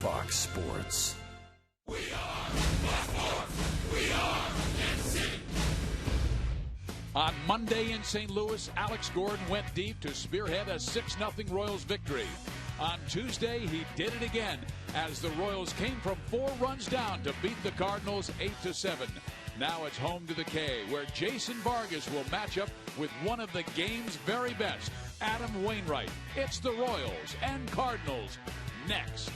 Fox Sports. We are Fox Sports. We are NC. On Monday in St. Louis, Alex Gordon went deep to spearhead a 6-0 Royals victory. On Tuesday, he did it again as the Royals came from 4 runs down to beat the Cardinals 8-7. Now it's home to the K, where Jason Vargas will match up with one of the game's very best, Adam Wainwright. It's the Royals and Cardinals next.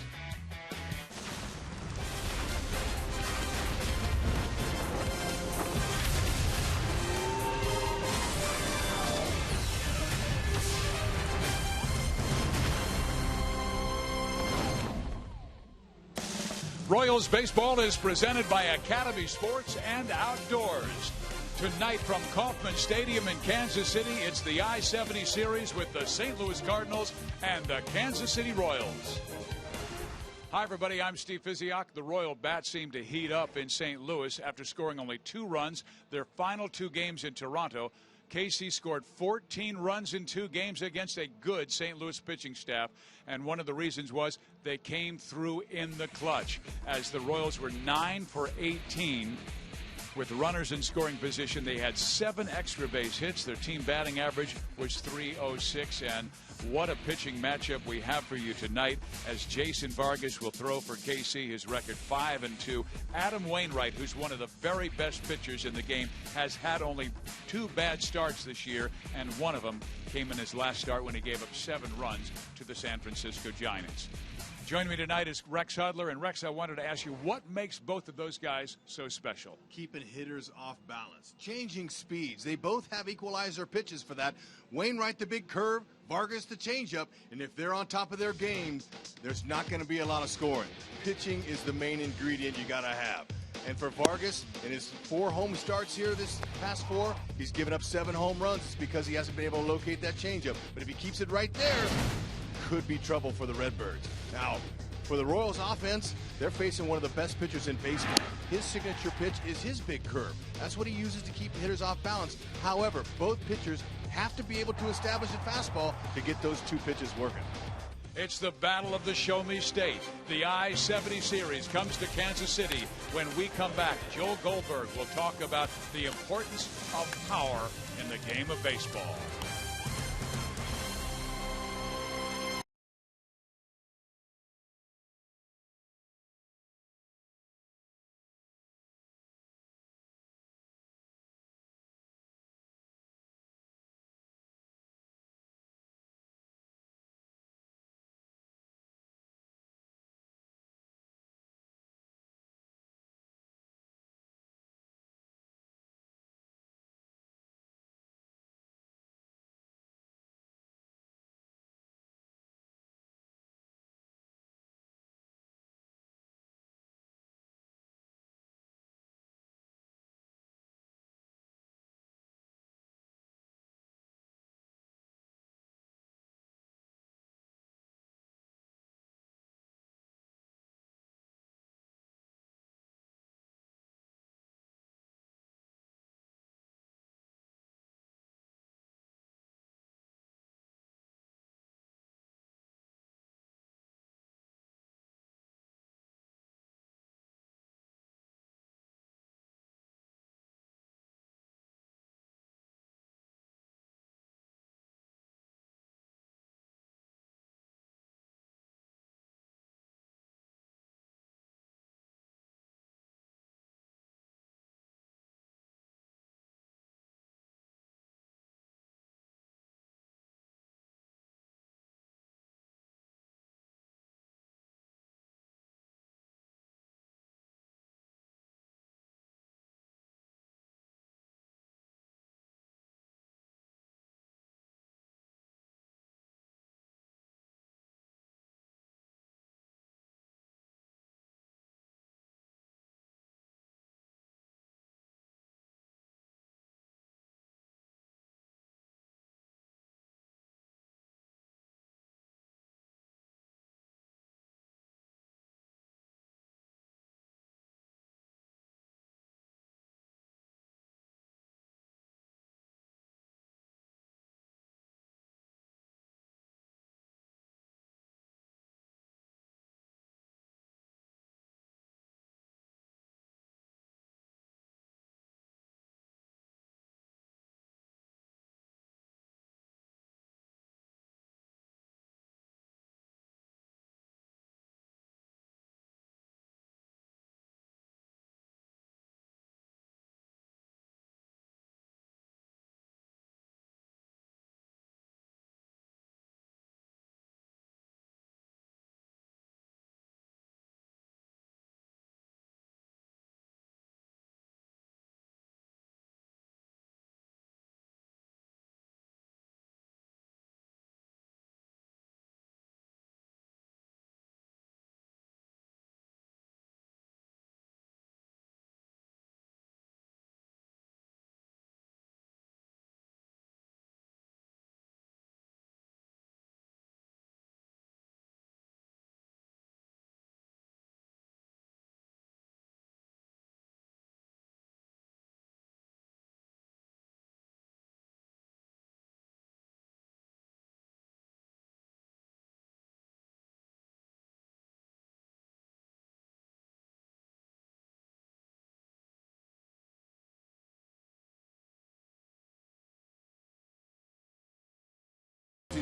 Royals baseball is presented by Academy Sports and Outdoors. Tonight from Kauffman Stadium in Kansas City, it's the I-70 Series with the St. Louis Cardinals and the Kansas City Royals. Hi, everybody. I'm Steve Physiak. The Royal Bats seem to heat up in St. Louis after scoring only 2 runs their final 2 games in Toronto. KC scored 14 runs in 2 games against a good St. Louis pitching staff, and one of the reasons was they came through in the clutch, as the Royals were 9 for 18 with runners in scoring position. They had 7 extra base hits. Their team batting average was .306, and what a pitching matchup we have for you tonight, as Jason Vargas will throw for KC, his record 5-2. Adam Wainwright, who's one of the very best pitchers in the game, has had only 2 bad starts this year, and one of them came in his last start when he gave up 7 runs to the San Francisco Giants. Joining me tonight is Rex Hudler. And Rex, I wanted to ask you, what makes both of those guys so special? Keeping hitters off balance, changing speeds. They both have equalizer pitches for that. Wainwright, the big curve, Vargas, the changeup. And if they're on top of their games, there's not going to be a lot of scoring. Pitching is the main ingredient you got to have. And for Vargas, in his 4 home starts here this past 4, he's given up 7 home runs. It's because he hasn't been able to locate that changeup. But if he keeps it right there, could be trouble for the Redbirds. Now, for the Royals offense, they're facing one of the best pitchers in baseball. His signature pitch is his big curve. That's what he uses to keep hitters off balance. However, both pitchers have to be able to establish a fastball to get those 2 pitches working. It's the battle of the Show Me State. The I-70 Series comes to Kansas City. When we come back, Joel Goldberg will talk about the importance of power in the game of baseball.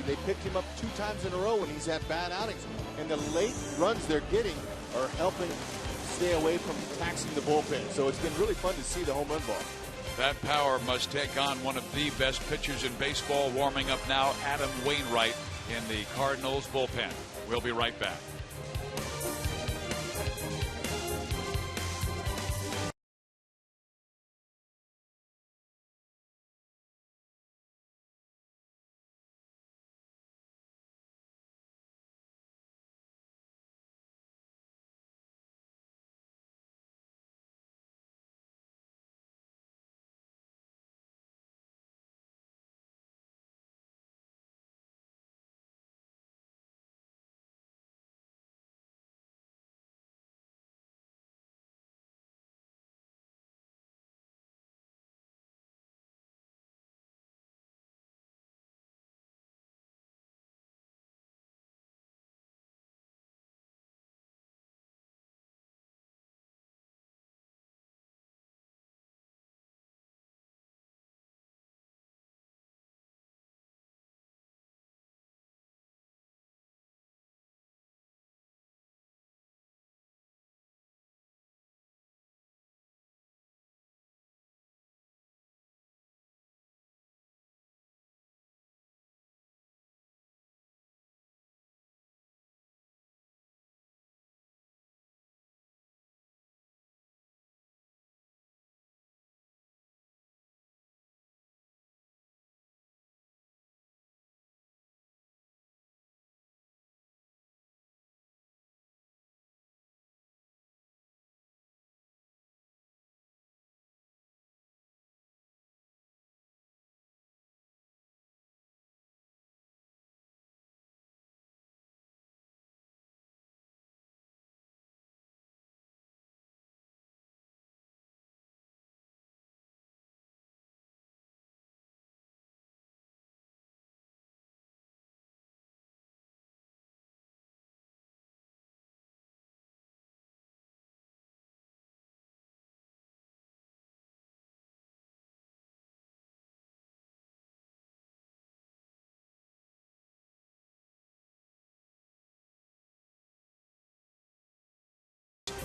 they picked him up 2 times in a row when he's had bad outings. And the late runs they're getting are helping stay away from taxing the bullpen. So it's been really fun to see the home run ball. That power must take on one of the best pitchers in baseball. Warming up now, Adam Wainwright in the Cardinals bullpen. We'll be right back.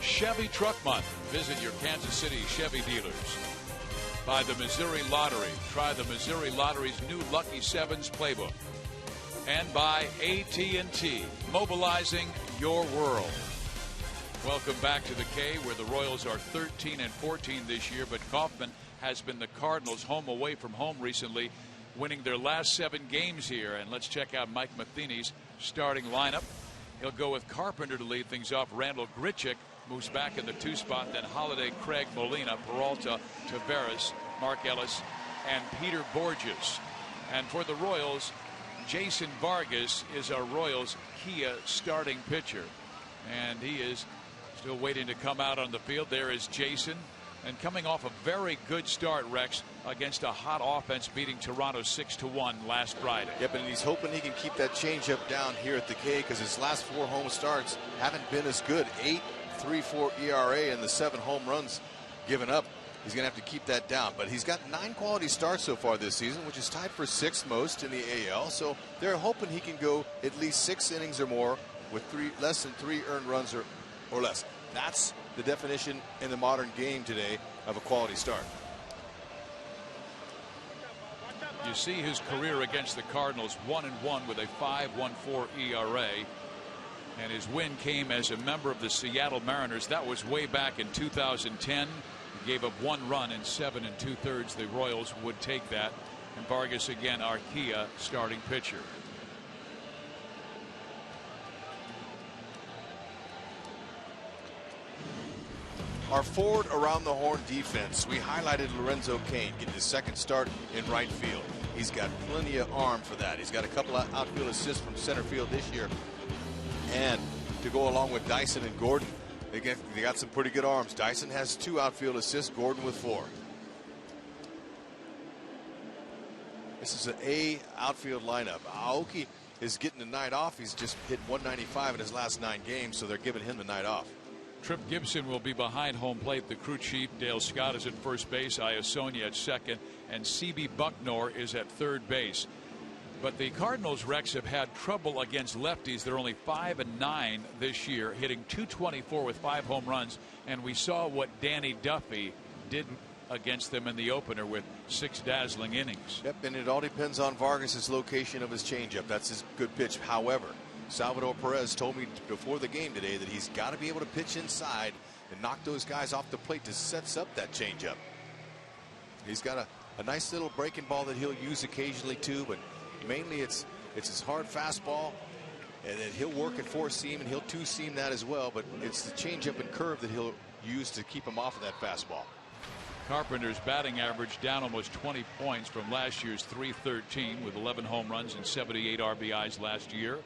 Chevy Truck Month. Visit your Kansas City Chevy dealers. By the Missouri Lottery. Try the Missouri Lottery's new Lucky Sevens playbook. And by AT&T, mobilizing your world. Welcome back to the K, where the Royals are 13-14 this year, but Kaufman has been the Cardinals home away from home recently, winning their last 7 games here. And let's check out Mike Matheny's starting lineup. He'll go with Carpenter to lead things off. Randall Grichuk moves back in the 2 spot. Then Holiday, Craig, Molina, Peralta, Taveras, Mark Ellis, and Peter Borges. And for the Royals, Jason Vargas is our Royals Kia starting pitcher. And he is still waiting to come out on the field. There is Jason. And coming off a very good start, Rex, against a hot offense, beating Toronto 6-1 last Friday. Yep, and he's hoping he can keep that changeup down here at the K, because his last 4 home starts haven't been as good. 8.34 ERA and the 7 home runs given up. He's going to have to keep that down. But he's got 9 quality starts so far this season, which is tied for 6th most in the AL. So they're hoping he can go at least 6 innings or more with less than 3 earned runs or less. That's the definition in the modern game today of a quality start. You see his career against the Cardinals, 1-1 with a 5.14 ERA. And his win came as a member of the Seattle Mariners. That was way back in 2010. He gave up 1 run in 7 2/3. The Royals would take that. And Vargas again, our Kia starting pitcher. Our forward around the horn defense, we highlighted Lorenzo Cain getting his 2nd start in right field. He's got plenty of arm for that. He's got a couple of outfield assists from center field this year. And to go along with Dyson and Gordon, they got some pretty good arms. Dyson has 2 outfield assists, Gordon with 4. This is an A outfield lineup. Aoki is getting the night off. He's just hit 195 in his last 9 games, so they're giving him the night off. Trip Gibson will be behind home plate. The crew chief, Dale Scott, is at first base. Iasonia at 2nd. And C.B. Bucknor is at 3rd base. But the Cardinals, Rex, have had trouble against lefties. They're only 5-9 this year, hitting .224 with 5 home runs. And we saw what Danny Duffy did against them in the opener with 6 dazzling innings. Yep, and it all depends on Vargas's location of his changeup. That's his good pitch. However, Salvador Perez told me before the game today that he's got to be able to pitch inside and knock those guys off the plate to set up that changeup. He's got a nice little breaking ball that he'll use occasionally too, but mainly it's his hard fastball, and then he'll work at 4-seam and he'll 2-seam that as well, but it's the changeup and curve that he'll use to keep him off of that fastball. Carpenter's batting average down almost 20 points from last year's .313 with 11 home runs and 78 RBIs last year.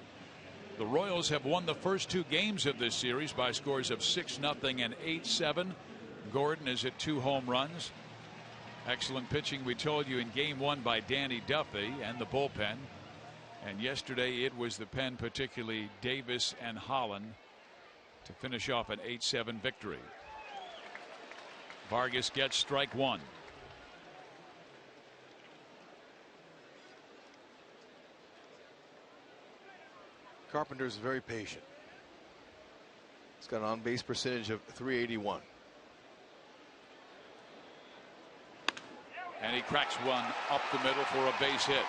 The Royals have won the first 2 games of this series by scores of 6-0 and 8-7. Gordon is at 2 home runs. Excellent pitching, we told you, in game 1 by Danny Duffy and the bullpen. And yesterday it was the pen, particularly Davis and Holland, to finish off an 8-7 victory. Vargas gets strike 1. Carpenter's very patient. He's got an on-base percentage of .381. And he cracks one up the middle for a base hit.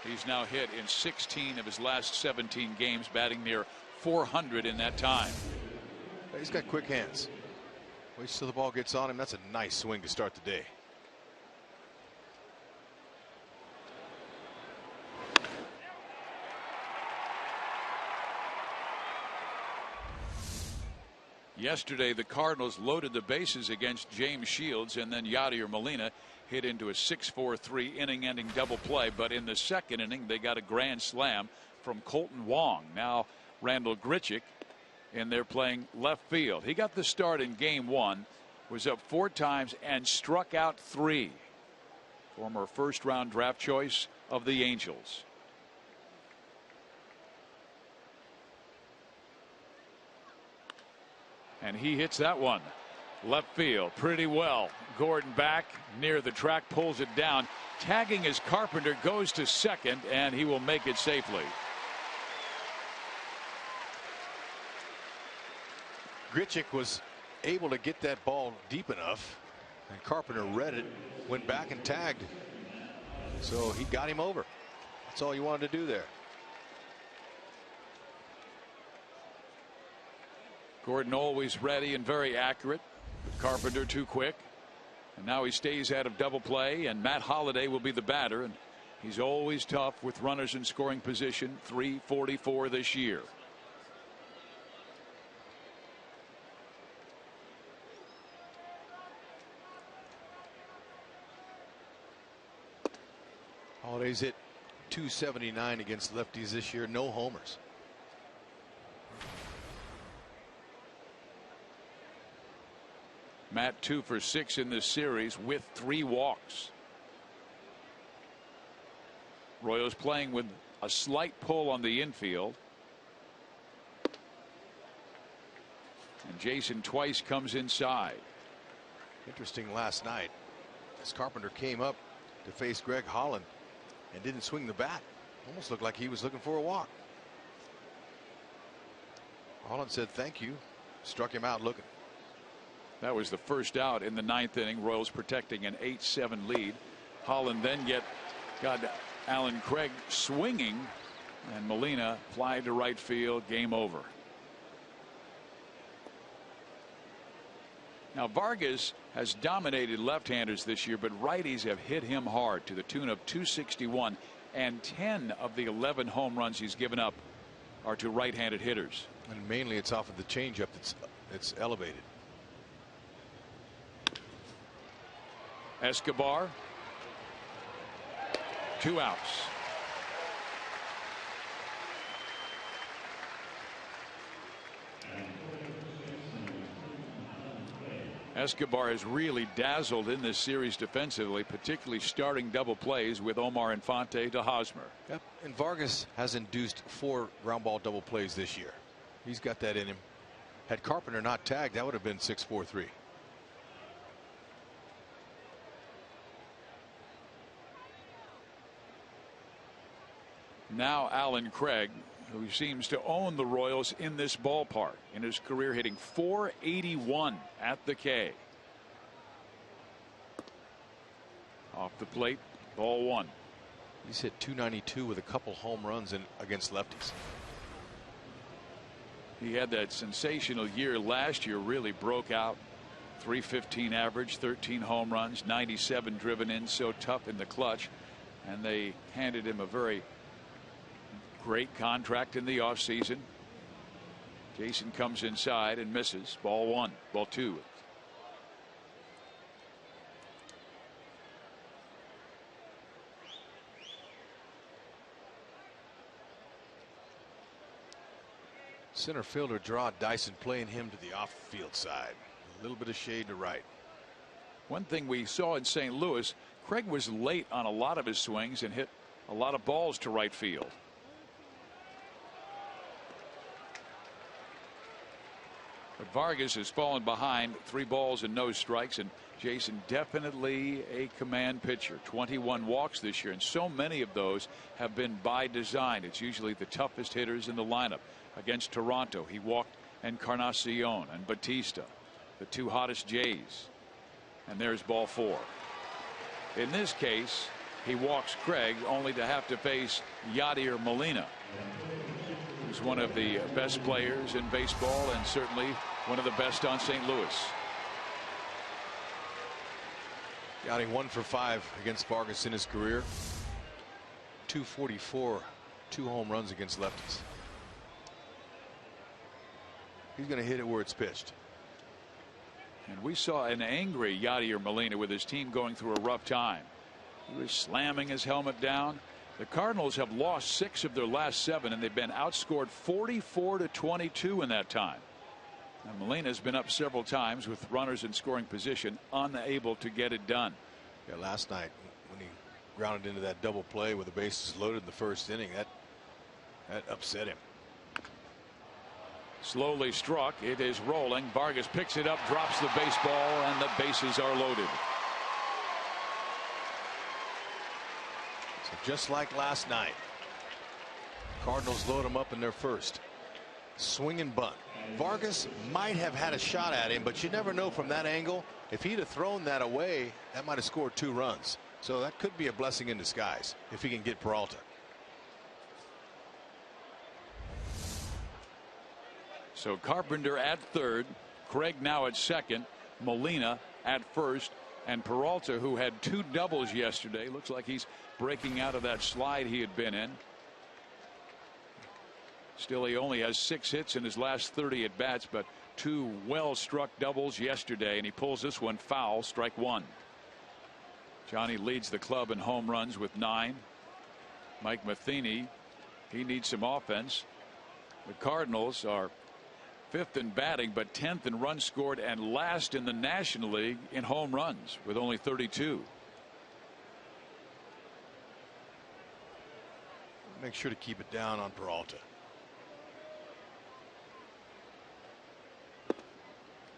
He's now hit in 16 of his last 17 games, batting near .400 in that time. He's got quick hands. Waits till the ball gets on him. That's a nice swing to start the day. Yesterday, the Cardinals loaded the bases against James Shields, and then Yadier Molina hit into a 6-4-3 inning-ending double play. But in the second inning, they got a grand slam from Colton Wong. Now Randall Grichuk in there playing left field. He got the start in game 1, was up 4 times and struck out 3. Former first-round draft choice of the Angels. And he hits that one left field pretty well. Gordon back near the track, pulls it down. Tagging as Carpenter goes to second, and he will make it safely. Grichuk was able to get that ball deep enough, and Carpenter read it, went back and tagged. So he got him over. That's all you wanted to do there. Gordon always ready and very accurate. Carpenter too quick. And now he stays out of double play, and Matt Holliday will be the batter. And he's always tough with runners in scoring position. .344 this year. Holliday's hit .279 against lefties this year. No homers. Matt 2 for 6 in this series with 3 walks. Royals playing with a slight pull on the infield. And Jason twice comes inside. Interesting last night as Carpenter came up to face Greg Holland and didn't swing the bat. Almost looked like he was looking for a walk. Holland said thank you, struck him out looking. That was the first out in the 9th inning. Royals protecting an 8-7 lead. Holland then got Alan Craig swinging, and Molina flied to right field. Game over. Now Vargas has dominated left-handers this year, but righties have hit him hard to the tune of .261, and 10 of the 11 home runs he's given up are to right-handed hitters. And mainly it's off of the changeup that's elevated. Escobar, 2 outs. Escobar has really dazzled in this series defensively, particularly starting double plays with Omar Infante to Hosmer. Yep. And Vargas has induced 4 ground ball double plays this year. He's got that in him. Had Carpenter not tagged, that would have been 6-4-3. Now Alan Craig, who seems to own the Royals in this ballpark in his career, hitting .481 at the K. Off the plate, ball one. He's hit .292 with a couple home runs against lefties. He had that sensational year last year, really broke out. .315 average, 13 home runs, 97 driven in, so tough in the clutch. And they handed him a very great contract in the offseason. Jason comes inside and misses. Ball one, ball two. Center fielder draw Dyson playing him to the off-field side. A little bit of shade to right. One thing we saw in St. Louis, Craig was late on a lot of his swings and hit a lot of balls to right field. But Vargas has fallen behind, 3 balls and no strikes, and Jason definitely a command pitcher. 21 walks this year, and so many of those have been by design. It's usually the toughest hitters in the lineup. Against Toronto, he walked Encarnacion and Batista, the 2 hottest Jays. And there's ball 4. In this case, he walks Craig only to have to face Yadier Molina, who's one of the best players in baseball and certainly one of the best on St. Louis. Yachty 1 for 5 against Vargas in his career. .244, 2 home runs against lefties. He's going to hit it where it's pitched. And we saw an angry Yadier Molina with his team going through a rough time. He was slamming his helmet down. The Cardinals have lost 6 of their last 7, and they've been outscored 44-22 in that time. And Molina's been up several times with runners in scoring position, unable to get it done. Yeah, last night when he grounded into that double play with the bases loaded in the first inning, that upset him. Slowly struck. It is rolling. Vargas picks it up, drops the baseball, and the bases are loaded. So just like last night, Cardinals load him up in their first. Swing and bunt. Vargas might have had a shot at him, but you never know from that angle. If he'd have thrown that away, that might have scored 2 runs. So that could be a blessing in disguise if he can get Peralta. So Carpenter at third, Craig now at second, Molina at first, and Peralta, who had 2 doubles yesterday, looks like he's breaking out of that slide he had been in. Still, he only has 6 hits in his last 30 at bats, but 2 well struck doubles yesterday, and he pulls this one foul, strike 1. Johnny leads the club in home runs with 9. Mike Matheny, he needs some offense. The Cardinals are 5th in batting, but 10th in runs scored and last in the National League in home runs with only 32. Make sure to keep it down on Peralta.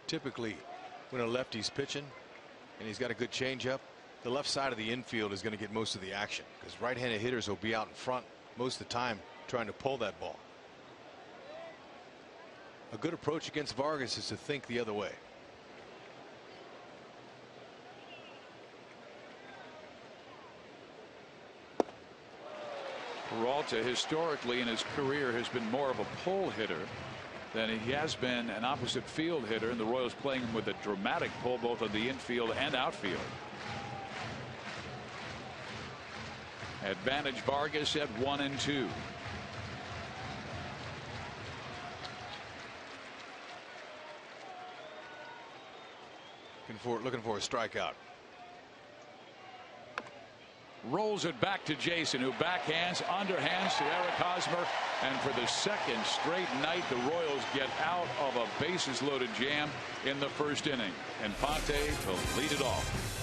Typically, when a lefty's pitching and he's got a good changeup, the left side of the infield is going to get most of the action because right-handed hitters will be out in front most of the time trying to pull that ball. A good approach against Vargas is to think the other way. Peralta historically in his career has been more of a pull hitter than he has been an opposite field hitter, and the Royals playing him with a dramatic pull both on the infield and outfield. Advantage Vargas at 1 and 2. Looking for a strikeout. Rolls it back to Jason, who backhands, underhands to Eric Hosmer, and for the 2nd straight night, the Royals get out of a bases loaded jam in the first inning, and Ponte to lead it off.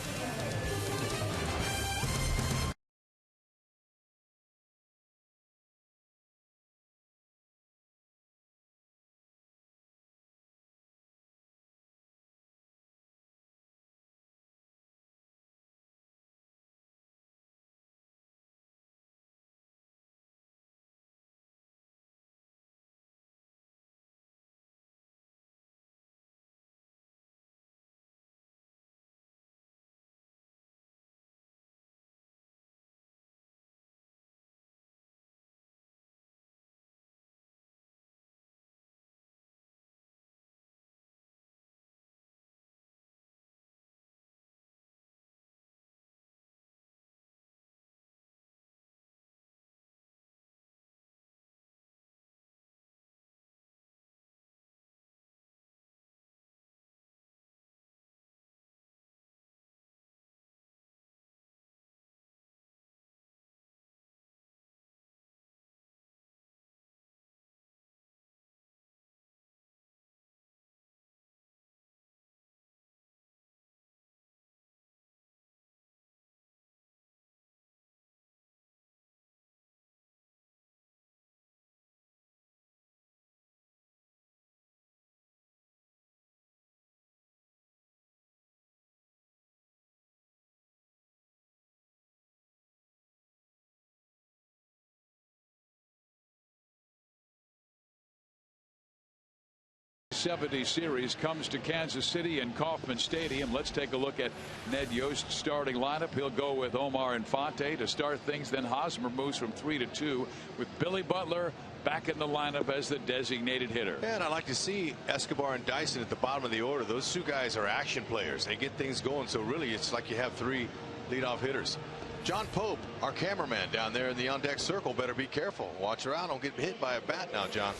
I-70 series comes to Kansas City and Kauffman Stadium. Let's take a look at Ned Yost's starting lineup. He'll go with Omar Infante to start things. Then Hosmer moves from 3 to 2 with Billy Butler back in the lineup as the designated hitter. And I like to see Escobar and Dyson at the bottom of the order. Those two guys are action players. They get things going. So really it's like you have 3 leadoff hitters. John Pope, our cameraman down there in the on deck circle, better be careful. Watch around. Don't get hit by a bat now, John.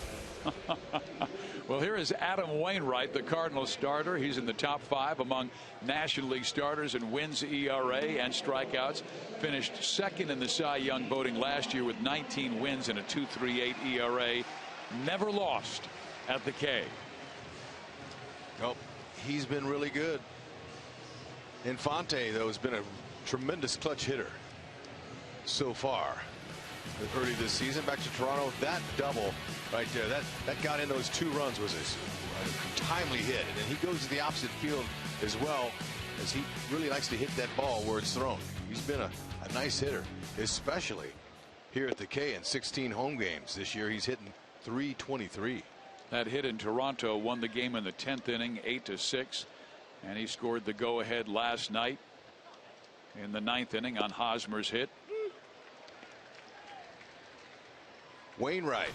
Well, here is Adam Wainwright, the Cardinals starter. He's in the top 5 among National League starters in wins, ERA, and strikeouts. Finished second in the Cy Young voting last year with 19 wins and a 2.38 ERA. Never lost at the K. Oh, he's been really good. Infante, though, has been a tremendous clutch hitter so far early this season. Back to Toronto, that double right there, that got in those 2 runs was a timely hit, and then he goes to the opposite field as well, as he really likes to hit that ball where it's thrown. He's been a nice hitter, especially here at the K in 16 home games this year. He's hitting .323. That hit in Toronto won the game in the 10th inning 8-6, and he scored the go-ahead last night in the 9th inning on Hosmer's hit. Wainwright,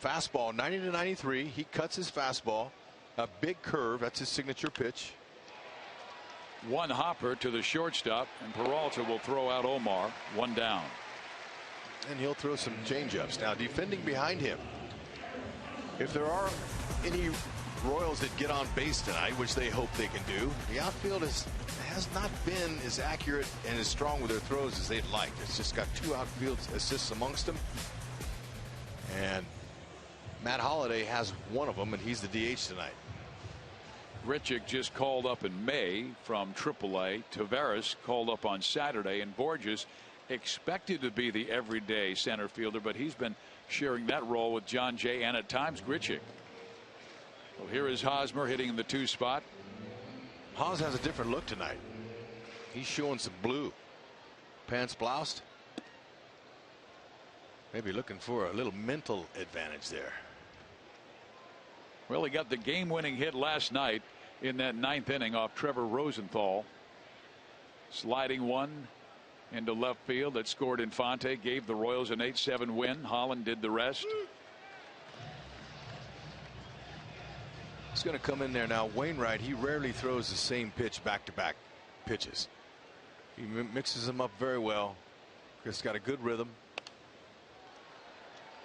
fastball 90 to 93. He cuts his fastball, a big curve. That's his signature pitch. One hopper to the shortstop, and Peralta will throw out Omar. 1 down. And he'll throw some changeups. Now defending behind him, if there are any Royals that get on base tonight, which they hope they can do, the outfield has not been as accurate and as strong with their throws as they'd like. It's just got 2 outfield assists amongst them, and Matt Holliday has one of them, and he's the DH tonight. Richick just called up in May from AAA. Taveras called up on Saturday, and Borges expected to be the everyday center fielder, but he's been sharing that role with John Jay and at times Grichuk. Well, here is Hosmer hitting in the 2 spot. Hos has a different look tonight. He's showing some blue. Pants bloused. Maybe looking for a little mental advantage there. Well, he got the game-winning hit last night in that 9th inning off Trevor Rosenthal. Sliding one into left field that scored Infante, gave the Royals an 8-7 win. Holland did the rest. He's going to come in there now. Wainwright, he rarely throws the same pitch back-to-back pitches. He mixes them up very well. Chris got a good rhythm,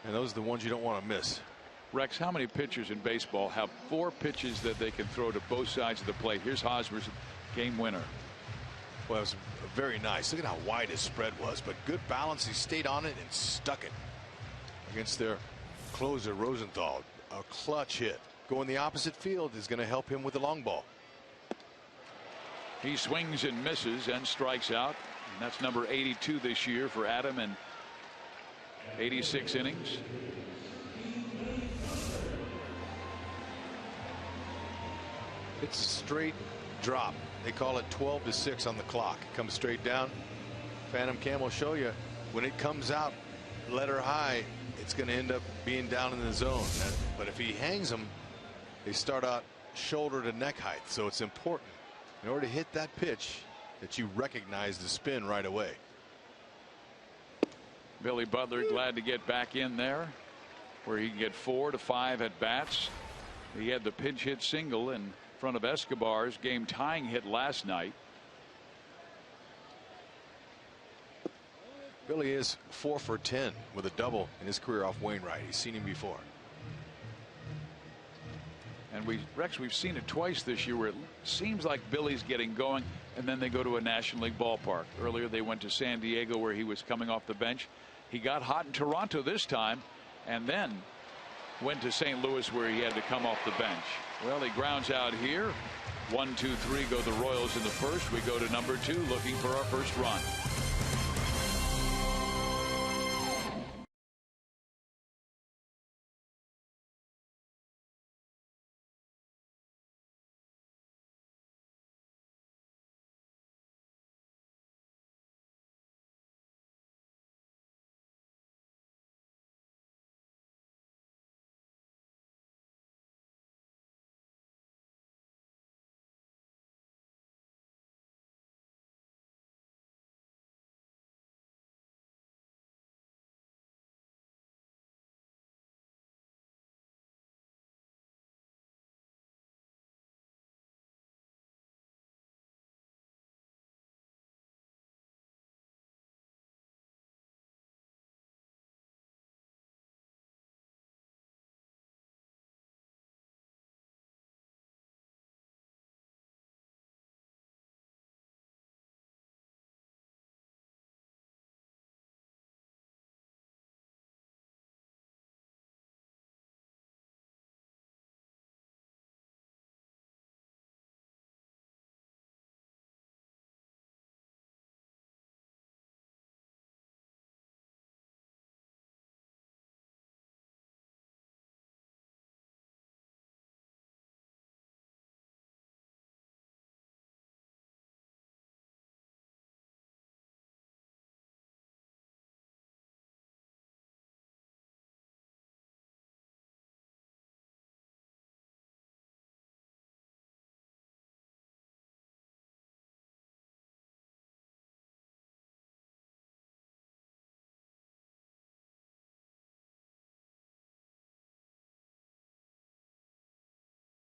and those are the ones you don't want to miss. Rex, how many pitchers in baseball have 4 pitches that they can throw to both sides of the plate? Here's Hosmer's game winner. Well, it was very nice. Look at how wide his spread was, but good balance. He stayed on it and stuck it against their closer Rosenthal. A clutch hit. Going the opposite field is going to help him with the long ball. He swings and misses and strikes out. And that's number 82 this year for Adam in 86 innings. It's a straight drop. They call it 12-6 on the clock. It comes straight down. Phantom Cam will show you when it comes out letter high, it's going to end up being down in the zone. But if he hangs them, they start out shoulder to neck height. So it's important in order to hit that pitch that you recognize the spin right away. Billy Butler glad to get back in there where he can get 4 to 5 at bats. He had the pinch hit single in front of Escobar's game tying hit last night. Billy is 4 for 10 with a double in his career off Wainwright. He's seen him before. And we've seen it twice this year where it seems like Billy's getting going and then they go to a National League ballpark. Earlier they went to San Diego where he was coming off the bench. He got hot in Toronto this time and then went to St. Louis where he had to come off the bench. Well, he grounds out here. 1, 2, 3 go the Royals in the first. We go to number 2 looking for our first run.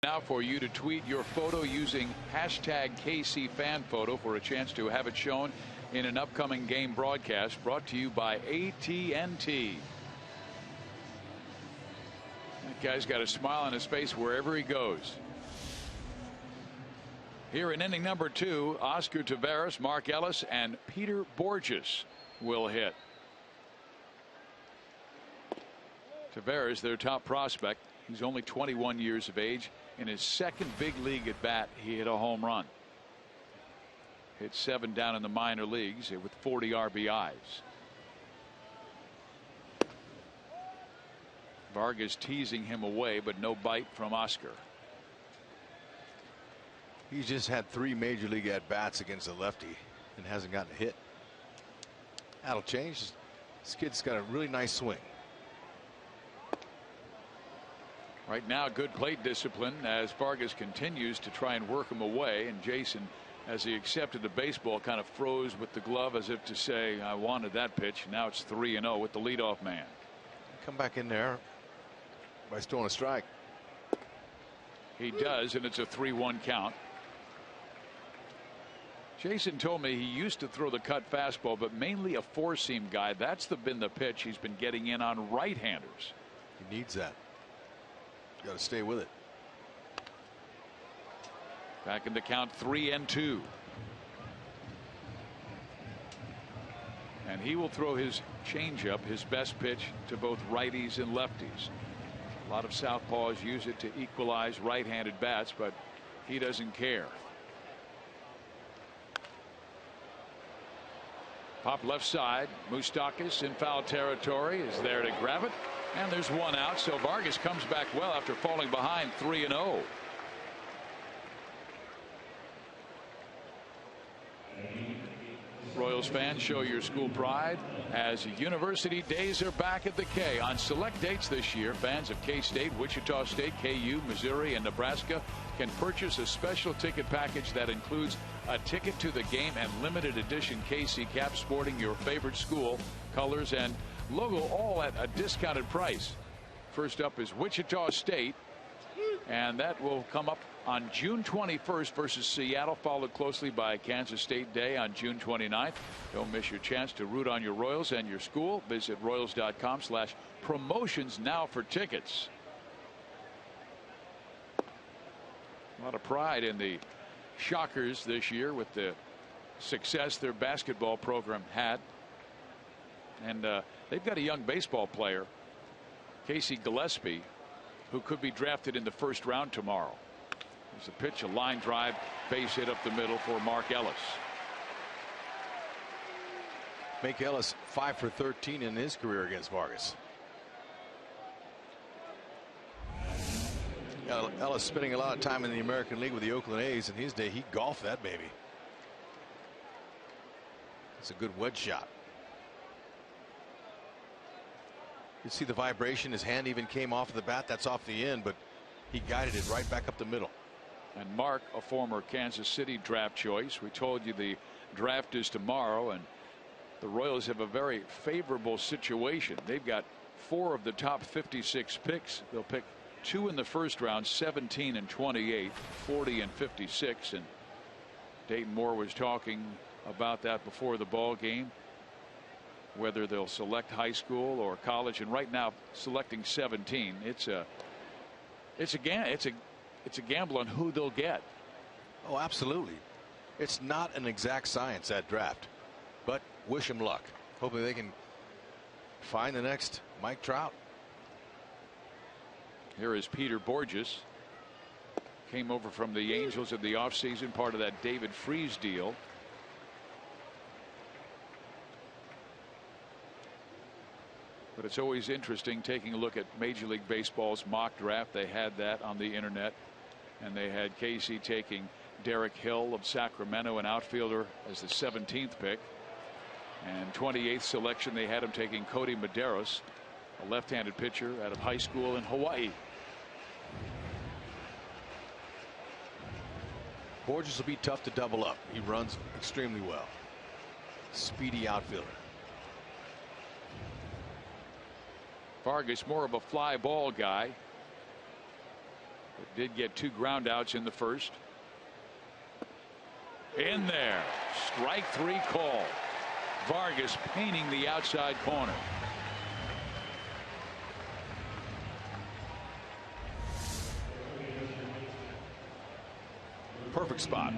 Now for you to tweet your photo using hashtag KCFanPhoto for a chance to have it shown in an upcoming game broadcast, brought to you by AT&T. That guy's got a smile on his face wherever he goes. Here in inning number 2, Oscar Taveras, Mark Ellis, and Peter Borges will hit. Taveras, their top prospect. He's only 21 years of age. In his second big league at bat, he hit a home run. Hit 7 down in the minor leagues with 40 RBIs. Vargas teasing him away, but no bite from Oscar. He's just had 3 major league at bats against a lefty and hasn't gotten a hit. That'll change. This kid's got a really nice swing. Right now, good plate discipline as Vargas continues to try and work him away, and Jason, as he accepted the baseball, kind of froze with the glove as if to say, I wanted that pitch. Now it's 3-0 with the leadoff man. Come back in there by throwing a strike. He does, and it's a 3-1 count. Jason told me he used to throw the cut fastball, but mainly a 4-seam guy. That's been the pitch he's been getting in on right-handers. He needs that. Got to stay with it. Back in the count, 3-2. And he will throw his changeup, his best pitch, to both righties and lefties. A lot of southpaws use it to equalize right-handed bats, but he doesn't care. Pop left side. Moustakas in foul territory is there to grab it. And there's 1 out, so Vargas comes back well after falling behind 3-0. Royals fans, show your school pride as University Days are back at the K. On select dates this year, fans of K-State, Wichita State, KU, Missouri, and Nebraska can purchase a special ticket package that includes a ticket to the game and limited edition KC cap sporting your favorite school, colors, and logo, all at a discounted price. First up is Wichita State, and that will come up on June 21st versus Seattle, followed closely by Kansas State Day on June 29th. Don't miss your chance to root on your Royals and your school. Visit Royals.com/promotions now for tickets. A lot of pride in the Shockers this year with the success their basketball program had. And they've got a young baseball player, Casey Gillespie, who could be drafted in the first round tomorrow. There's a pitch, a line drive, base hit up the middle for Mark Ellis. Make Ellis 5 for 13 in his career against Vargas. Ellis spending a lot of time in the American League with the Oakland A's. In his day, he golfed that baby. It's a good wedge shot. You see the vibration. His hand even came off the bat. That's off the end, but he guided it right back up the middle. And Mark, a former Kansas City draft choice. We told you the draft is tomorrow, and the Royals have a very favorable situation. They've got 4 of the top 56 picks. They'll pick 2 in the first round, 17 and 28, 40 and 56. And Dayton Moore was talking about that before the ball game, whether they'll select high school or college. And right now, selecting 17, it's a gamble on who they'll get. Oh, absolutely. It's not an exact science, that draft, but wish them luck. Hopefully they can find the next Mike Trout. Here is Peter Borges. Came over from the Angels in the offseason, part of that David Freese deal. But it's always interesting taking a look at Major League Baseball's mock draft. They had that on the internet, and they had Casey taking Derek Hill of Sacramento, an outfielder, as the 17th pick. And 28th selection, they had him taking Cody Medeiros, a left-handed pitcher out of high school in Hawaii. Borges will be tough to double up. He runs extremely well. Speedy outfielder. Vargas more of a fly ball guy. But did get 2 ground outs in the first. In there, strike 3 call. Vargas painting the outside corner. Perfect spot.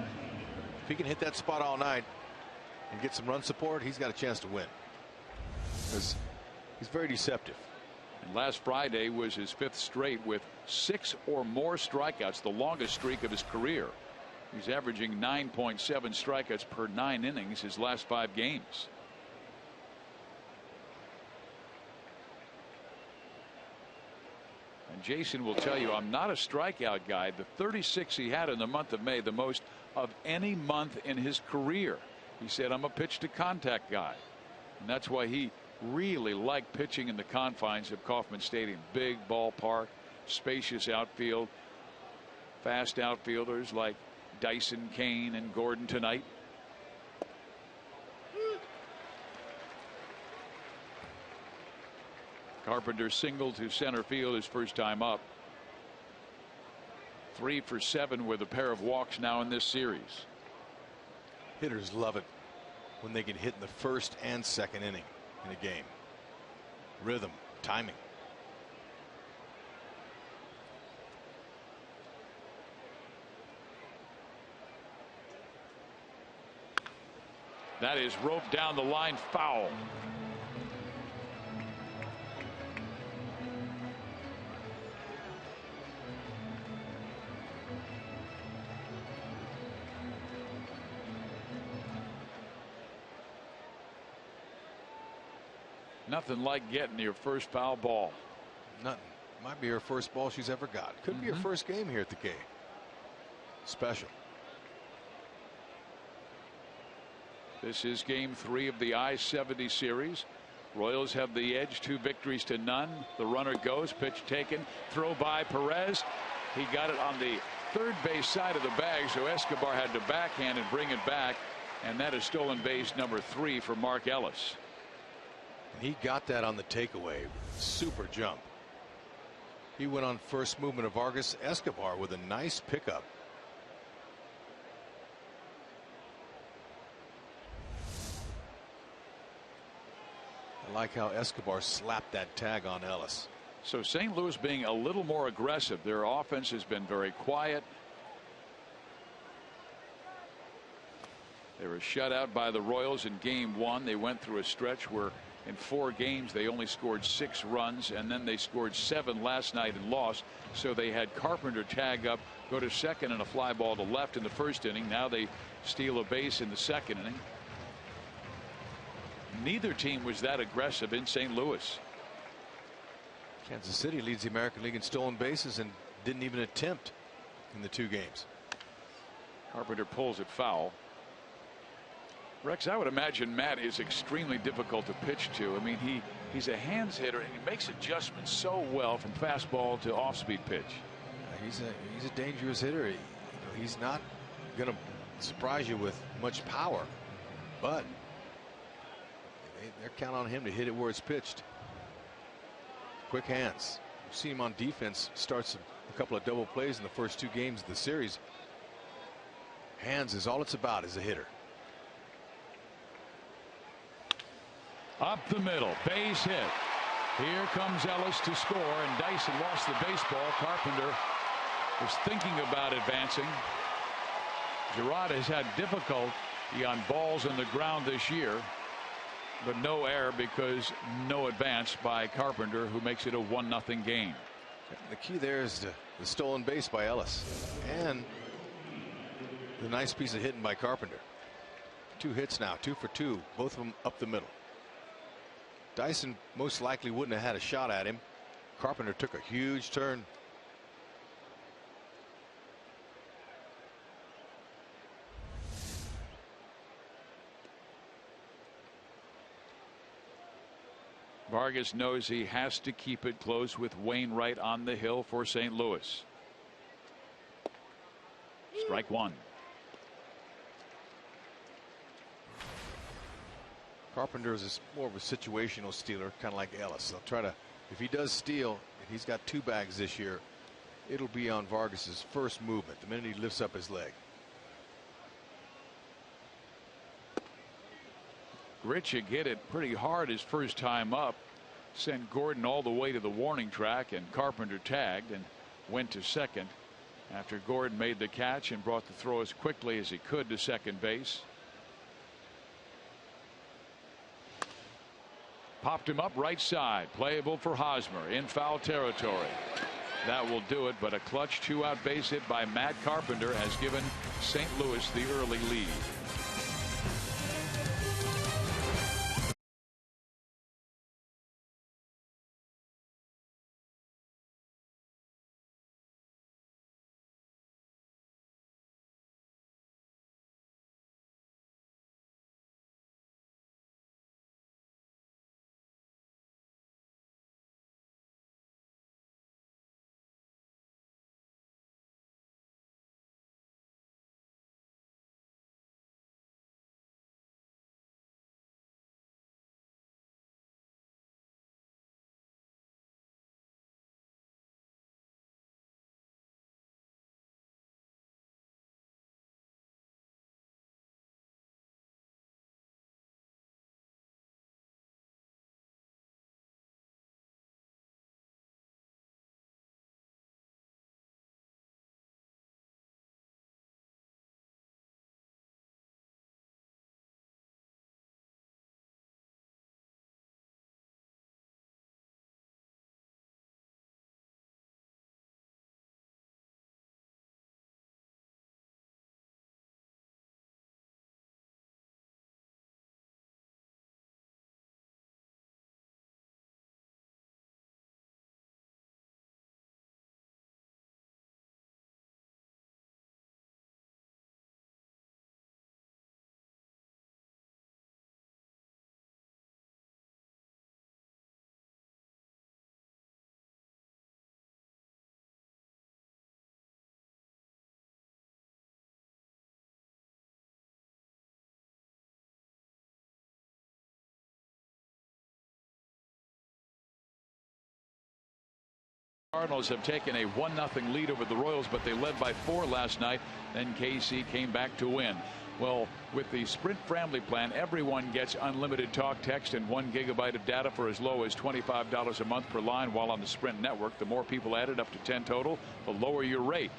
If he can hit that spot all night and get some run support, he's got a chance to win, because he's very deceptive. And last Friday was his 5th straight with 6 or more strikeouts, the longest streak of his career. He's averaging 9.7 strikeouts per 9 innings his last 5 games. And Jason will tell you, I'm not a strikeout guy. The 36 he had in the month of May, the most of any month in his career. He said, I'm a pitch to contact guy. And that's why he really liked pitching in the confines of Kauffman Stadium. Big ballpark, spacious outfield, fast outfielders like Dyson, Kane, and Gordon tonight. Carpenter singled to center field his first time up. 3 for 7 with a pair of walks now in this series. Hitters love it when they can hit in the first and second inning in a game. Rhythm, timing. That is roped down the line, foul. Nothing like getting your first foul ball. Nothing. Might be her first ball she's ever got. Could be her first game here at the K. Special. This is game 3 of the I-70 series. Royals have the edge, 2 victories to none. The runner goes, pitch taken, throw by Perez. He got it on the third base side of the bag, so Escobar had to backhand and bring it back, and that is stolen base number 3 for Mark Ellis. And he got that on the takeaway. Super jump. He went on first movement of Vargas. Escobar with a nice pickup. I like how Escobar slapped that tag on Ellis. So St. Louis being a little more aggressive. Their offense has been very quiet. They were shut out by the Royals in game 1. They went through a stretch where in 4 games they only scored 6 runs, and then they scored 7 last night and lost. So they had Carpenter tag up, go to second, and a fly ball to left in the first inning. Now they steal a base in the second inning. Neither team was that aggressive in St. Louis. Kansas City leads the American League in stolen bases and didn't even attempt in the 2 games. Carpenter pulls it foul. Rex, I would imagine Matt is extremely difficult to pitch to. I mean, he's a hands hitter, and he makes adjustments so well from fastball to off-speed pitch. He's a dangerous hitter. He's not going to surprise you with much power, but they're counting on him to hit it where it's pitched. Quick hands. You've seen him on defense. Starts a couple of double plays in the first 2 games of the series. Hands is all it's about as a hitter. Up the middle, base hit. Here comes Ellis to score, and Dyson lost the baseball. Carpenter was thinking about advancing. Gerard has had difficulty on balls on the ground this year, but no error because no advance by Carpenter, who makes it a 1-0 game. The key there is the stolen base by Ellis and the nice piece of hitting by Carpenter. 2 hits now, 2 for 2, both of them up the middle. Dyson most likely wouldn't have had a shot at him. Carpenter took a huge turn. Vargas knows he has to keep it close with Wainwright on the hill for St. Louis. Strike 1. Carpenter is more of a situational stealer, kind of like Ellis. They'll try to, if he does steal, he's got 2 bags this year. it'll be on Vargas's first movement the minute he lifts up his leg. Grichuk hit it pretty hard his first time up, sent Gordon all the way to the warning track, and Carpenter tagged and went to second after Gordon made the catch and brought the throw as quickly as he could to second base. Popped him up right side, playable for Hosmer in foul territory. That will do it, but a clutch 2-out base hit by Matt Carpenter has given St. Louis the early lead. Cardinals have taken a 1-0 lead over the Royals, but they led by 4 last night. Then KC came back to win. Well, with the Sprint family plan, everyone gets unlimited talk, text, and 1 gigabyte of data for as low as $25 a month per line while on the Sprint network. The more people added, up to 10 total, the lower your rate.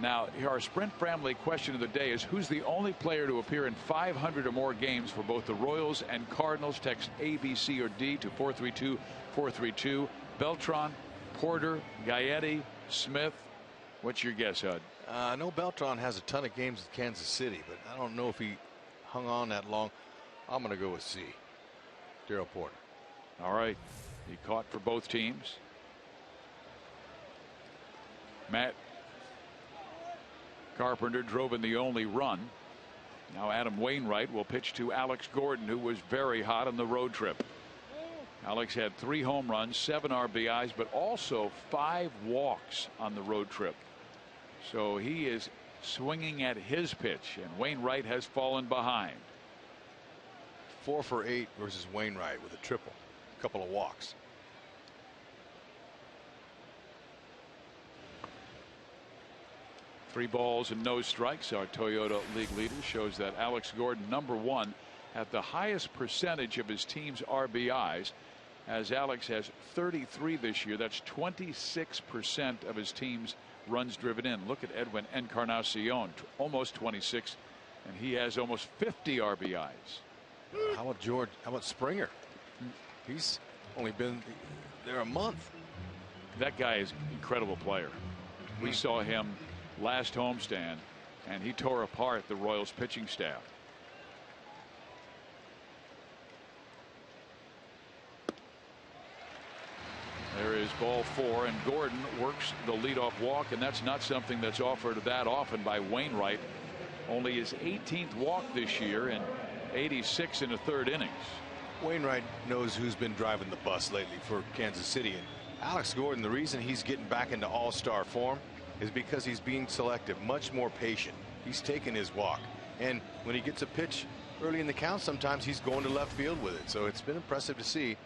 Now, our Sprint family question of the day is, who's the only player to appear in 500 or more games for both the Royals and Cardinals? Text A, B, C, or D to 432-432. Beltran, Porter, Gaetti, Smith. What's your guess, Hud? I know Beltran has a ton of games with Kansas City, but I don't know if he hung on that long. I'm going to go with C. Darryl Porter. All right. He caught for both teams. Matt Carpenter drove in the only run. Now Adam Wainwright will pitch to Alex Gordon, who was very hot on the road trip. Alex had 3 home runs, 7 RBIs, but also 5 walks on the road trip. So he is swinging at his pitch, and Wainwright has fallen behind. 4 for 8 versus Wainwright with a triple, a couple of walks. Three balls and no strikes. Our Toyota League leader shows that Alex Gordon, #1, at the highest percentage of his team's RBIs, as Alex has 33 this year. That's 26% of his team's runs driven in. Look at Edwin Encarnacion, almost 26, and he has almost 50 RBIs. How about George? How about Springer? He's only been there a month. That guy is an incredible player. We saw him last homestand, and he tore apart the Royals pitching staff. There is ball 4, and Gordon works the leadoff walk, and that's not something that's offered that often by Wainwright. Only his 18th walk this year and 86 in the 3rd innings. Wainwright knows who's been driving the bus lately for Kansas City, and Alex Gordon, the reason he's getting back into all-star form is because he's being selective, much more patient. He's taking his walk, and when he gets a pitch early in the count, sometimes he's going to left field with it. So it's been impressive to see.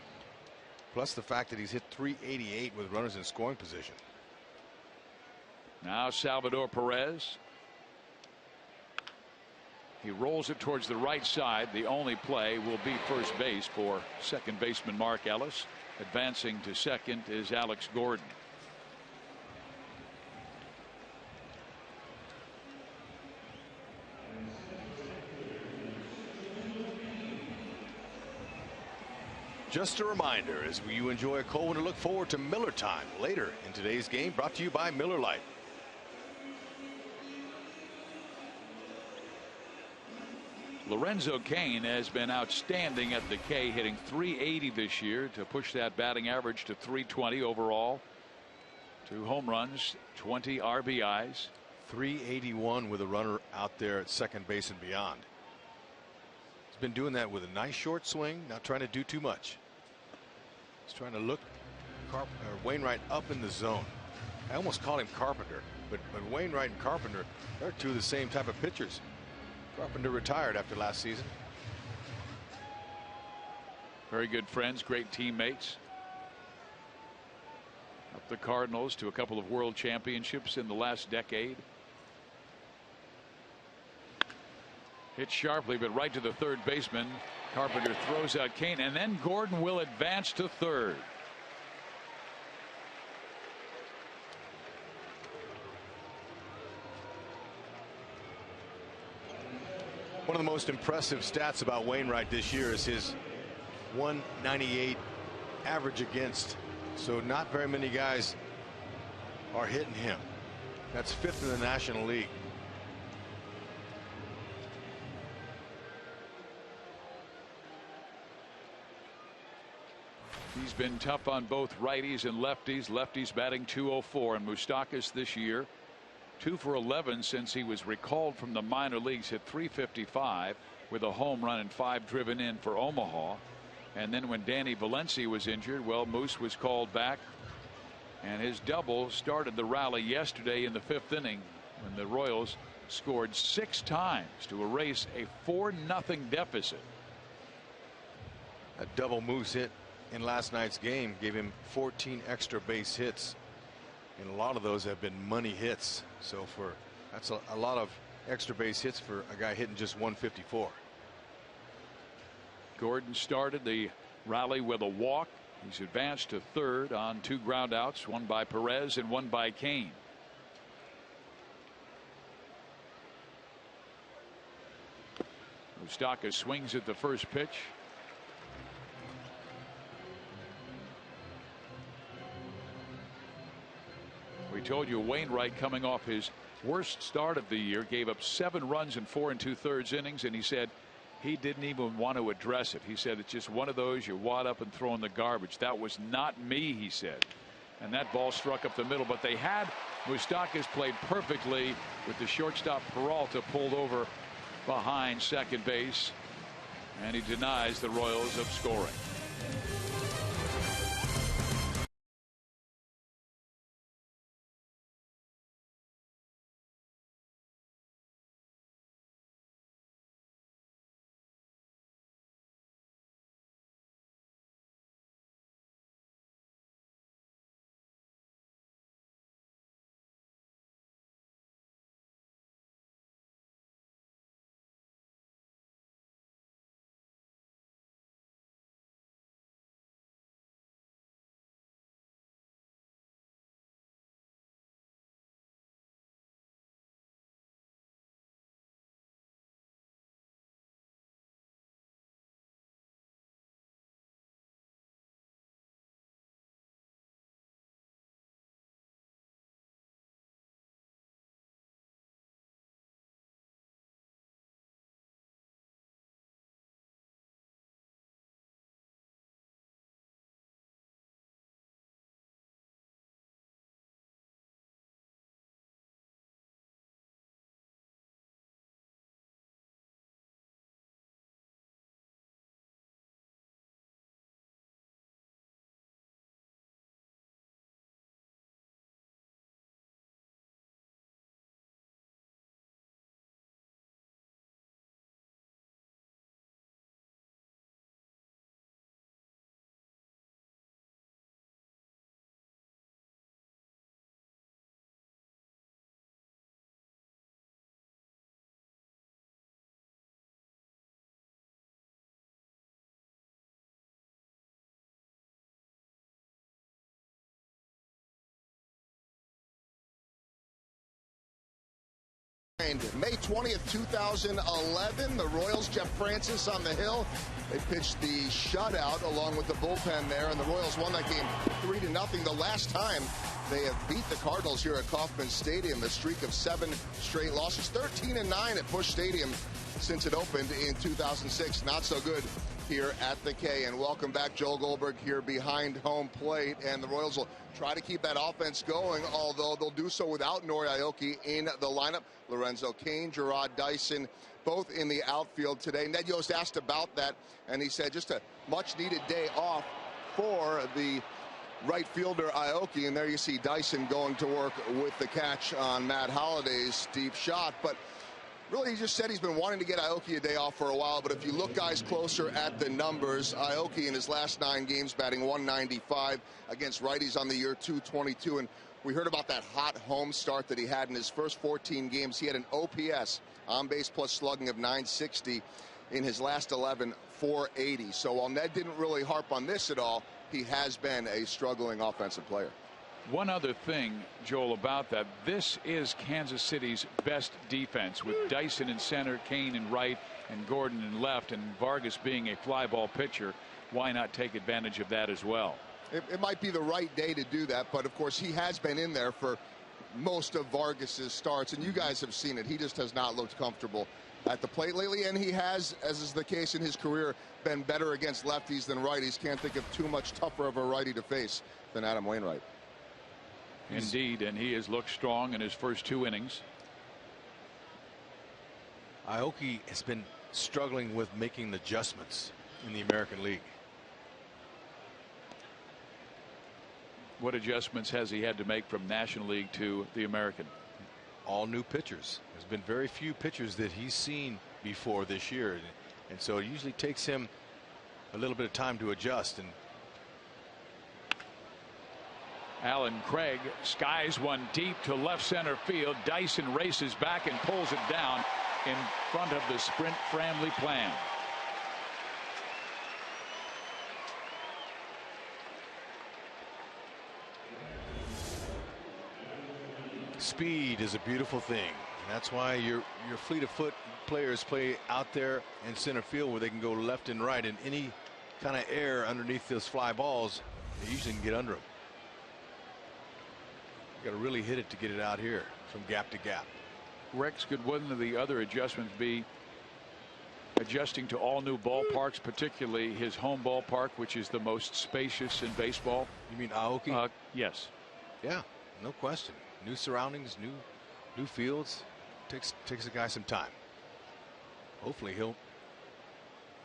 Plus the fact that he's hit .388 with runners in scoring position. Now Salvador Perez. He rolls it towards the right side. The only play will be first base for second baseman Mark Ellis. Advancing to second is Alex Gordon. Just a reminder, as you enjoy a cold one, to look forward to Miller Time later in today's game, brought to you by Miller Lite. Lorenzo Cain has been outstanding at the K, hitting .380 this year to push that batting average to .320 overall. 2 home runs, 20 RBIs. .381 with a runner out there at second base and beyond. He's been doing that with a nice short swing, not trying to do too much. He's trying to look Wainwright up in the zone. I almost call him Carpenter, but Wainwright and Carpenter, they're two of the same type of pitchers. Carpenter retired after last season. Very good friends, great teammates. Up the Cardinals to a couple of world championships in the last decade. Hit sharply, but right to the third baseman. Carpenter throws out Cain, and then Gordon will advance to third. One of the most impressive stats about Wainwright this year is his .198 average against. So not very many guys are hitting him. That's 5th in the National League. He's been tough on both righties and lefties. Lefties batting .204, and Moustakas this year 2 for 11 since he was recalled from the minor leagues. Hit .355 with a home run and 5 driven in for Omaha. And then when Danny Valencia was injured, well, Moose was called back, and his double started the rally yesterday in the 5th inning when the Royals scored 6 times to erase a 4-0 deficit. A double Moose hit in last night's game gave him 14 extra base hits, and a lot of those have been money hits. So that's a lot of extra base hits for a guy hitting just .154. Gordon started the rally with a walk. He's advanced to third on 2 groundouts, one by Perez and one by Cain. Moustakas swings at the first pitch. We told you Wainwright, coming off his worst start of the year, gave up 7 runs in 4 2/3 innings, and he said he didn't even want to address it. He said it's just one of those you wad up and throw in the garbage. That was not me, he said. And that ball struck up the middle, but they had Moustakas played perfectly with the shortstop Peralta pulled over behind second base, and he denies the Royals of scoring. behind. May 20th, 2011, the Royals, Jeff Francis on the hill. They pitched the shutout along with the bullpen there, and the Royals won that game 3-0. The last time they have beat the Cardinals here at Kauffman Stadium, a streak of 7 straight losses, 13-9 at Busch Stadium since it opened in 2006. Not so good here at the K. And welcome back, Joel Goldberg here behind home plate, and the Royals will try to keep that offense going, although they'll do so without Nori Aoki in the lineup. Lorenzo Cain, Gerard Dyson, both in the outfield today. Ned Yost asked about that, and he said just a much-needed day off for the right fielder Aoki, and there you see Dyson going to work with the catch on Matt Holliday's deep shot. But really, he just said he's been wanting to get Aoki a day off for a while, but if you look, guys, closer at the numbers, Aoki in his last 9 games batting .195 against righties on the year, .222, and we heard about that hot home start that he had in his first 14 games. He had an OPS, on-base plus slugging, of .960 in his last 11, .480. So while Ned didn't really harp on this at all, he has been a struggling offensive player. One other thing, Joel, about that, this is Kansas City's best defense, with Dyson in center, Cain in right, and Gordon in left, and Vargas being a fly ball pitcher. Why not take advantage of that as well? It might be the right day to do that, but of course he has been in there for most of Vargas's starts, and you guys have seen it. He just has not looked comfortable at the plate lately, and he has, as is the case in his career, been better against lefties than righties. Can't think of too much tougher of a righty to face than Adam Wainwright. Indeed, and he has looked strong in his first 2 innings. Aoki has been struggling with making adjustments in the American League. What adjustments has he had to make from National League to the American? All new pitchers. There's been very few pitchers that he's seen before this year, and so it usually takes him a little bit of time to adjust. And Alan Craig skies one deep to left center field. Dyson races back and pulls it down in front of the Sprint Framley plan. Speed is a beautiful thing. And that's why your fleet of foot players play out there in center field, where they can go left and right, and any kind of air underneath those fly balls, they usually can get under them. You got to really hit it to get it out here from gap to gap. Rex, could one of the other adjustments be adjusting to all new ballparks, particularly his home ballpark, which is the most spacious in baseball? You mean Aoki? Yes. Yeah, no question. New surroundings, new fields. Takes a guy some time. Hopefully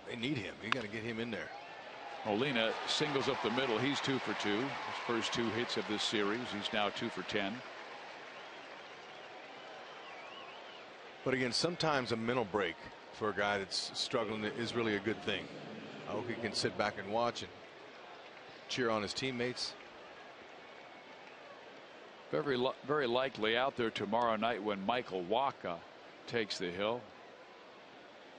they need him. You got to get him in there. Molina singles up the middle. He's 2 for 2. His first 2 hits of this series. He's now 2 for 10. But again, sometimes a mental break for a guy that's struggling is really a good thing. I hope he can sit back and watch and cheer on his teammates. Very likely out there tomorrow night when Michael Wacha takes the hill.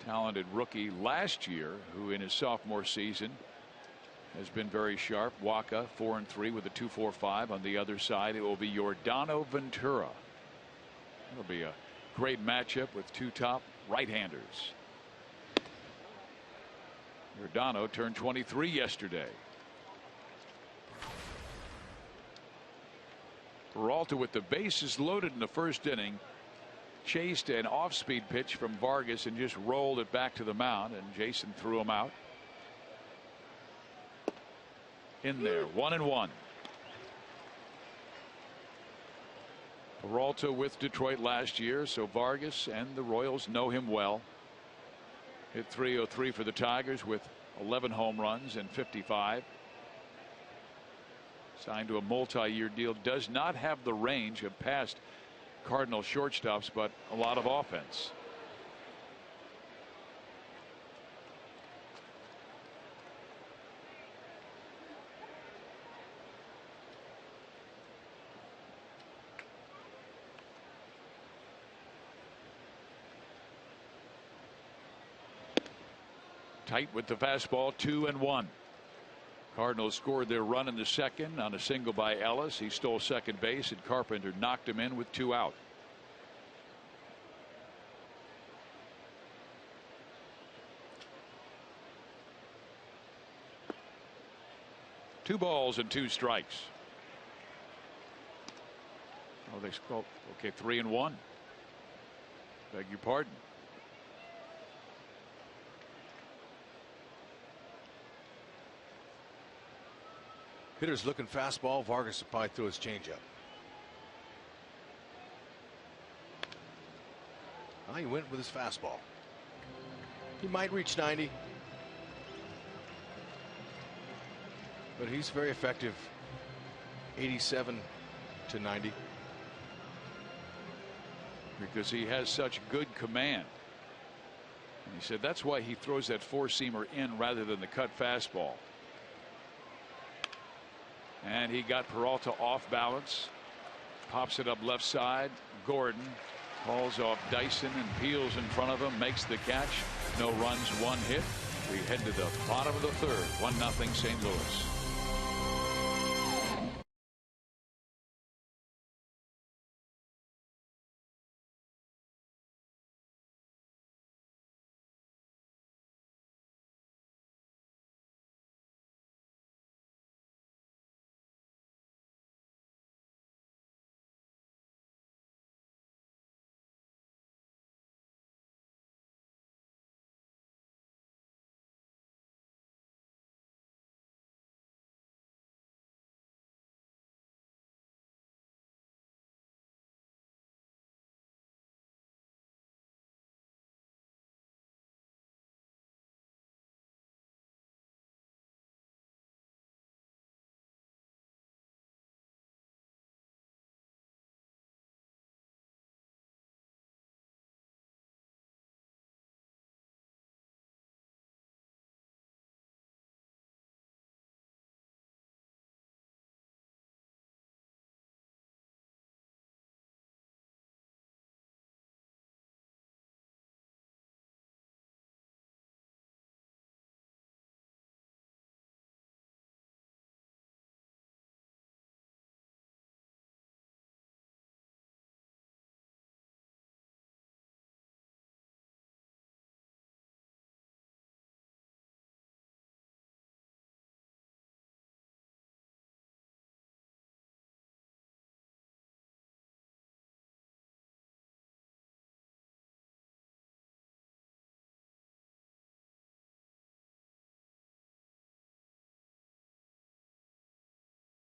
Talented rookie last year, who in his sophomore season has been very sharp. Wacha 4-3 with a 2.45. On the other side, it will be Yordano Ventura. It'll be a great matchup with 2 top right-handers. Yordano turned 23 yesterday. Peralta, with the bases loaded in the first inning, chased an off-speed pitch from Vargas and just rolled it back to the mound, and Jason threw him out. In there, 1-1. Peralta with Detroit last year, so Vargas and the Royals know him well. Hit .303 for the Tigers with 11 home runs and 55. Signed to a multi-year deal. Does not have the range of past Cardinal shortstops, but a lot of offense. Tight with the fastball, 2-1. Cardinals scored their run in the second on a single by Ellis. He stole second base, and Carpenter knocked him in with 2 out. 2 balls and 2 strikes. Oh, they scored. Okay, 3-1. Beg your pardon. Hitter's looking fastball. Vargas will probably throw his changeup. He went with his fastball. He might reach 90. But he's very effective. 87 to 90. Because he has such good command. And he said that's why he throws that 4-seamer in rather than the cut fastball. And he got Peralta off balance. Pops it up left side. Gordon hauls off Dyson and peels in front of him. Makes the catch. No runs, 1 hit. We head to the bottom of the 3rd. 1-0 St. Louis.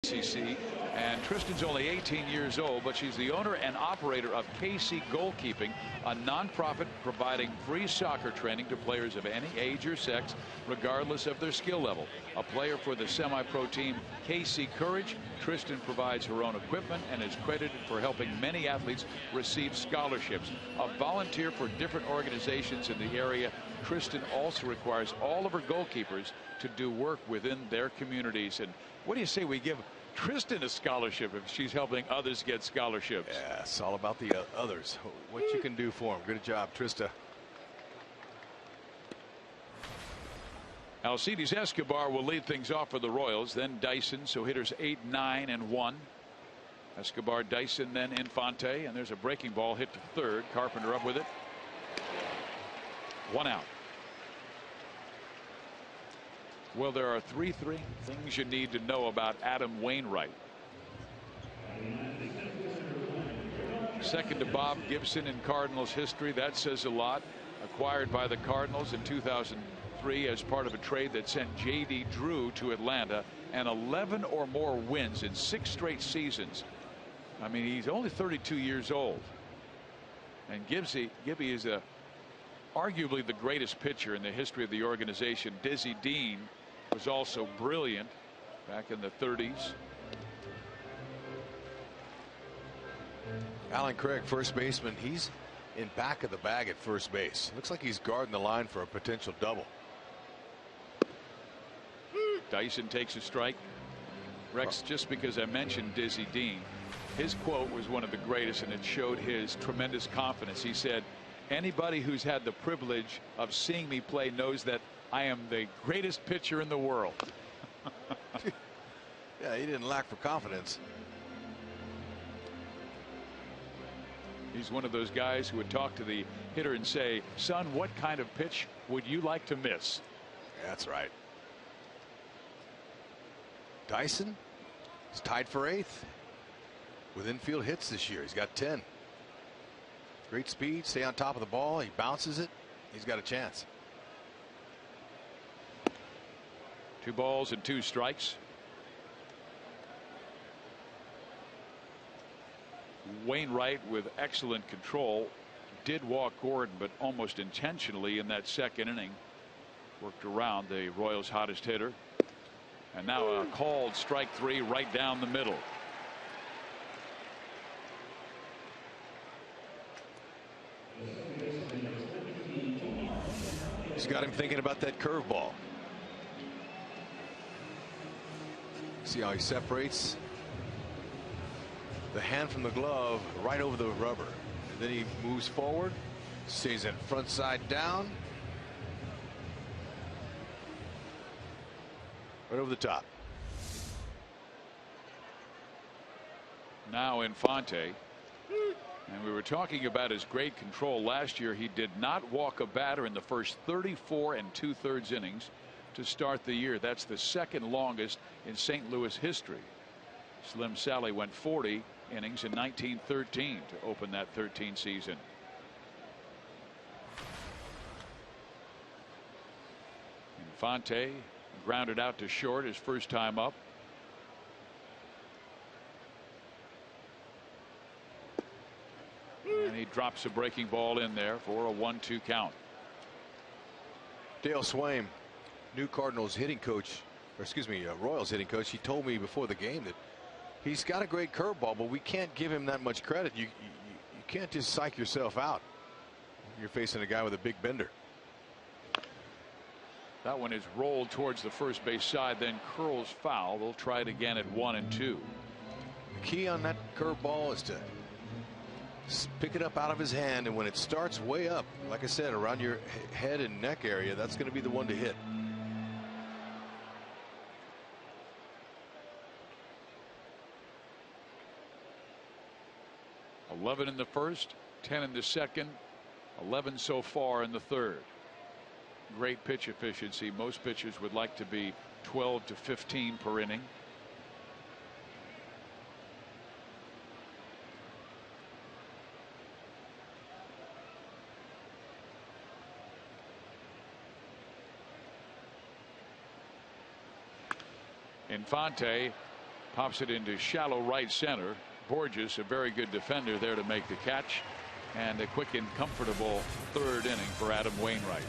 KCA, and Tristan's only 18 years old, but she's the owner and operator of KC Goalkeeping, a nonprofit providing free soccer training to players of any age or sex, regardless of their skill level. A player for the semi-pro team KC Courage, Tristan provides her own equipment and is credited for helping many athletes receive scholarships. A volunteer for different organizations in the area, Tristan also requires all of her goalkeepers to do work within their communities. And what do you say we give Tristan a scholarship if she's helping others get scholarships? Yeah, it's all about the others. What you can do for them. Good job, Trista. Alcides Escobar will lead things off for the Royals, then Dyson, so hitters 8, 9, and 1. Escobar, Dyson, then Infante, and there's a breaking ball hit to third. Carpenter up with it. 1 out. Well, there are three things you need to know about Adam Wainwright. Second to Bob Gibson in Cardinals history. That says a lot. Acquired by the Cardinals in 2003 as part of a trade that sent J.D. Drew to Atlanta, and 11 or more wins in 6 straight seasons. I mean, he's only 32 years old. And Gibby is arguably the greatest pitcher in the history of the organization. Dizzy Dean was also brilliant back in the 30s. Alan Craig, first baseman, he's in back of the bag at first base. Looks like he's guarding the line for a potential double. Dyson takes a strike. Rex, just because I mentioned Dizzy Dean, his quote was one of the greatest, and it showed his tremendous confidence. He said, "Anybody who's had the privilege of seeing me play knows that I am the greatest pitcher in the world." Yeah, he didn't lack for confidence. He's one of those guys who would talk to the hitter and say, "Son, what kind of pitch would you like to miss?" That's right. Dyson is tied for 8th with infield hits this year. He's got 10. Great speed, stay on top of the ball. He bounces it. He's got a chance. 2 balls and 2 strikes. Wainwright with excellent control did walk Gordon, but almost intentionally in that second inning. Worked around the Royals' hottest hitter. And now a called strike 3 right down the middle. He's got him thinking about that curveball. See how he separates the hand from the glove right over the rubber. And then he moves forward, stays in front side down. Right over the top. Now Infante. And we were talking about his great control. Last year he did not walk a batter in the first 34 2/3 innings to start the year. That's the second longest in St. Louis history. Slim Sally went 40 innings in 1913 to open that 13 season. Infante grounded out to short his first time up. And he drops a breaking ball in there for a 1-2 count. Dale Swaim, new Cardinals hitting coach, or excuse me, Royals hitting coach, he told me before the game that he's got a great curveball, but we can't give him that much credit. You can't just psych yourself out. You're facing a guy with a big bender. That one is rolled towards the first base side, then curls foul. They'll try it again at 1-2. The key on that curveball is to pick it up out of his hand, and when it starts way up, like I said, around your head and neck area, that's going to be the one to hit. $11 in the first, 10 in the second, 11 so far in the third. Great pitch efficiency. Most pitchers would like to be 12 to 15 per inning. Infante pops it into shallow right center. Borges, a very good defender, there to make the catch, and a quick and comfortable third inning for Adam Wainwright.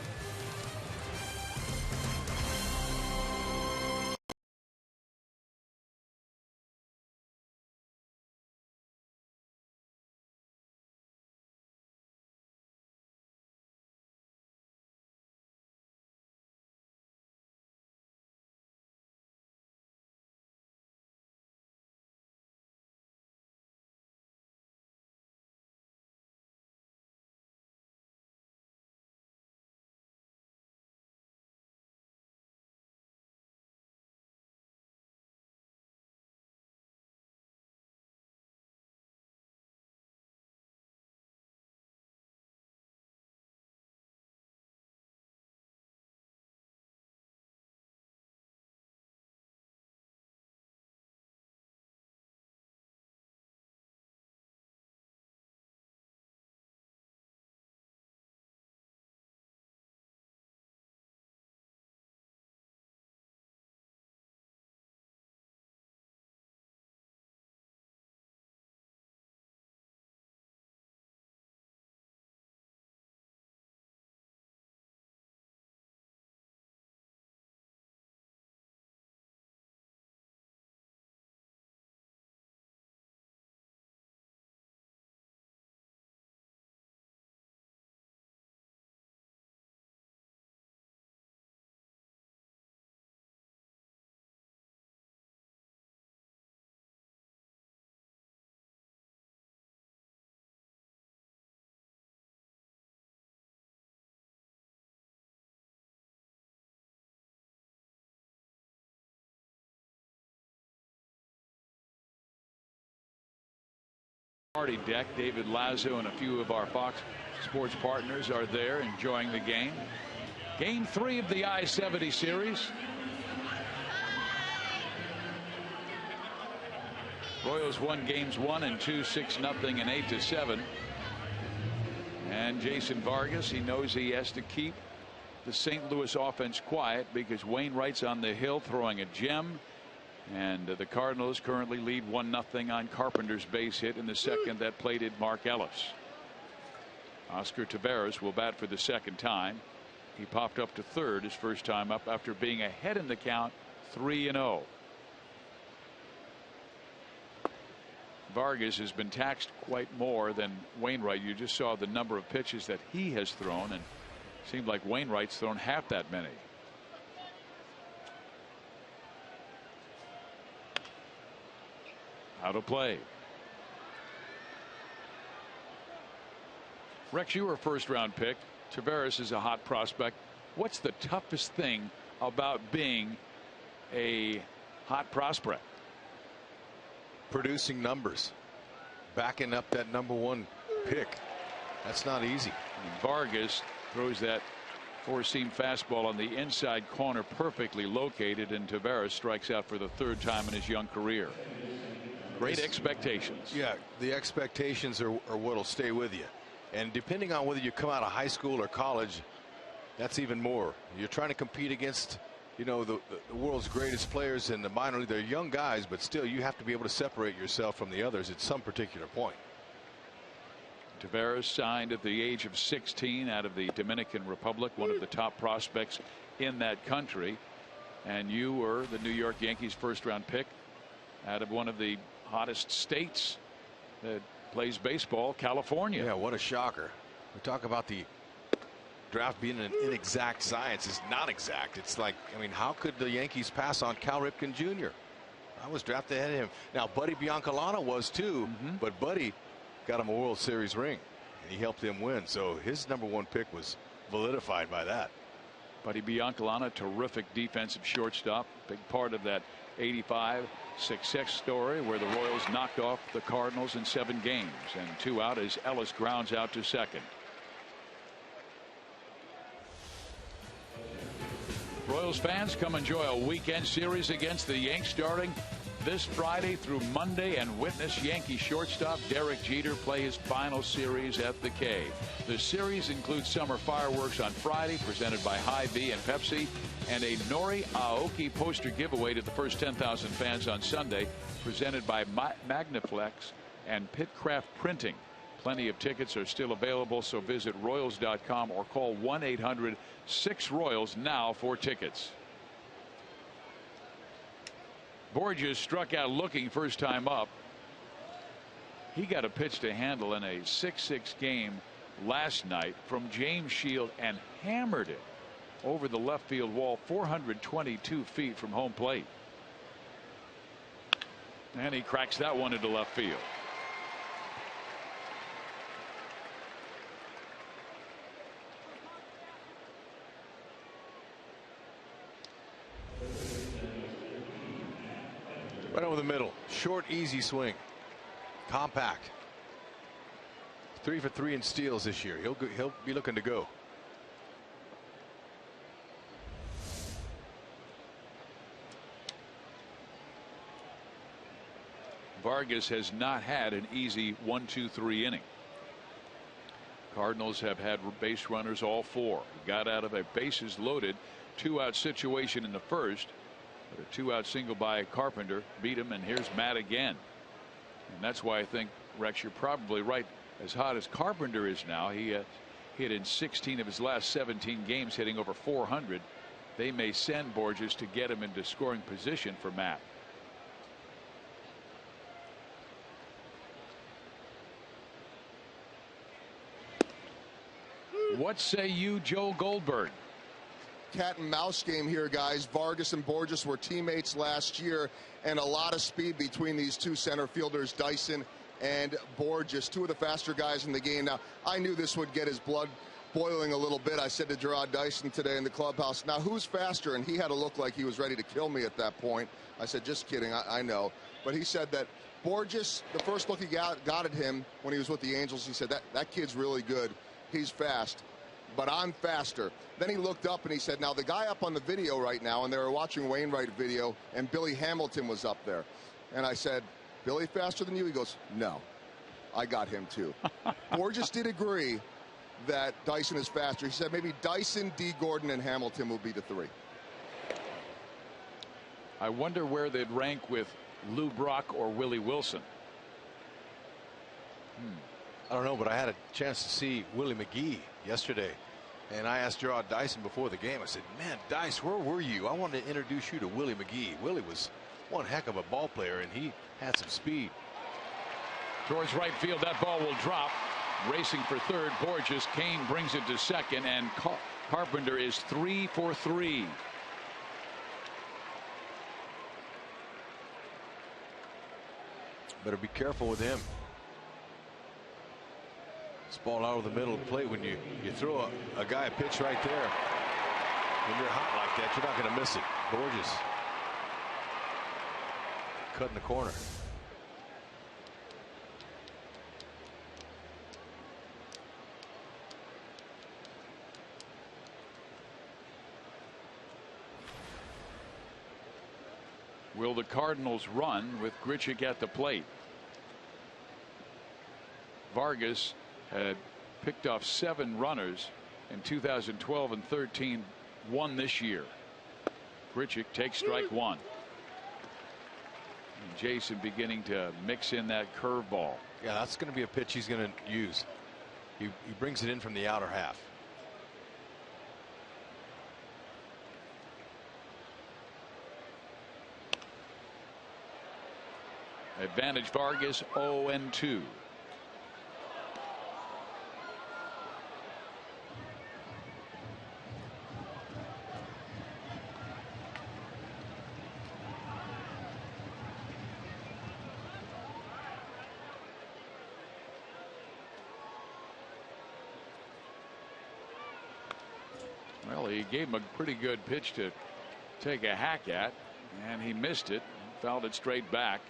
Party deck. David Lazo and a few of our Fox Sports partners are there enjoying the game. Game 3 of the I-70 series. Royals won games 1 and 2, 6-0 and 8-7. And Jason Vargas, he knows he has to keep the St. Louis offense quiet because Wainwright's on the hill throwing a gem. And the Cardinals currently lead 1-0 on Carpenter's base hit in the second that plated Mark Ellis. Oscar Taveras will bat for the second time. He popped up to third his first time up after being ahead in the count 3-0. Vargas has been taxed quite more than Wainwright. You just saw the number of pitches that he has thrown, and it seemed like Wainwright's thrown half that many. Out of play. Rex, you were a first-round pick. Taveras is a hot prospect. What's the toughest thing about being a hot prospect? Producing numbers, backing up that #1 pick. That's not easy. And Vargas throws that four-seam fastball on the inside corner, perfectly located, and Taveras strikes out for the third time in his young career. Great expectations. Yeah, the expectations are what'll stay with you, and depending on whether you come out of high school or college, that's even more. You're trying to compete against, you know, the world's greatest players in the minor league. They're young guys, but still you have to be able to separate yourself from the others at some particular point. Taveras signed at the age of 16 out of the Dominican Republic, one of the top prospects in that country. And you were the New York Yankees first-round pick out of one of the hottest states that plays baseball, California. Yeah, what a shocker. We talk about the draft being an inexact science. It's not exact. It's like, I mean, how could the Yankees pass on Cal Ripken Jr.? I was drafted ahead of him. Now, Buddy Biancalana was too, but Buddy got him a World Series ring, and he helped him win. So his #1 pick was validified by that. Buddy Biancalana, terrific defensive shortstop, big part of that '85 success story where the Royals knocked off the Cardinals in 7 games. And 2 out as Ellis grounds out to second. Royals fans, come enjoy a weekend series against the Yanks starting this Friday through Monday, and witness Yankee shortstop Derek Jeter play his final series at the K. The series includes summer fireworks on Friday presented by Hy-Vee and Pepsi, and a Nori Aoki poster giveaway to the first 10,000 fans on Sunday presented by Magnaflex and Pitcraft Printing. Plenty of tickets are still available, so visit Royals.com or call 1-800-6-ROYALS now for tickets. Borges struck out looking first time up. He got a pitch to handle in a 6-6 game last night from James Shield and hammered it over the left field wall 422 feet from home plate. And he cracks that one into left field. Right over the middle. Short, easy swing. Compact. 3 for 3 in steals this year. He'll be looking to go. Vargas has not had an easy 1-2-3 inning. Cardinals have had base runners all 4. Got out of a bases loaded 2-out situation in the first. But a 2-out single by Carpenter beat him, and here's Matt again. And that's why I think, Rex, you're probably right. As hot as Carpenter is now, he hit in 16 of his last 17 games, hitting over 400. They may send Borges to get him into scoring position for Matt. What say you, Joe Goldberg? Cat and mouse game here, guys. Vargas and Borges were teammates last year, and a lot of speed between these two center fielders, Dyson and Borges, 2 of the faster guys in the game. Now, I knew this would get his blood boiling a little bit. I said to Gerard Dyson today in the clubhouse, now who's faster? And he had to look like he was ready to kill me at that point. I said, just kidding, I know. But he said that Borges, the first look he got at him when he was with the Angels, he said, that kid's really good. He's fast, but I'm faster. Then he looked up and he said, now the guy up on the video right now, and they were watching Wainwright video, and Billy Hamilton was up there. And I said, Billy faster than you? He goes, no, I got him too. Borges did agree that Dyson is faster. He said maybe Dyson, D. Gordon, and Hamilton will be the 3. I wonder where they'd rank with Lou Brock or Willie Wilson. I don't know, but I had a chance to see Willie McGee yesterday, and I asked Gerard Dyson before the game. I said, man, Dice, where were you? I wanted to introduce you to Willie McGee. Willie was one heck of a ball player, and he had some speed. Towards right field, that ball will drop. Racing for third, Borges. Kane brings it to second, and Carpenter is 3 for 3. Better be careful with him. This ball out of the middle of the plate. When you throw a guy a pitch right there, when you're hot like that, you're not going to miss it. Borges cutting the corner. Will the Cardinals run with Grichuk at the plate? Vargas had picked off 7 runners in 2012 and 13, 1 this year. Grichuk takes strike 1. And Jason beginning to mix in that curveball. Yeah, that's going to be a pitch he's going to use. He brings it in from the outer half. Advantage Vargas 0-2. Well, he gave him a pretty good pitch to take a hack at, and he missed it, fouled it straight back.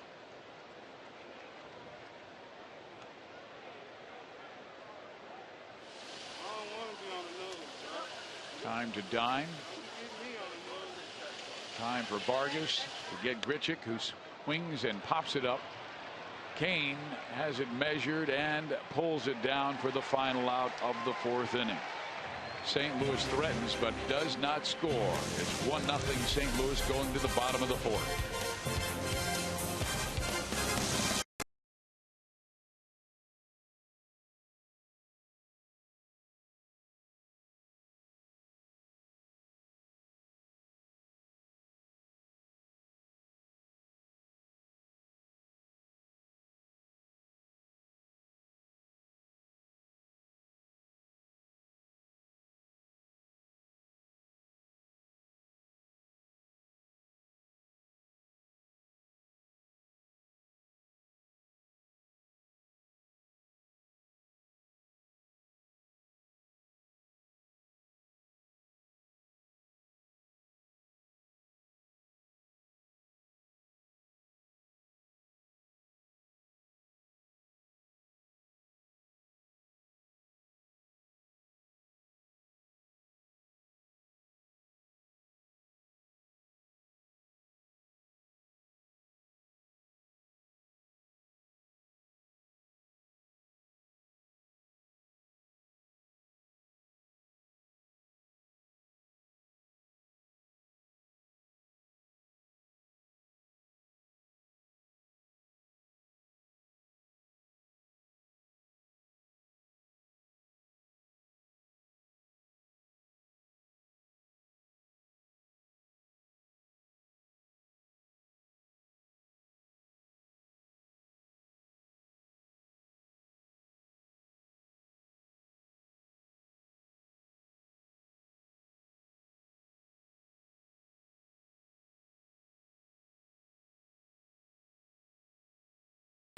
Time to dime. Time for Vargas to get Grichuk, who swings and pops it up. Kane has it measured and pulls it down for the final out of the 4th inning. St. Louis threatens but does not score. It's 1-0 St. Louis going to the bottom of the 4th.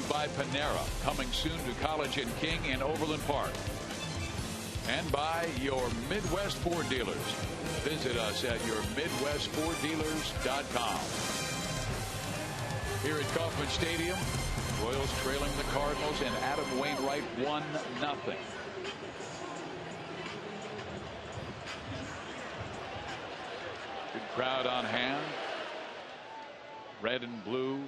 By Panera, coming soon to College and King in Overland Park. And by your Midwest Ford dealers. Visit us at yourmidwestforddealers.com. Here at Kauffman Stadium, Royals trailing the Cardinals and Adam Wainwright 1-0. Good crowd on hand. Red and blue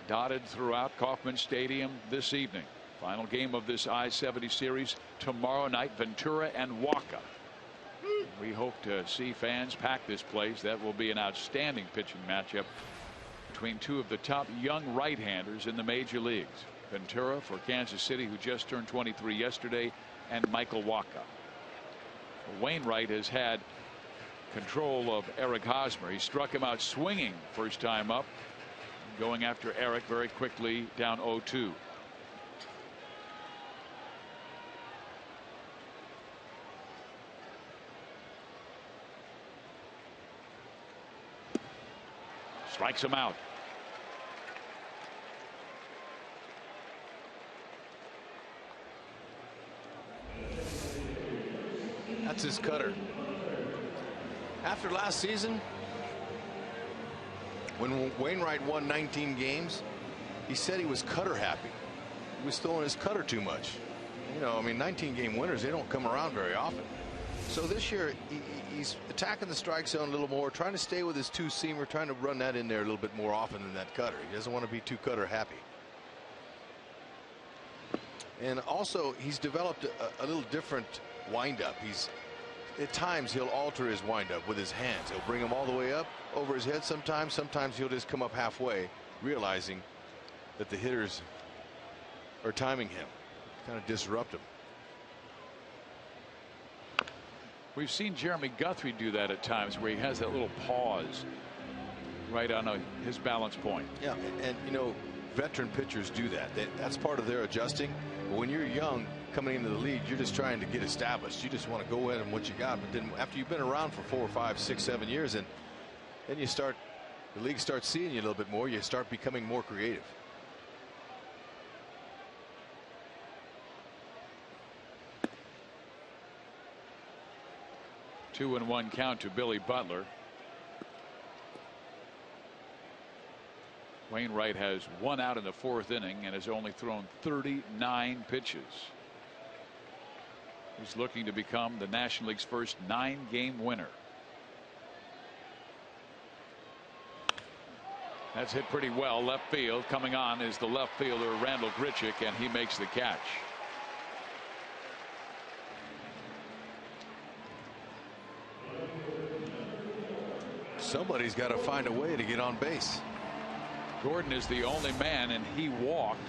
dotted throughout Kauffman Stadium this evening. Final game of this I-70 series tomorrow night, Ventura and Waka. We hope to see fans pack this place. That will be an outstanding pitching matchup between two of the top young right-handers in the major leagues. Ventura for Kansas City, who just turned 23 yesterday, and Michael Waka. Wainwright has had control of Eric Hosmer. He struck him out swinging first time up, going after Eric very quickly, down 0-2. Strikes him out. That's his cutter. After last season, when Wainwright won 19 games, he said he was cutter happy. He was throwing his cutter too much. You know, I mean, 19-game winners, they don't come around very often. So this year, he's attacking the strike zone a little more, trying to stay with his two-seamer, trying to run that in there a little bit more often than that cutter. He doesn't want to be too cutter happy. And also, he's developed a little different windup. At times he'll alter his windup with his hands. He'll bring them all the way up over his head sometimes. Sometimes he'll just come up halfway, realizing that the hitters are timing him, kind of disrupt him. We've seen Jeremy Guthrie do that at times, where he has that little pause right on his balance point. Yeah, and you know, veteran pitchers do that. That's part of their adjusting. But when you're young, coming into the league, you're just trying to get established. You just want to go in and what you got. But then after you've been around for 4, 5, 6, 7 years, and then the league starts seeing you a little bit more. You start becoming more creative. Two and one count to Billy Butler. Wainwright has one out in the fourth inning and has only thrown 39 pitches. He's looking to become the National League's first 9-game winner. That's hit pretty well left field. Coming on is the left fielder Randall Grichuk, and he makes the catch. Somebody's got to find a way to get on base. Gordon is the only man, and he walked.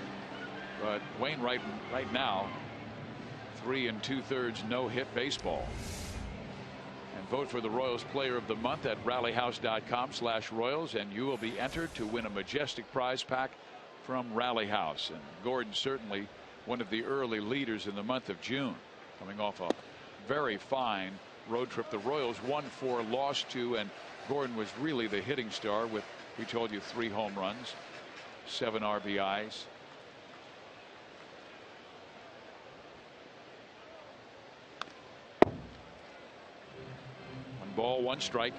But Wainwright right now, 3 2/3 no-hit baseball. And vote for the Royals Player of the Month at rallyhouse.com/Royals, and you will be entered to win a majestic prize pack from Rally House. And Gordon certainly one of the early leaders in the month of June, coming off a very fine road trip. The Royals won 4, lost 2, and Gordon was really the hitting star with, we told you, 3 home runs, 7 RBIs. One ball, one strike.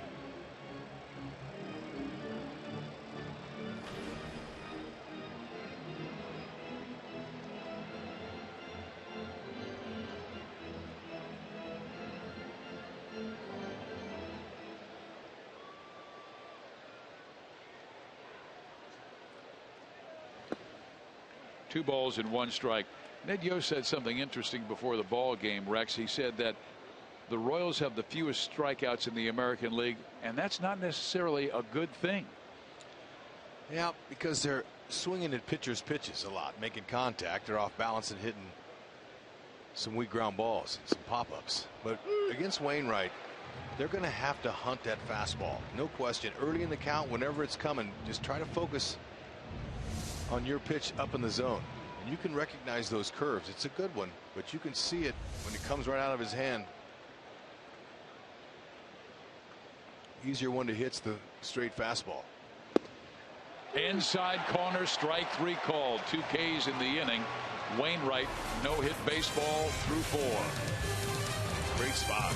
Two balls and one strike. Ned Yost said something interesting before the ball game, Rex. He said that the Royals have the fewest strikeouts in the American League, and that's not necessarily a good thing. Yeah, because they're swinging at pitchers' pitches a lot, making contact. They're off balance and hitting some weak ground balls, some pop-ups. But against Wainwright, they're going to have to hunt that fastball. No question. Early in the count, whenever it's coming, just try to focus on your pitch up in the zone. And you can recognize those curves. It's a good one, but you can see it when it comes right out of his hand. Easier one to hit's the straight fastball. Inside corner, strike 3 called. 2 Ks in the inning. Wainwright no-hit baseball through 4. Great spot.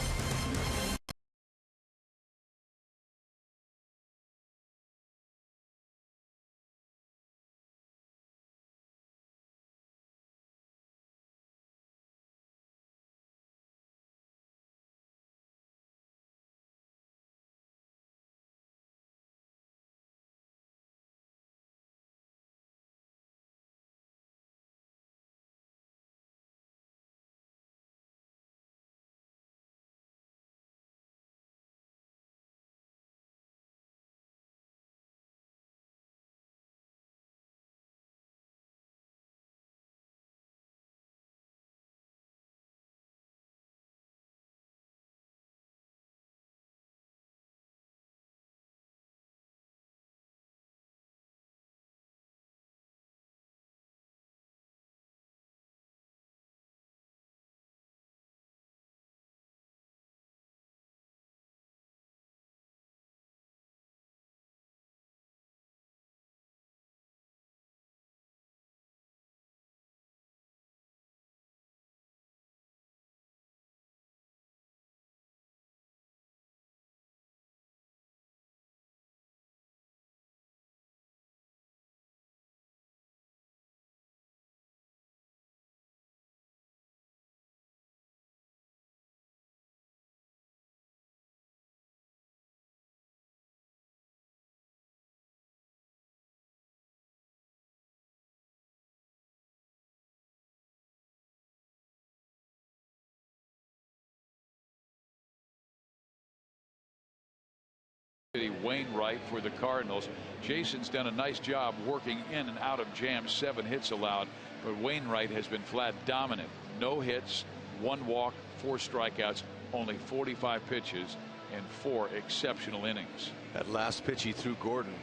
Wainwright for the Cardinals. Jason's done a nice job working in and out of jams. 7 hits allowed, but Wainwright has been flat dominant. No hits, 1 walk, 4 strikeouts, only 45 pitches and 4 exceptional innings. That last pitch he threw Gordon,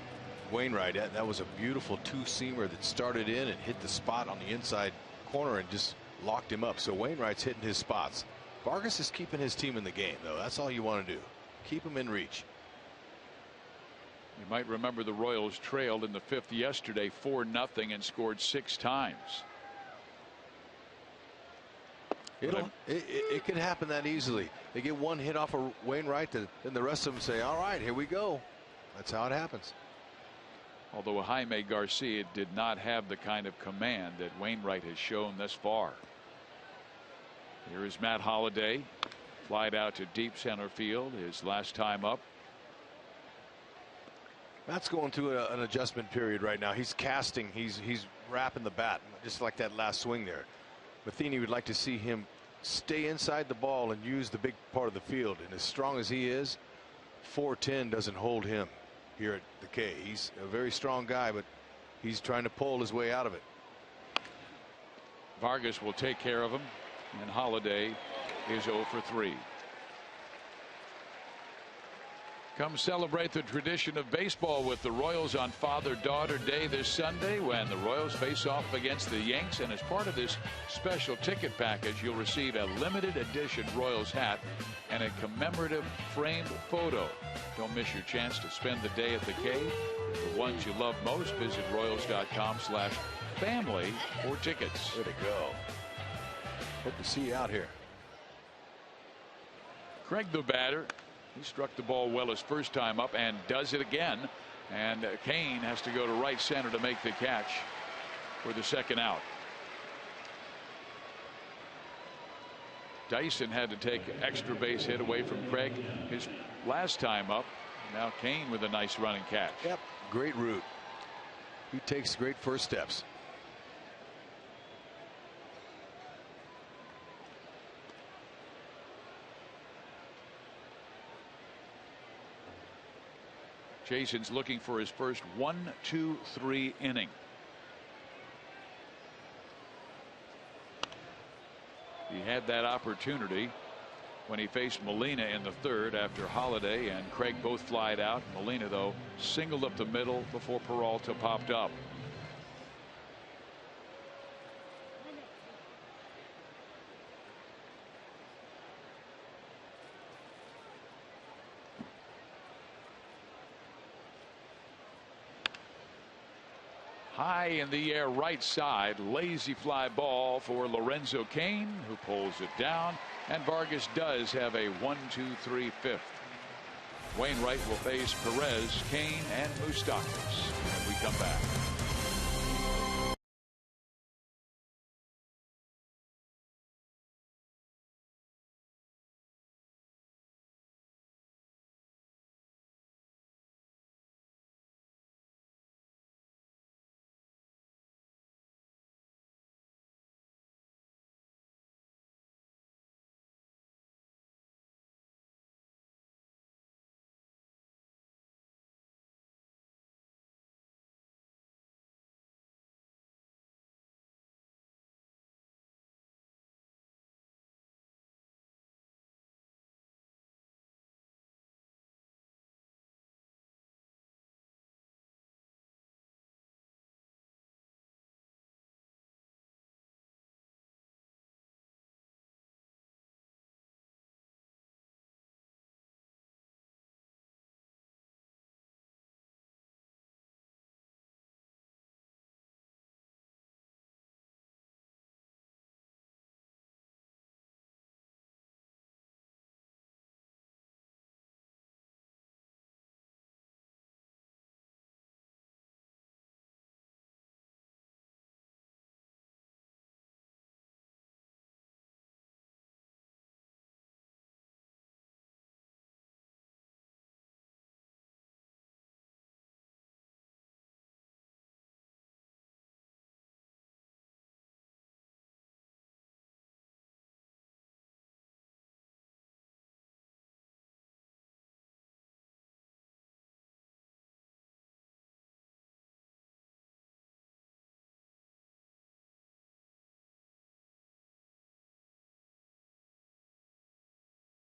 Wainwright, that was a beautiful 2-seamer that started in and hit the spot on the inside corner and just locked him up. So Wainwright's hitting his spots. Vargas is keeping his team in the game, though. That's all you want to do. Keep him in reach. You might remember the Royals trailed in the 5th yesterday 4-0 and scored 6 times. It can happen that easily. They get 1 hit off of Wainwright, then the rest of them say, all right, here we go. That's how it happens. Although Jaime Garcia did not have the kind of command that Wainwright has shown thus far. Here is Matt Holliday, flied out to deep center field, his last time up. Matt's going through an adjustment period right now. He's casting, he's wrapping the bat, just like that last swing there. Matheny would like to see him stay inside the ball and use the big part of the field. And as strong as he is, 410 doesn't hold him here at the K. He's a very strong guy, but he's trying to pull his way out of it. Vargas will take care of him, and Holliday is 0 for 3. Come celebrate the tradition of baseball with the Royals on Father-Daughter Day this Sunday when the Royals face off against the Yanks. And as part of this special ticket package, you'll receive a limited edition Royals hat and a commemorative framed photo. Don't miss your chance to spend the day at the K. The ones you love most, visit Royals.com/family for tickets. Way to go. Hope to see you out here. Craig the batter. He struck the ball well his first time up and does it again. And Kane has to go to right center to make the catch for the second out. Dyson had to take an extra base hit away from Craig his last time up. Now Kane with a nice running catch. Yep, great route. He takes great first steps. Jason's looking for his first 1-2-3 inning. He had that opportunity when he faced Molina in the 3rd after Holliday and Craig both flied out. Molina, though, singled up the middle before Peralta popped up. High in the air right side, lazy fly ball for Lorenzo Cain, who pulls it down, and Vargas does have a 1-2-3 5th. Wainwright will face Perez, Cain, and Moustakas when we come back.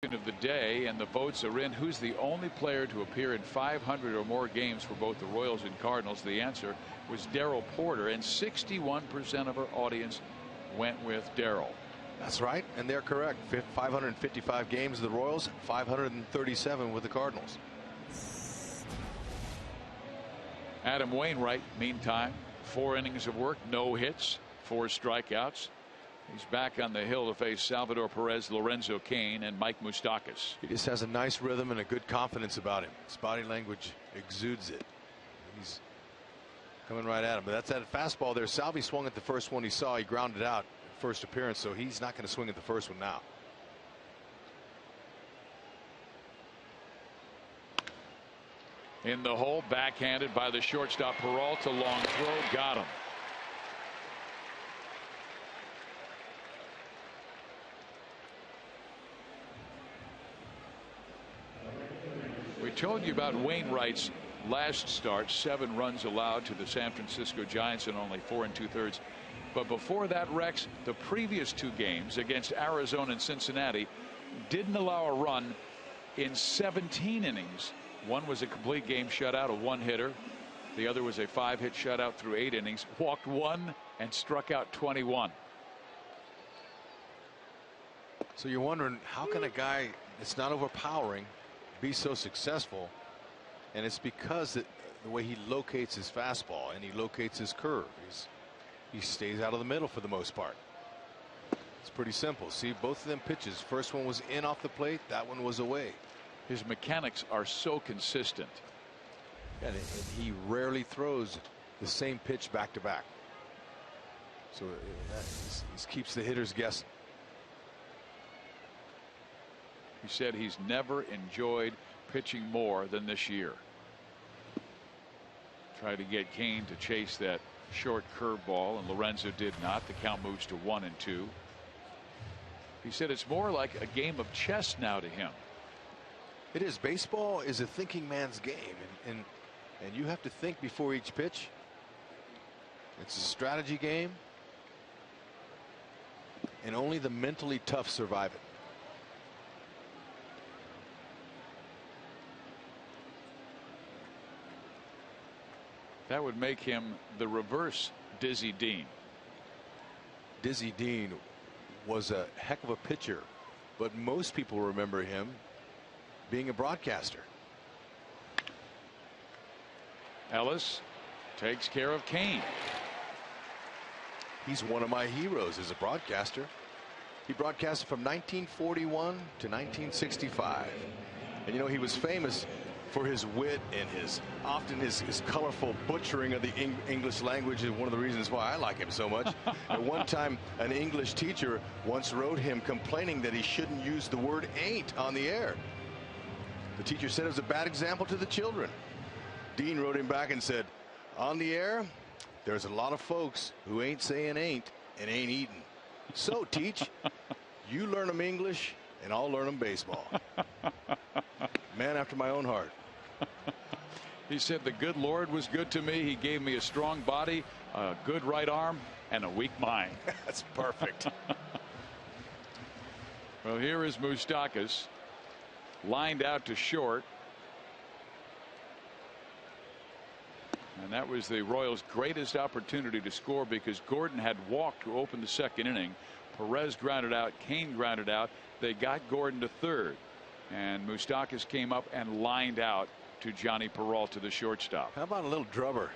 question of the day, and the votes are in. Who's the only player to appear in 500 or more games for both the Royals and Cardinals? The answer was Darryl Porter, and 61% of our audience went with Darryl. That's right, and they're correct. 555 games with the Royals, 537 with the Cardinals. Adam Wainwright, meantime, 4 innings of work, no hits, 4 strikeouts. He's back on the hill to face Salvador Perez, Lorenzo Cain, and Mike Moustakas. He just has a nice rhythm and a good confidence about him. His body language exudes it. He's coming right at him. But that's that fastball there. Salvi swung at the first one he saw. He grounded out first appearance, so he's not going to swing at the first one now. In the hole, backhanded by the shortstop. Peralta, long throw, got him. We told you about Wainwright's last start, 7 runs allowed to the San Francisco Giants in only 4 2/3. But before that, Rex, the previous 2 games against Arizona and Cincinnati didn't allow a run in 17 innings. One was a complete game shutout, a 1-hitter. The other was a 5-hit shutout through 8 innings. Walked 1 and struck out 21. So you're wondering, how can a guy that's not overpowering be so successful? And it's because the way he locates his fastball and he locates his curve. He stays out of the middle for the most part. It's pretty simple. See, both of them pitches. First one was in off the plate. That one was away. His mechanics are so consistent. And he rarely throws the same pitch back to back. So this keeps the hitters guessing. He said he's never enjoyed pitching more than this year. Tried to get Cain to chase that short curveball, and Lorenzo did not. The count moves to 1-2. He said it's more like a game of chess now to him. It is. Baseball is a thinking man's game, and you have to think before each pitch. It's a strategy game, and only the mentally tough survive it. That would make him the reverse Dizzy Dean. Dizzy Dean was a heck of a pitcher, but most people remember him being a broadcaster. Ellis takes care of Cain. He's one of my heroes as a broadcaster. He broadcasted from 1941 to 1965. And you know, he was famous for his wit and his colorful butchering of the English language is one of the reasons why I like him so much. At one time, an English teacher once wrote him complaining that he shouldn't use the word ain't on the air. The teacher said it was a bad example to the children. Dean wrote him back and said, on the air, there's a lot of folks who ain't saying ain't and ain't eating. So teach, you learn them English and I'll learn them baseball. Man after my own heart. He said the good Lord was good to me. He gave me a strong body, a good right arm, and a weak mind. That's perfect. Well, here is Moustakas, lined out to short. And that was the Royals' greatest opportunity to score because Gordon had walked to open the second inning. Perez grounded out, Cain grounded out. They got Gordon to third. And Moustakas came up and lined out to Johnny Peralta, the shortstop. How about a little drubber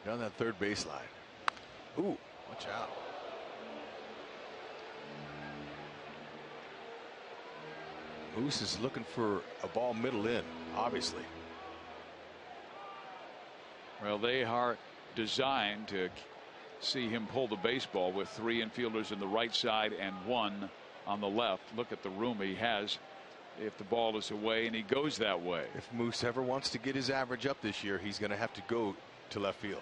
down that third baseline? Ooh, watch out. Moose is looking for a ball middle in, obviously. Well, they are designed to see him pull the baseball with 3 infielders in the right side and 1 on the left. Look at the room he has if the ball is away, and he goes that way. If Moose ever wants to get his average up this year, he's going to have to go to left field.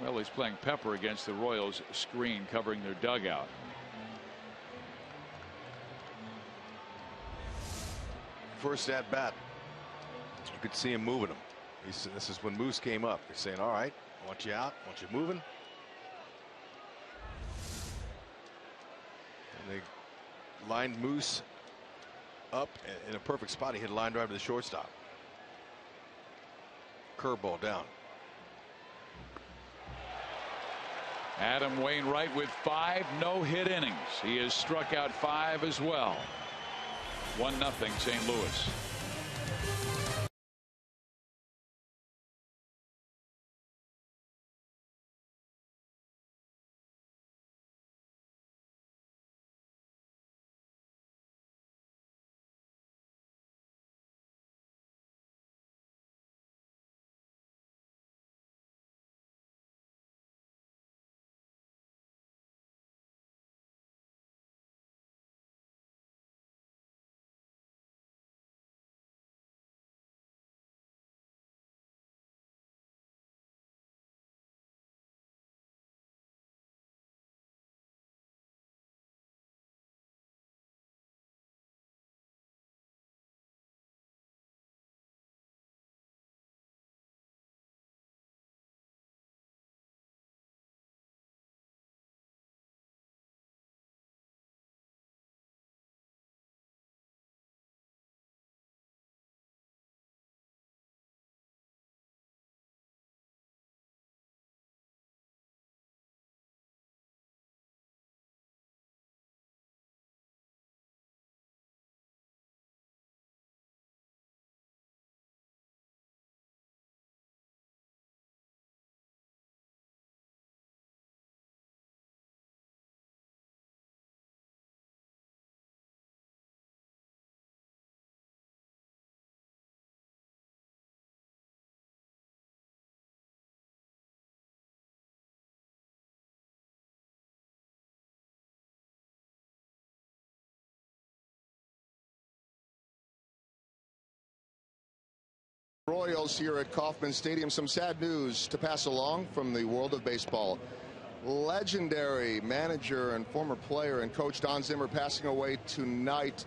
Well, he's playing Pepper against the Royals screen covering their dugout. First at bat, you could see him moving him. This is when Moose came up. They're saying, all right, I want you out, I want you moving. And they lined Moose up in a perfect spot. He hit a line drive to the shortstop. Curveball down. Adam Wainwright with 5 no-hit innings. He has struck out 5 as well. 1-0 St. Louis. Royals here at Kauffman Stadium. Some sad news to pass along from the world of baseball. Legendary manager and former player and coach Don Zimmer passing away tonight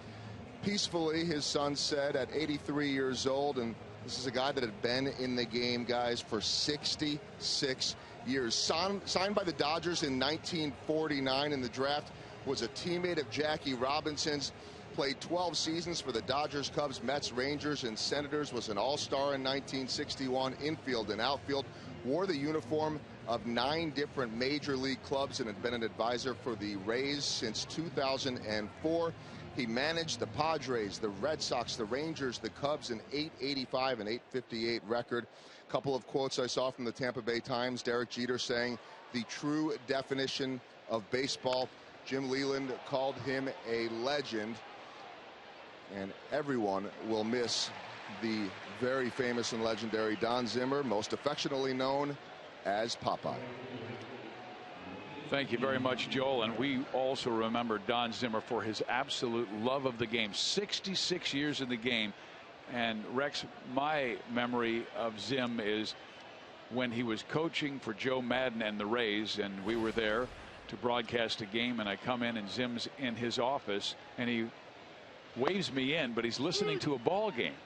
peacefully, his son said, at 83 years old. And this is a guy that had been in the game, guys, for 66 years. Signed by the Dodgers in 1949 in the draft, was a teammate of Jackie Robinson's. Played 12 seasons for the Dodgers, Cubs, Mets, Rangers, and Senators. Was an all-star in 1961, infield and outfield. Wore the uniform of 9 different major league clubs and had been an advisor for the Rays since 2004. He managed the Padres, the Red Sox, the Rangers, the Cubs, an .885 and .858 record. A couple of quotes I saw from the Tampa Bay Times. Derek Jeter saying, "The true definition of baseball." Jim Leland called him a legend. And everyone will miss the very famous and legendary Don Zimmer, most affectionately known as Popeye. Thank you very much, Joel. And we also remember Don Zimmer for his absolute love of the game. 66 years in the game. And Rex, my memory of Zim is when he was coaching for Joe Madden and the Rays, and we were there to broadcast a game, and I come in and Zim's in his office and he waves me in, but he's listening to a ball game.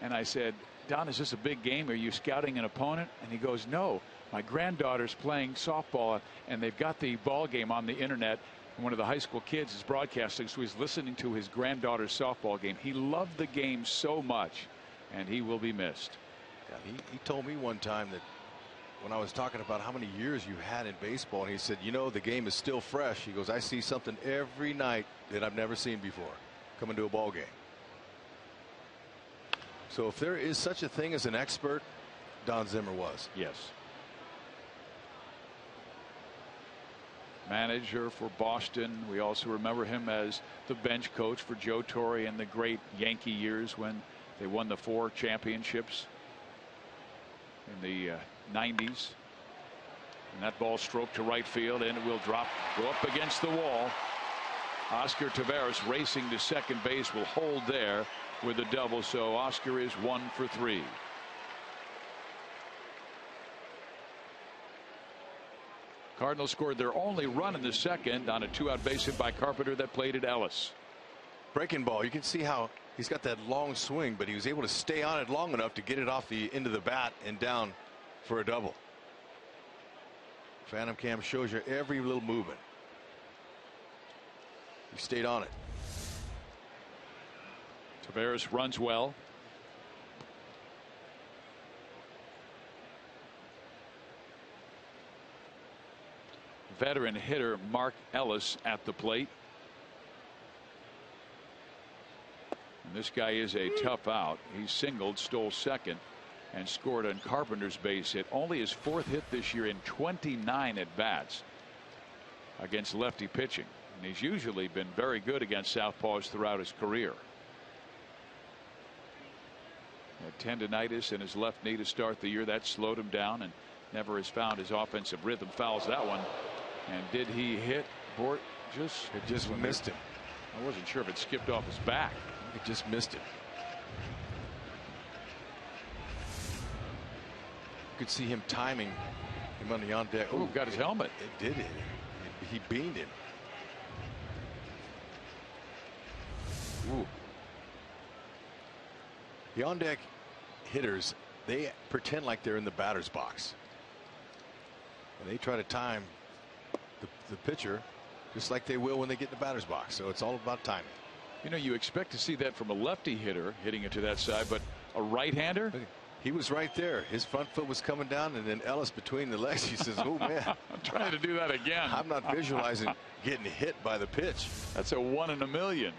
And I said, "Don, is this a big game? Are you scouting an opponent?" And he goes, "No, my granddaughter's playing softball and they've got the ball game on the internet. And one of the high school kids is broadcasting, so he's listening to his granddaughter's softball game." He loved the game so much, and he will be missed. Yeah, he told me one time that when I was talking about how many years you had in baseball, and he said, "You know, the game is still fresh." He goes, "I see something every night that I've never seen before coming to a ball game." So if there is such a thing as an expert, Don Zimmer was. Yes. Manager for Boston. We also remember him as the bench coach for Joe Torre in the great Yankee years when they won the 4 championships in the 90s. And that ball stroked to right field, and it will go up against the wall. Oscar Taveras racing to second base will hold there with a double, so Oscar is 1 for 3. Cardinals scored their only run in the second on a 2-out base hit by Carpenter that played at Ellis. Breaking ball, you can see how he's got that long swing, but he was able to stay on it long enough to get it off the end of the bat and down for a double. Phantom cam shows you every little movement. He stayed on it. Tavares runs well. Veteran hitter Mark Ellis at the plate. And this guy is a tough out. He singled, stole second, and scored on Carpenter's base hit. Only his 4th hit this year in 29 at bats against lefty pitching. And he's usually been very good against southpaws throughout his career. Had tendonitis in his left knee to start the year. That slowed him down and never has found his offensive rhythm. Fouls that one. And did he hit Bort? It just missed him. I wasn't sure if it skipped off his back. It just missed him. You could see him timing him on the on deck. Oh, got his helmet. It did hit him. He beamed him. Ooh. The on deck hitters, they pretend like they're in the batter's box. And they try to time the pitcher just like they will when they get in the batter's box. So it's all about timing. You know, you expect to see that from a lefty hitter hitting it to that side, but a right-hander? He was right there. His front foot was coming down, and then Ellis between the legs. He says, oh, man. I'm trying to do that again. I'm not visualizing getting hit by the pitch. That's a 1 in a million.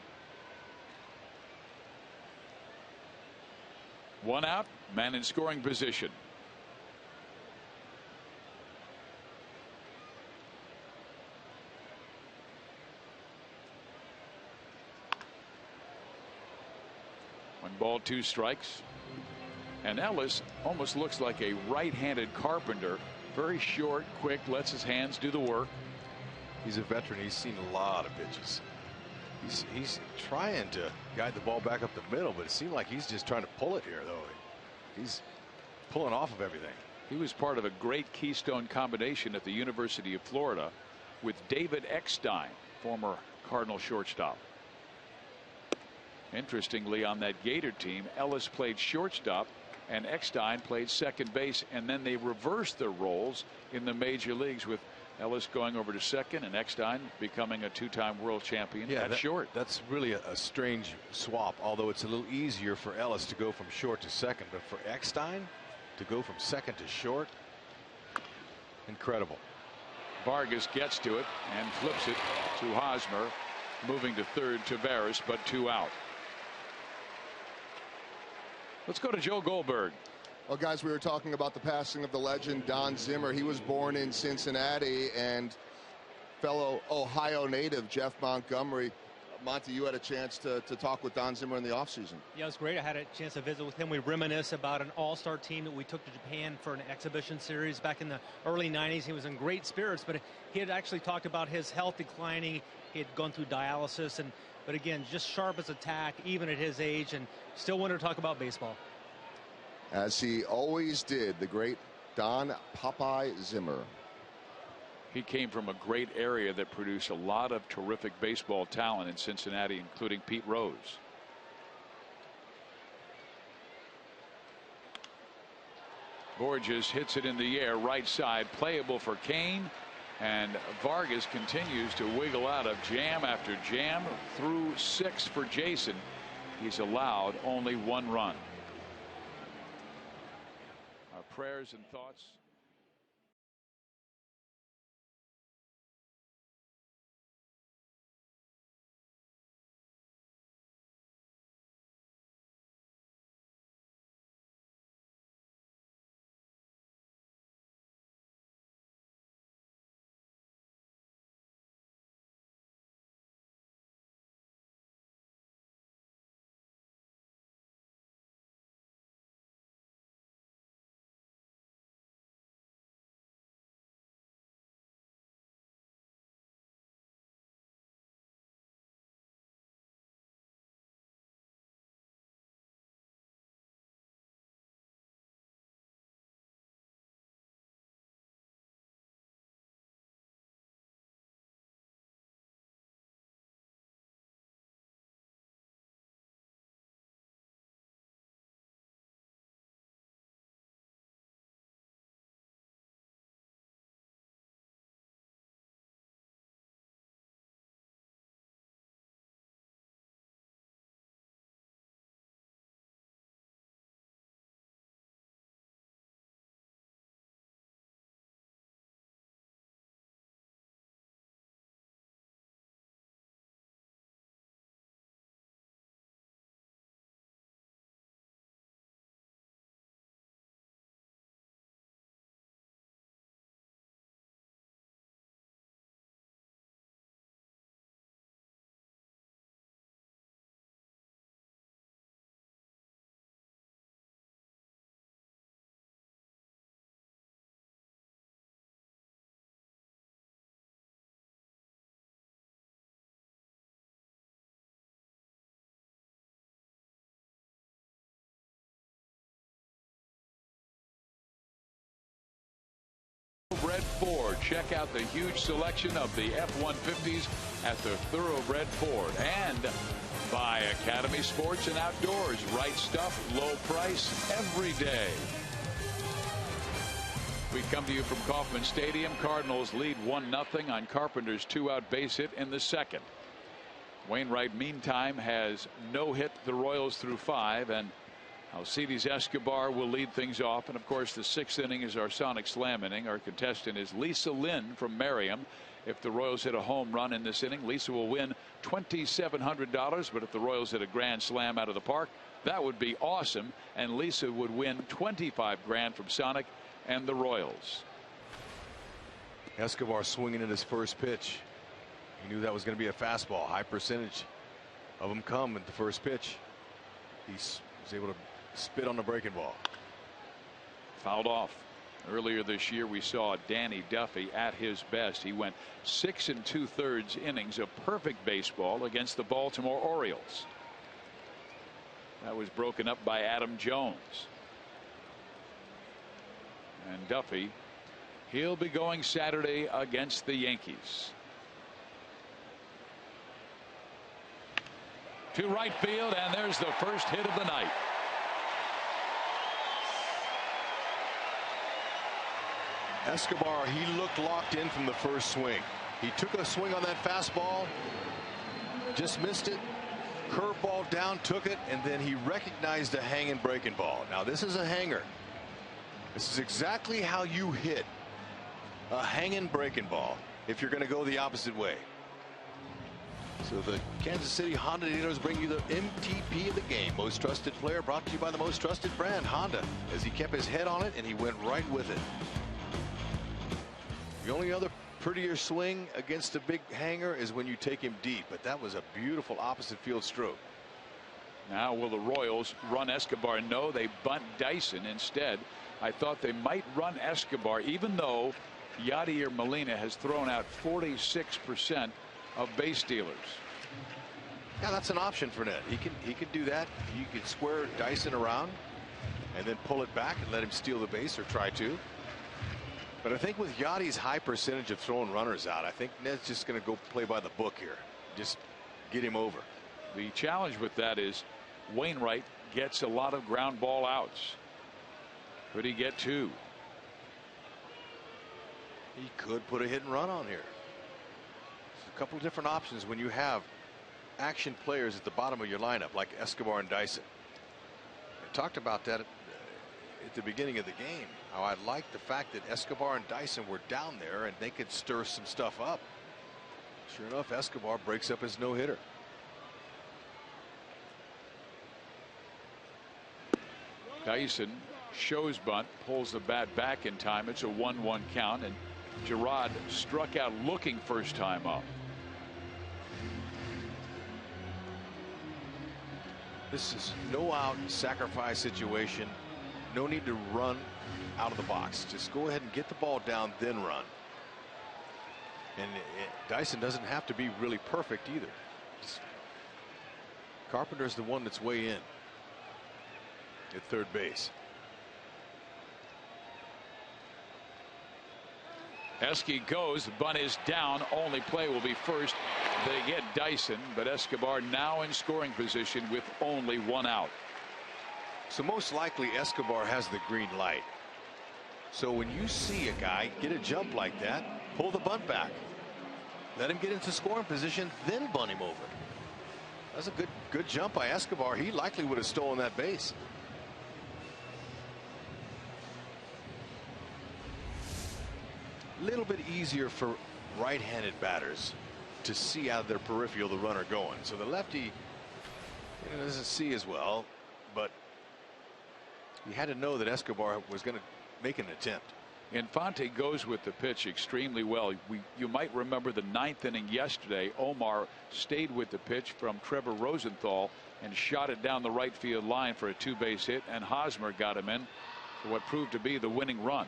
1 out, man in scoring position. One ball, 2 strikes. And Ellis almost looks like a right-handed Carpenter. Very short, quick, lets his hands do the work. He's a veteran. He's seen a lot of pitches. He's trying to guide the ball back up the middle, but it seemed like he's just trying to pull it here, though. He's pulling off of everything. He was part of a great Keystone combination at the University of Florida with David Eckstein, former Cardinal shortstop. Interestingly, on that Gator team, Ellis played shortstop and Eckstein played second base, and then they reversed their roles in the major leagues, with Ellis going over to second and Eckstein becoming a 2-time world champion at short. That's really a strange swap, although it's a little easier for Ellis to go from short to second, but for Eckstein to go from second to short, incredible. Vargas gets to it and flips it to Hosmer, moving to third. Tavares, but 2 out. Let's go to Joe Goldberg. Well, guys, we were talking about the passing of the legend Don Zimmer. He was born in Cincinnati, and fellow Ohio native Jeff Montgomery. Monty, you had a chance to talk with Don Zimmer in the offseason. Yeah, it was great. I had a chance to visit with him. We reminisce about an all-star team that we took to Japan for an exhibition series back in the early 90s. He was in great spirits, but he had actually talked about his health declining. He had gone through dialysis, but again, just sharp as a tack, even at his age, and still wanted to talk about baseball. As he always did, the great Don Popeye Zimmer. He came from a great area that produced a lot of terrific baseball talent in Cincinnati, including Pete Rose. Borges hits it in the air, right side, playable for Kane, and Vargas continues to wiggle out of jam after jam through 6 for Jason. He's allowed only 1 run. Our prayers and thoughts Check out the huge selection of the F-150s at the Thoroughbred Ford. And by Academy Sports and Outdoors. Right stuff, low price, every day. We come to you from Kauffman Stadium. Cardinals lead 1-0 on Carpenter's 2-out base hit in the second. Wainwright, meantime, has no hit the Royals through 5, and Alcides Escobar will lead things off. And of course, the 6th inning is our Sonic Slam inning. Our contestant is Lisa Lynn from Merriam. If the Royals hit a home run in this inning, Lisa will win $2,700. But if the Royals hit a grand slam out of the park, that would be awesome, and Lisa would win $25,000 from Sonic and the Royals. Escobar swinging at his first pitch. He knew that was going to be a fastball. High percentage of them come at the first pitch. He was able to spit on the breaking ball. Fouled off. Earlier this year, we saw Danny Duffy at his best. He went 6 2/3 innings of perfect baseball against the Baltimore Orioles. That was broken up by Adam Jones. And Duffy, he'll be going Saturday against the Yankees. To right field, and there's the first hit of the night. Escobar, he looked locked in from the first swing. He took a swing on that fastball, just missed it. Curveball down, took it, and then he recognized a hanging breaking ball. Now this is a hanger. This is exactly how you hit a hanging breaking ball if you're going to go the opposite way. So the Kansas City Honda dealers bring you the MTP of the game. Most trusted player, brought to you by the most trusted brand, Honda, as he kept his head on it and he went right with it. The only other prettier swing against a big hanger is when you take him deep, but that was a beautiful opposite field stroke. Now will the Royals run Escobar? No, they bunt Dyson instead. I thought they might run Escobar, even though Yadier Molina has thrown out 46% of base stealers. Yeah, that's an option for Ned. He can do that. You can square Dyson around and then pull it back and let him steal the base, or try to. But I think with Yadi's high percentage of throwing runners out, I think Ned's just going to go play by the book here. Just get him over. The challenge with that is Wainwright gets a lot of ground ball outs. Could he get 2? He could put a hit and run on here. There's a couple of different options when you have action players at the bottom of your lineup like Escobar and Dyson. I talked about that at the beginning of the game, how I liked the fact that Escobar and Dyson were down there and they could stir some stuff up. Sure enough, Escobar breaks up his no-hitter. Dyson shows bunt, pulls the bat back in time. It's a 1-1 count, and Gerard struck out looking first time up. This is no out sacrifice situation. No need to run out of the box. Just go ahead and get the ball down, then run. And Dyson doesn't have to be really perfect either. Carpenter's the one that's way in at third base. Esky goes, the bunt is down, only play will be first. They get Dyson, but Escobar now in scoring position with only 1 out. So most likely Escobar has the green light. So when you see a guy get a jump like that, pull the bunt back. Let him get into scoring position, then bunt him over. That's a good jump by Escobar. He likely would have stolen that base. A little bit easier for right-handed batters to see out of their peripheral the runner going. So the lefty doesn't see as well, but you had to know that Escobar was going to make an attempt. Infante goes with the pitch extremely well. You might remember the 9th inning yesterday. Omar stayed with the pitch from Trevor Rosenthal and shot it down the right field line for a 2-base hit, and Hosmer got him in for what proved to be the winning run.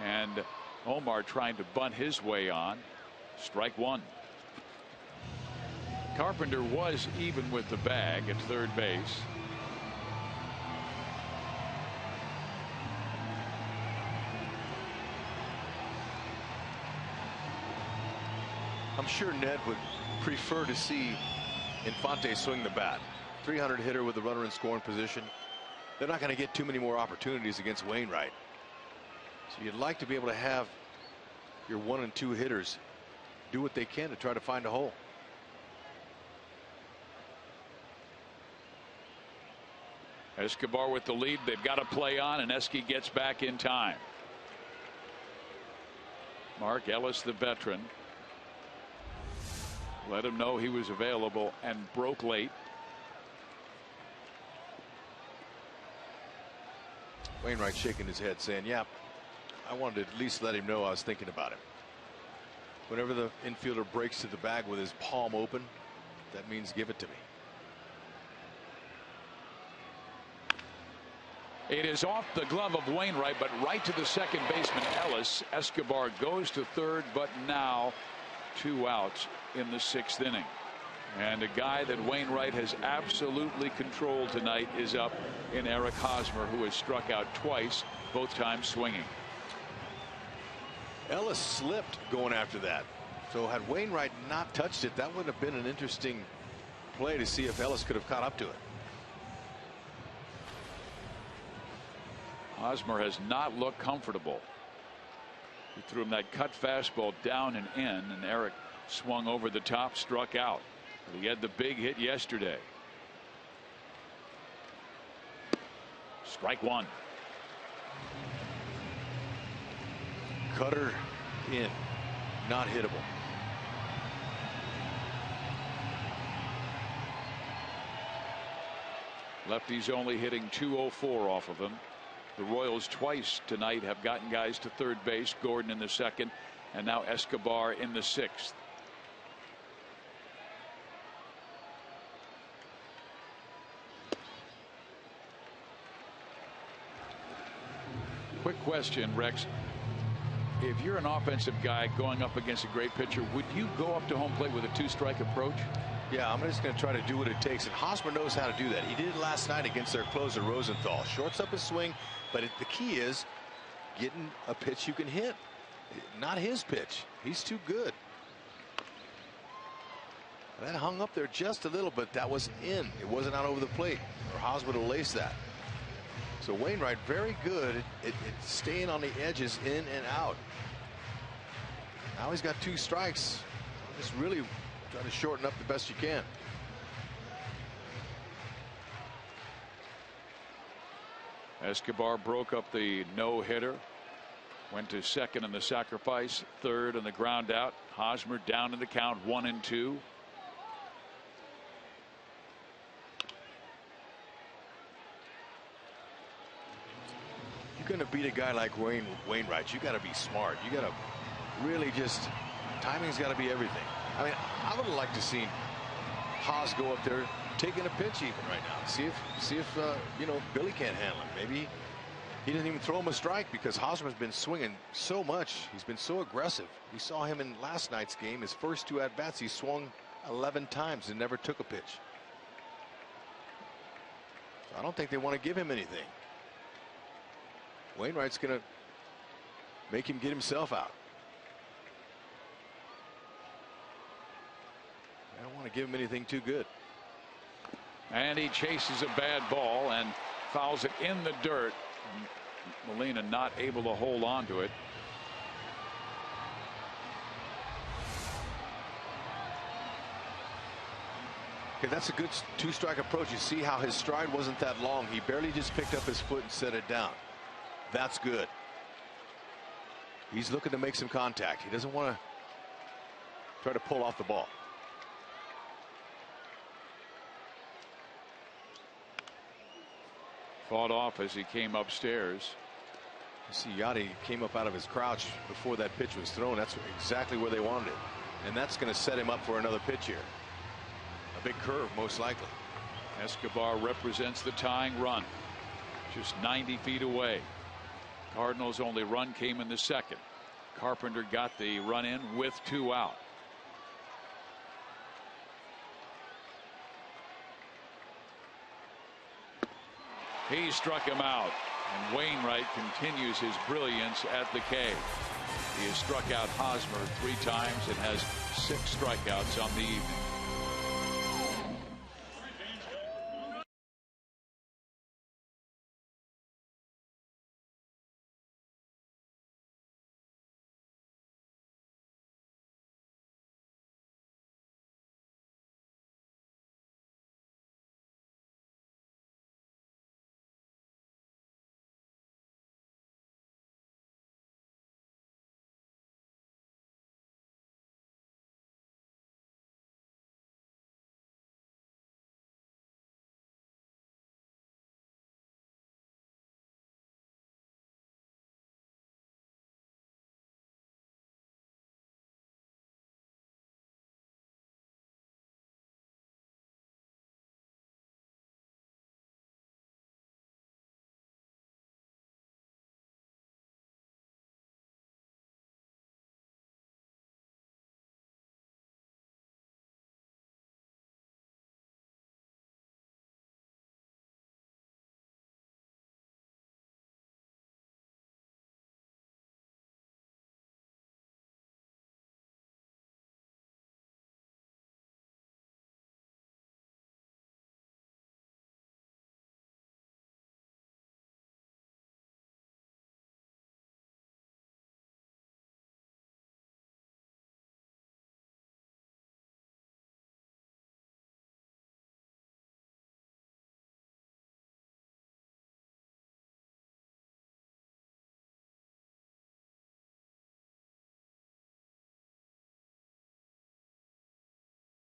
And Omar trying to bunt his way on. Strike 1. Carpenter was even with the bag at third base. I'm sure Ned would prefer to see Infante swing the bat. 300 hitter with the runner in scoring position. They're not going to get too many more opportunities against Wainwright. So you'd like to be able to have your 1 and 2 hitters do what they can to try to find a hole. Escobar with the lead. They've got to play on, and Esky gets back in time. Mark Ellis, the veteran, let him know he was available and broke late. Wainwright shaking his head saying, yeah, I wanted to at least let him know I was thinking about him. Whenever the infielder breaks to the bag with his palm open, that means give it to me. It is off the glove of Wainwright, but right to the second baseman Ellis. Escobar goes to third, but now 2 outs in the 6th inning. And a guy that Wainwright has absolutely controlled tonight is up in Eric Hosmer, who has struck out twice, both times swinging. Ellis slipped going after that. So had Wainwright not touched it, that would have been an interesting play to see if Ellis could have caught up to it. Hosmer has not looked comfortable. He threw him that cut fastball down and in, and Eric swung over the top, struck out. But he had the big hit yesterday. Strike 1. Cutter in, not hittable. Lefty's only hitting .204 off of him. The Royals twice tonight have gotten guys to third base. Gordon in the 2nd, and now Escobar in the 6th. Quick question, Rex. If you're an offensive guy going up against a great pitcher, would you go up to home plate with a 2-strike approach? Yeah, I'm just going to try to do what it takes, and Hosmer knows how to do that. He did it last night against their closer Rosenthal. Shorts up his swing, but the key is getting a pitch you can hit. Not his pitch. He's too good. That hung up there just a little, but that was in. It wasn't out over the plate, or Hosmer would have laced that. So Wainwright very good at staying on the edges, in and out. Now he's got 2 strikes. Just really try to shorten up the best you can. Escobar broke up the no-hitter. Went to 2nd in the sacrifice, 3rd in the ground out. Hosmer down in the count, 1-2. You're going to beat a guy like Wainwright. You got to be smart. You got to really just, timing's got to be everything. I mean, I would have liked to see Haas go up there taking a pitch even right now. See if you know, Billy can't handle him. Maybe he didn't even throw him a strike because Hosmer's been swinging so much. He's been so aggressive. We saw him in last night's game. His first 2 at-bats, he swung 11 times and never took a pitch. So I don't think they want to give him anything. Wainwright's going to make him get himself out. I don't want to give him anything too good. And he chases a bad ball and fouls it in the dirt. Molina not able to hold on to it. Okay, that's a good 2-strike approach. You see how his stride wasn't that long. He barely just picked up his foot and set it down. That's good. He's looking to make some contact. He doesn't want to try to pull off the ball. Fought off as he came upstairs. You see Yachty came up out of his crouch before that pitch was thrown. That's exactly where they wanted it. And that's going to set him up for another pitch here. A big curve, most likely. Escobar represents the tying run. Just 90 feet away. Cardinals' only run came in the 2nd. Carpenter got the run in with 2 out. He struck him out, and Wainwright continues his brilliance at the K. He has struck out Hosmer 3 times and has 6 strikeouts on the evening.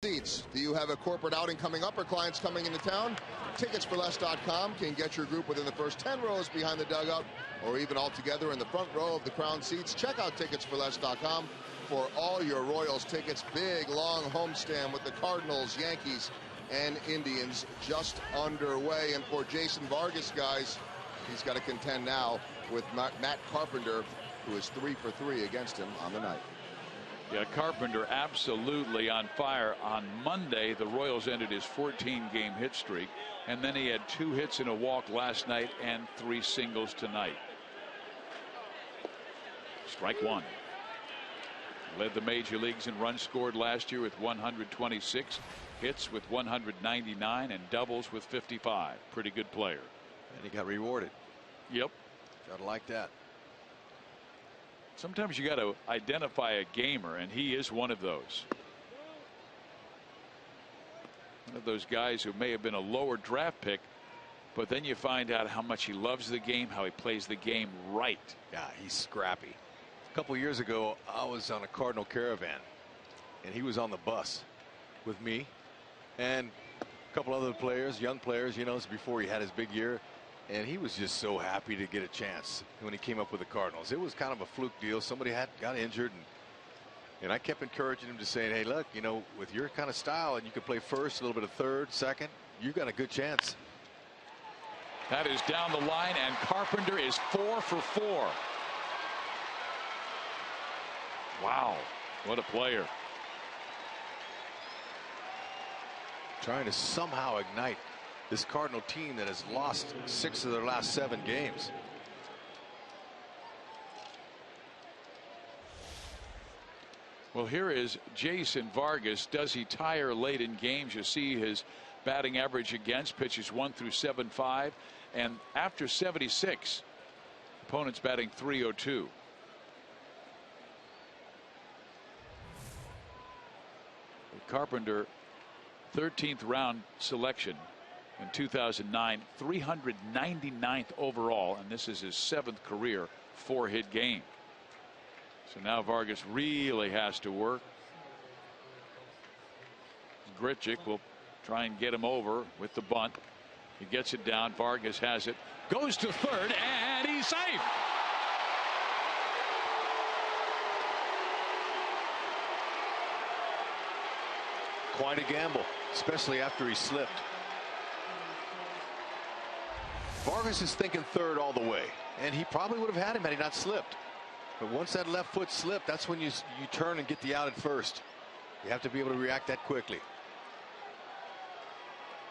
Seats. Do you have a corporate outing coming up or clients coming into town? Ticketsforless.com can get your group within the first 10 rows behind the dugout or even all together in the front row of the crown seats. Check out Ticketsforless.com for all your Royals tickets. Big, long homestand with the Cardinals, Yankees, and Indians just underway. And for Jason Vargas, guys, he's got to contend now with Matt Carpenter, who is 3 for 3 against him on the night. Yeah, Carpenter absolutely on fire. On Monday, the Royals ended his 14-game hit streak, and then he had 2 hits and a walk last night and 3 singles tonight. Strike 1. Led the major leagues in runs scored last year with 126, hits with 199, and doubles with 55. Pretty good player. And he got rewarded. Yep. Gotta like that. Sometimes you got to identify a gamer, and he is one of those. One of those guys who may have been a lower draft pick, but then you find out how much he loves the game, how he plays the game right. Yeah, he's scrappy. A couple years ago, I was on a Cardinal caravan, and he was on the bus with me and a couple other players, young players, you know, it's before he had his big year. And he was just so happy to get a chance when he came up with the Cardinals. It was kind of a fluke deal. Somebody got injured, and I kept encouraging him to say, hey, look, you know, with your kind of style, and you could play first, a little bit of third, second, you got a good chance. That is down the line, and Carpenter is 4 for 4. Wow, what a player. Trying to somehow ignite this Cardinal team that has lost 6 of their last 7 games. Well, here is Jason Vargas. Does he tire late in games? You see his batting average against, pitches 1 through 7.5, and after 76, opponents batting .302. Carpenter, 13th round selection in 2009, 399th overall, and this is his 7th career 4-hit game. So now Vargas really has to work. Grichuk will try and get him over with the bunt. He gets it down. Vargas has it, goes to third, and he's safe. Quite a gamble, especially after he slipped. Vargas is thinking third all the way, and he probably would have had him had he not slipped. But once that left foot slipped, that's when you turn and get the out at first. You have to be able to react that quickly.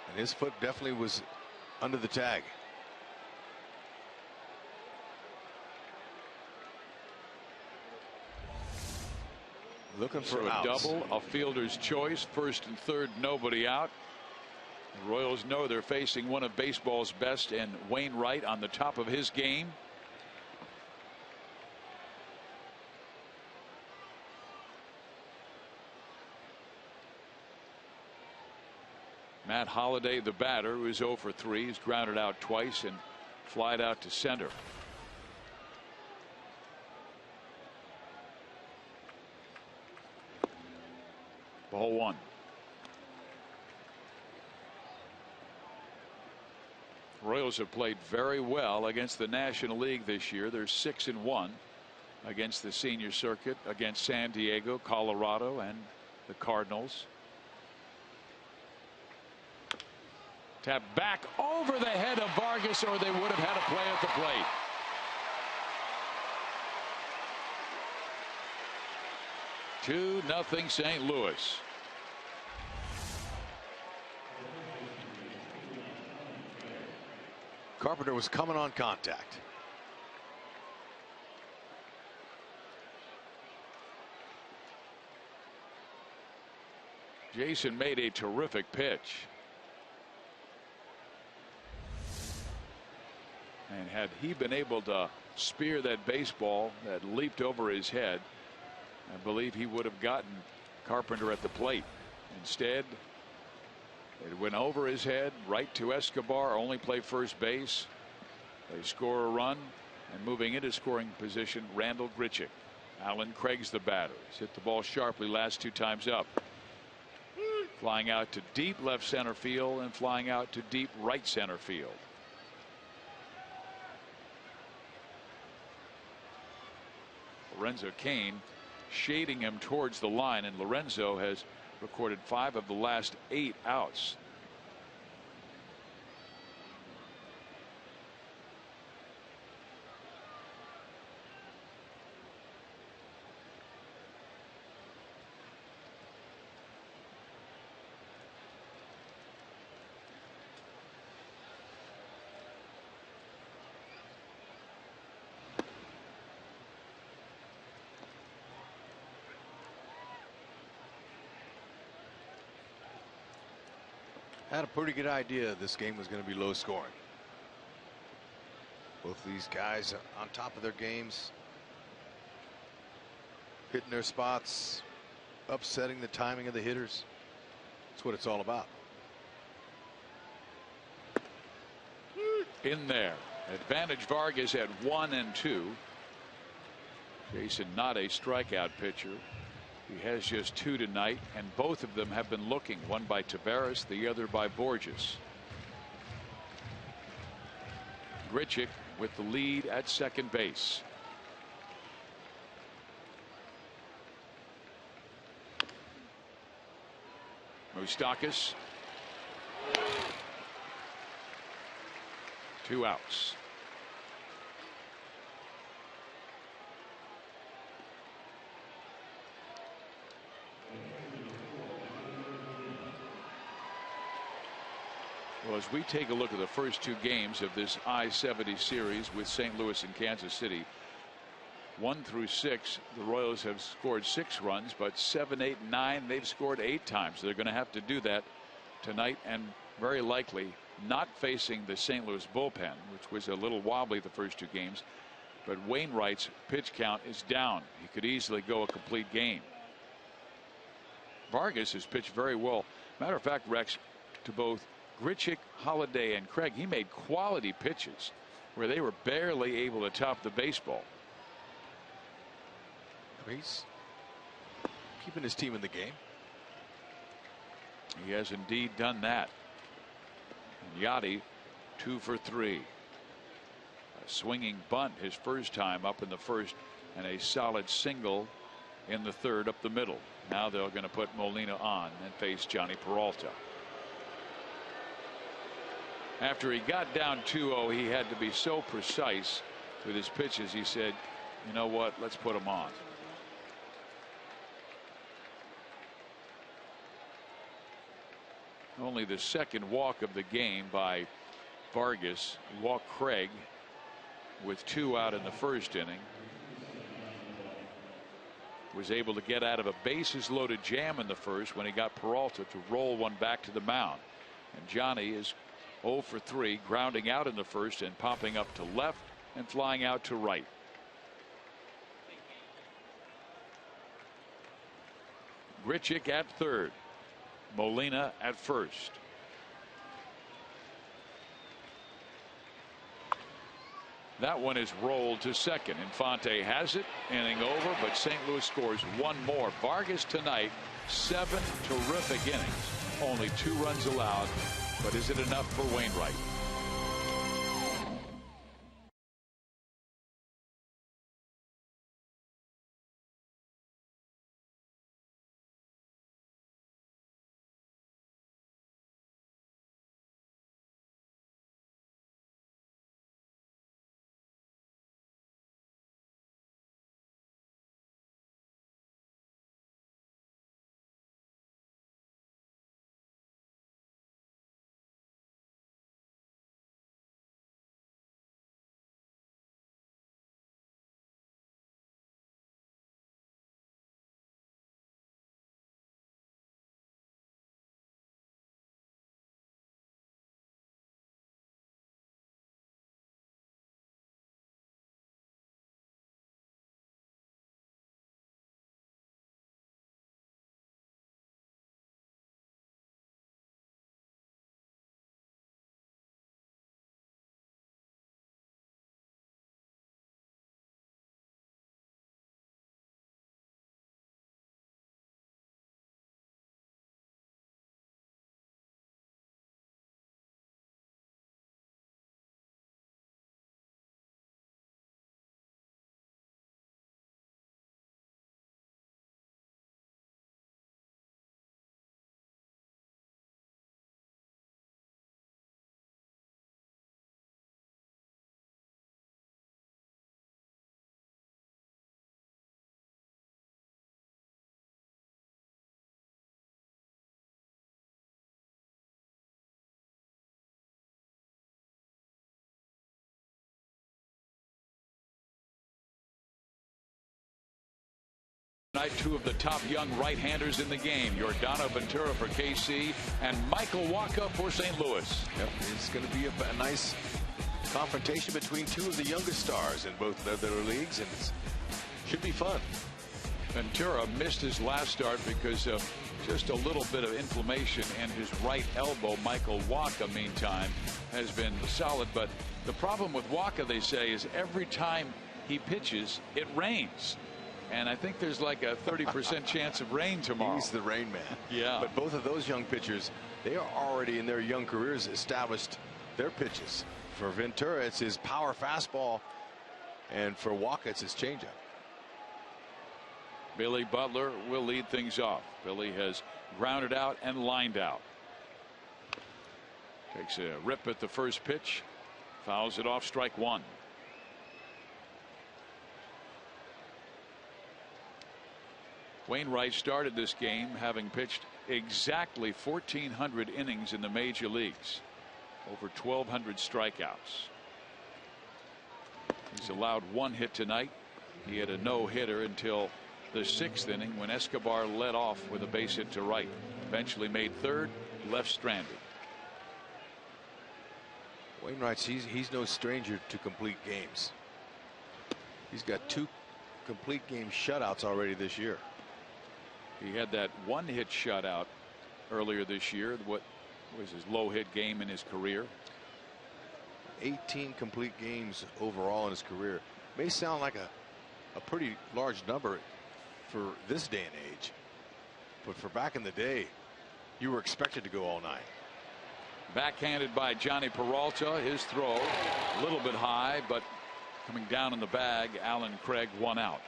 And his foot definitely was under the tag. Looking for So a outs. double, a fielder's choice, first and third, nobody out. The Royals know they're facing one of baseball's best, and Wainwright on the top of his game. Matt Holliday, the batter, who is 0 for 3, he's grounded out twice and flied out to center. Ball 1. Royals have played very well against the National League this year. They're 6-1 against the senior circuit, against San Diego, Colorado, and the Cardinals. Tap back over the head of Vargas, or they would have had a play at the plate. Two nothing St. Louis. Carpenter was coming on contact. Jason made a terrific pitch. And had he been able to spear that baseball that leaped over his head, I believe he would have gotten Carpenter at the plate. Instead, it went over his head right to Escobar, only play first base. They score a run, and moving into scoring position, Randall Grichuk. Alan Craig's the batter. He's hit the ball sharply last 2 times up. Flying out to deep left center field and flying out to deep right center field. Lorenzo Cain shading him towards the line, and Lorenzo has recorded 5 of the last 8 outs. Had a pretty good idea this game was going to be low scoring. Both these guys on top of their games, hitting their spots, upsetting the timing of the hitters. That's what it's all about. In there. Advantage Vargas at 1 and 2. Jason not a strikeout pitcher. He has just 2 tonight, and both of them have been looking, one by Taveras, the other by Borges. Grichuk with the lead at second base. Moustakas. 2 outs. Well, as we take a look at the first 2 games of this I-70 series with St. Louis and Kansas City, 1 through 6, the Royals have scored 6 runs, but 7, 8, 9, they've scored 8 times. They're going to have to do that tonight, and very likely not facing the St. Louis bullpen, which was a little wobbly the first 2 games. But Wainwright's pitch count is down. He could easily go a complete game. Vargas has pitched very well. Matter of fact, Rex, to both Grichuk, Holliday, and Craig, he made quality pitches where they were barely able to top the baseball. He's keeping his team in the game. He has indeed done that. And Yachty 2 for 3. A swinging bunt his first time up in the first, and a solid single in the third up the middle. Now they're going to put Molina on and face Johnny Peralta. After he got down 2-0, he had to be so precise with his pitches. He said, you know what, let's put him on. Only the second walk of the game by Vargas. Walked Craig with 2 out in the first inning. Was able to get out of a bases loaded jam in the first when he got Peralta to roll one back to the mound. And Johnny is 0 for 3, grounding out in the first and popping up to left and flying out to right. Grichuk at third. Molina at first. That one is rolled to second. Infante has it. Inning over, but St. Louis scores one more. Vargas tonight, 7 terrific innings. Only 2 runs allowed. But is it enough for Wainwright? Tonight, 2 of the top young right-handers in the game. Yordano Ventura for KC and Michael Wacha for St. Louis. Yep, it's going to be a nice confrontation between 2 of the youngest stars in both of their leagues, and it should be fun. Ventura missed his last start because of just a little bit of inflammation in his right elbow. Michael Wacha, meantime, has been solid. But the problem with Wacha, they say, is every time he pitches, it rains. And I think there's like a 30% chance of rain tomorrow. He's the rain man. Yeah. But both of those young pitchers, they are already in their young careers established their pitches. For Ventura, it's his power fastball, and for Wacha, it's his changeup. Billy Butler will lead things off. Billy has grounded out and lined out. Takes a rip at the first pitch, fouls it off, strike 1. Wainwright started this game having pitched exactly 1,400 innings in the major leagues, over 1,200 strikeouts. He's allowed 1 hit tonight. He had a no-hitter until the 6th inning when Escobar led off with a base hit to right. Eventually made third, left stranded. Wainwright, he's no stranger to complete games. He's got 2 complete game shutouts already this year. He had that 1-hit shutout earlier this year. What was his low hit game in his career? 18 complete games overall in his career. May sound like a pretty large number for this day and age, but for back in the day, you were expected to go all night. Backhanded by Johnny Peralta. His throw a little bit high, but coming down in the bag. Alan Craig 1 out.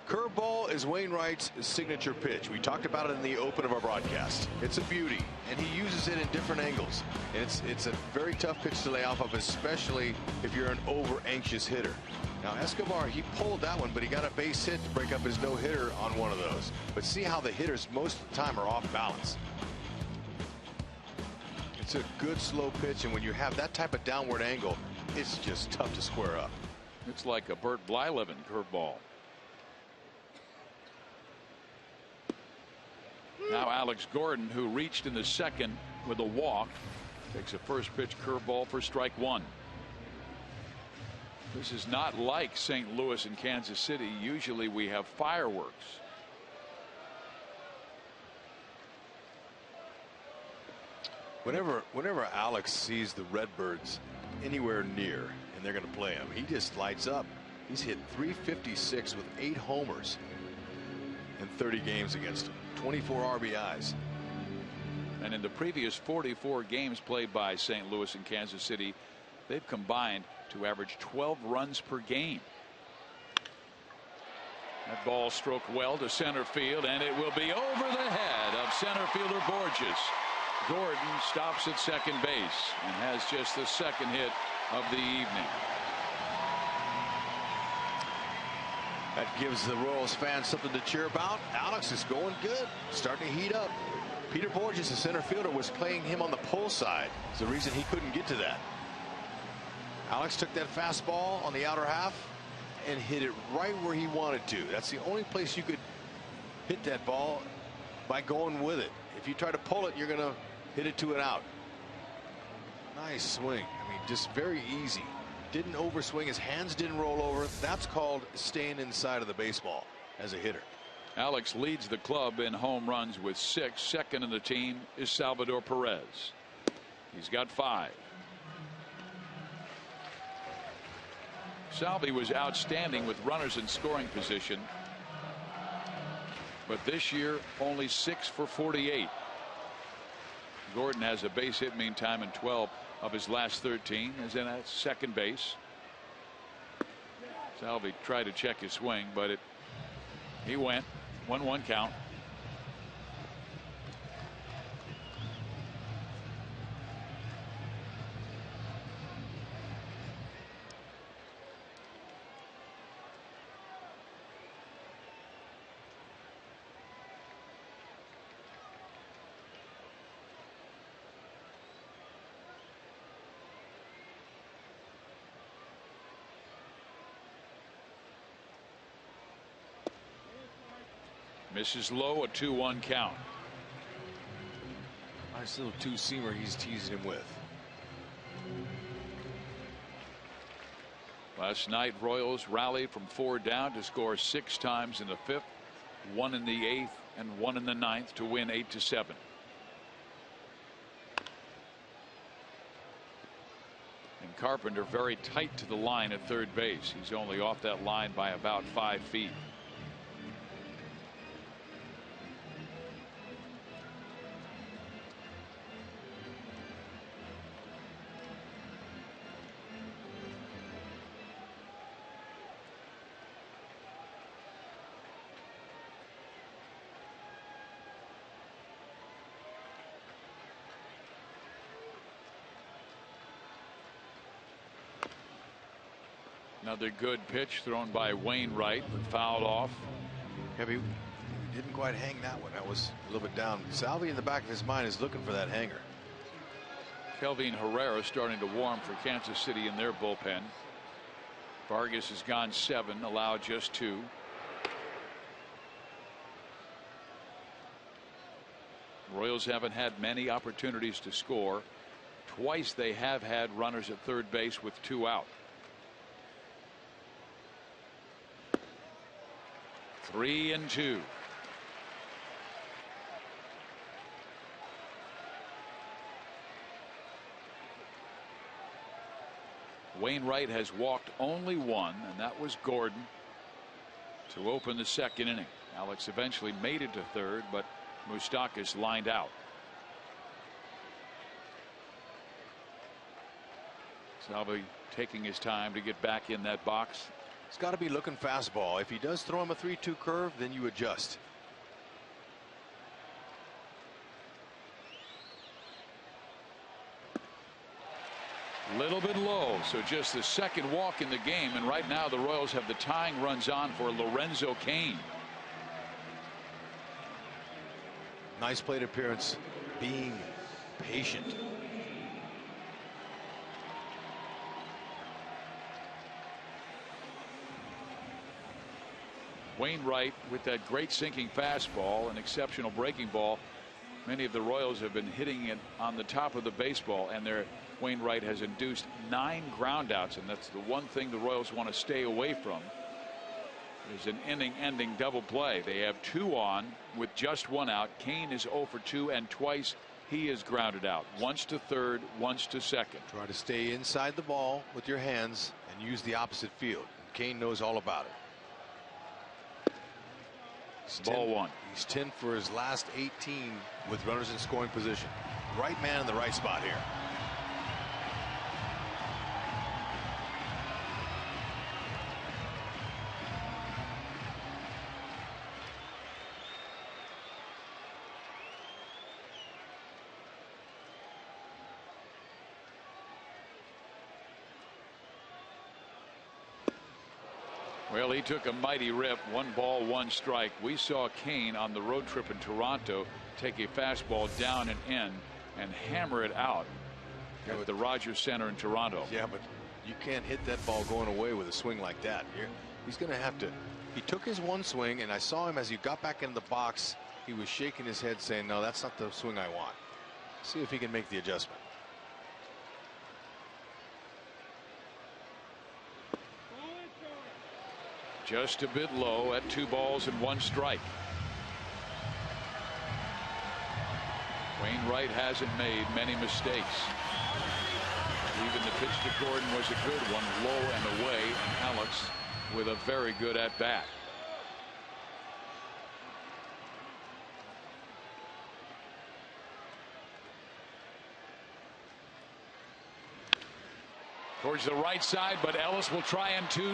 Curveball is Wainwright's signature pitch. We talked about it in the open of our broadcast. It's a beauty, and he uses it in different angles. And it's a very tough pitch to lay off of, especially if you're an over-anxious hitter. Now, Escobar, he pulled that one, but he got a base hit to break up his no-hitter on one of those. But see how the hitters most of the time are off balance. It's a good slow pitch, and when you have that type of downward angle, it's just tough to square up. It's like a Bert Blyleven curveball. Now Alex Gordon, who reached in the second with a walk, takes a first pitch curveball for strike one. This is not like St. Louis and Kansas City. Usually we have fireworks. Whenever Alex sees the Redbirds anywhere near and they're going to play him, he just lights up. He's hit .356 with 8 homers in 30 games against them, 24 RBIs. And in the previous 44 games played by St. Louis and Kansas City, they've combined to average 12 runs per game. That ball stroked well to center field, and it will be over the head of center fielder Borges. Gordon stops at second base and has just the second hit of the evening. That gives the Royals fans something to cheer about. Alex is going good, starting to heat up. Peter Borges, the center fielder, was playing him on the pull side. It's the reason he couldn't get to that. Alex took that fastball on the outer half and hit it right where he wanted to. That's the only place you could hit that ball, by going with it. If you try to pull it, you're going to hit it to an out. Nice swing. I mean, just very easy. Didn't overswing. His hands didn't roll over. That's called staying inside of the baseball as a hitter. Alex leads the club in home runs with 6. Second in the team is Salvador Perez. He's got 5. Salvi was outstanding with runners in scoring position, but this year only 6 for 48. Gordon has a base hit meantime in 12 of his last 13. Is in at second base. Salvi tried to check his swing, but he went 1-1 count. Misses low, a 2-1 count. Nice little two-seamer he's teasing him with. Last night, Royals rallied from 4 down to score 6 times in the 5th, 1 in the 8th, and 1 in the 9th to win 8-7. And Carpenter very tight to the line at third base. He's only off that line by about 5 feet. Another good pitch thrown by Wainwright, but fouled off. Yeah, he didn't quite hang that one. That was a little bit down. Salvi in the back of his mind is looking for that hanger. Kelvin Herrera starting to warm for Kansas City in their bullpen. Vargas has gone 7, allowed just 2. Royals haven't had many opportunities to score. Twice they have had runners at third base with 2 out. 3-2. Wainwright has walked only 1, and that was Gordon to open the second inning. Alex eventually made it to third, but Moustakas lined out. Salvi taking his time to get back in that box. He's got to be looking fastball. If he does throw him a 3-2 curve, then you adjust. Little bit low, so just the second walk in the game, and right now the Royals have the tying runs on for Lorenzo Cain. Nice plate appearance, being patient. Wainwright with that great sinking fastball, an exceptional breaking ball. Many of the Royals have been hitting it on the top of the baseball, and Wainwright has induced 9 groundouts, and that's the one thing the Royals want to stay away from. Is an inning-ending double play. They have 2 on with just 1 out. Kane is 0 for 2, and twice he is grounded out. Once to third, once to second. Try to stay inside the ball with your hands and use the opposite field. Kane knows all about it. Ball 1. He's 10 for his last 18 with runners in scoring position. Right man in the right spot here. Well, he took a mighty rip. 1 ball, 1 strike. We saw Kane on the road trip in Toronto take a fastball down and in and hammer it out at the Rogers Center in Toronto. Yeah, but you can't hit that ball going away with a swing like that. He's going to have to. He took his 1 swing, and I saw him as he got back in the box. He was shaking his head saying, no, that's not the swing I want. See if he can make the adjustment. Just a bit low at 2 balls and 1 strike. Wainwright hasn't made many mistakes. Even the pitch to Gordon was a good one, low and away, and Alex with a very good at bat. Towards the right side, but Ellis will try and 2-2.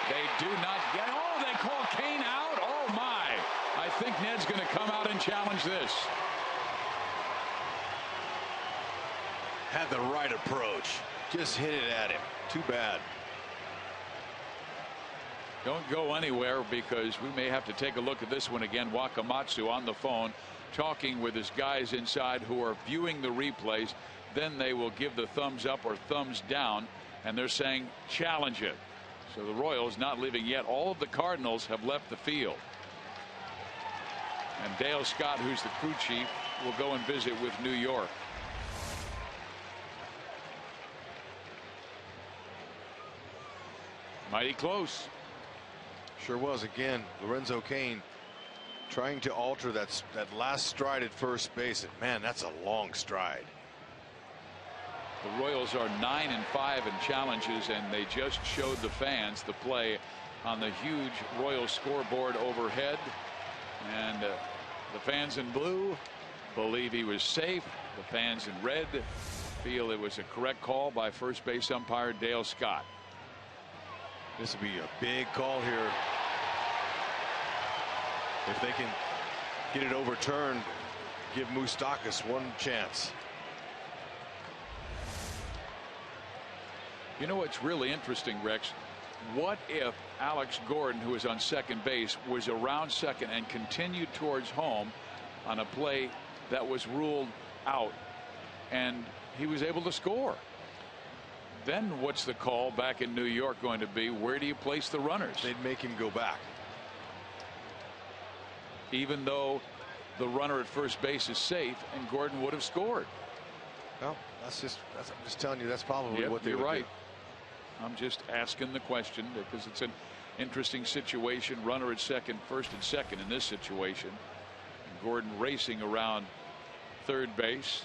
They do not get. Oh, they call Kane out. Oh my! I think Ned's going to come out and challenge this. Had the right approach. Just hit it at him. Too bad. Don't go anywhere, because we may have to take a look at this one again. Wakamatsu on the phone talking with his guys inside who are viewing the replays. Then they will give the thumbs up or thumbs down, and they're saying challenge it. So the Royals not leaving yet. All of the Cardinals have left the field. And Dale Scott, who's the crew chief, will go and visit with New York. Mighty close. Sure was. Again, Lorenzo Cain trying to alter that last stride at first base. And man, that's a long stride. The Royals are 9-5 in challenges, and they just showed the fans the play on the huge Royals scoreboard overhead. And the fans in blue believe he was safe. The fans in red feel it was a correct call by first base umpire Dale Scott. This will be a big call here. If they can get it overturned, give Moustakas 1 chance. You know what's really interesting, Rex? What if Alex Gordon, who is on second base, was around second and continued towards home on a play that was ruled out, and he was able to score? Then what's the call back in New York going to be? Where do you place the runners? They'd make him go back. Even though the runner at first base is safe and Gordon would have scored. Well, I'm just telling you, that's probably what they would right. do. I'm just asking the question because it's an interesting situation. Runner at second, first and second in this situation. And Gordon racing around third base.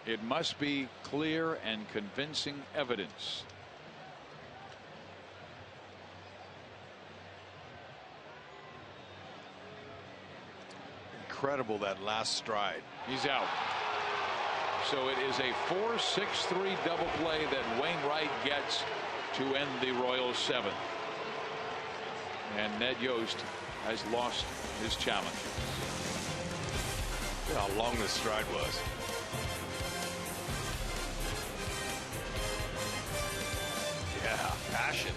It must be clear and convincing evidence. Incredible, that last stride. He's out. So it is a 4-6-3 double play that Wainwright gets to end the Royals' 7th. And Ned Yost has lost his challenge. Look how long this stride was. Yeah, passion.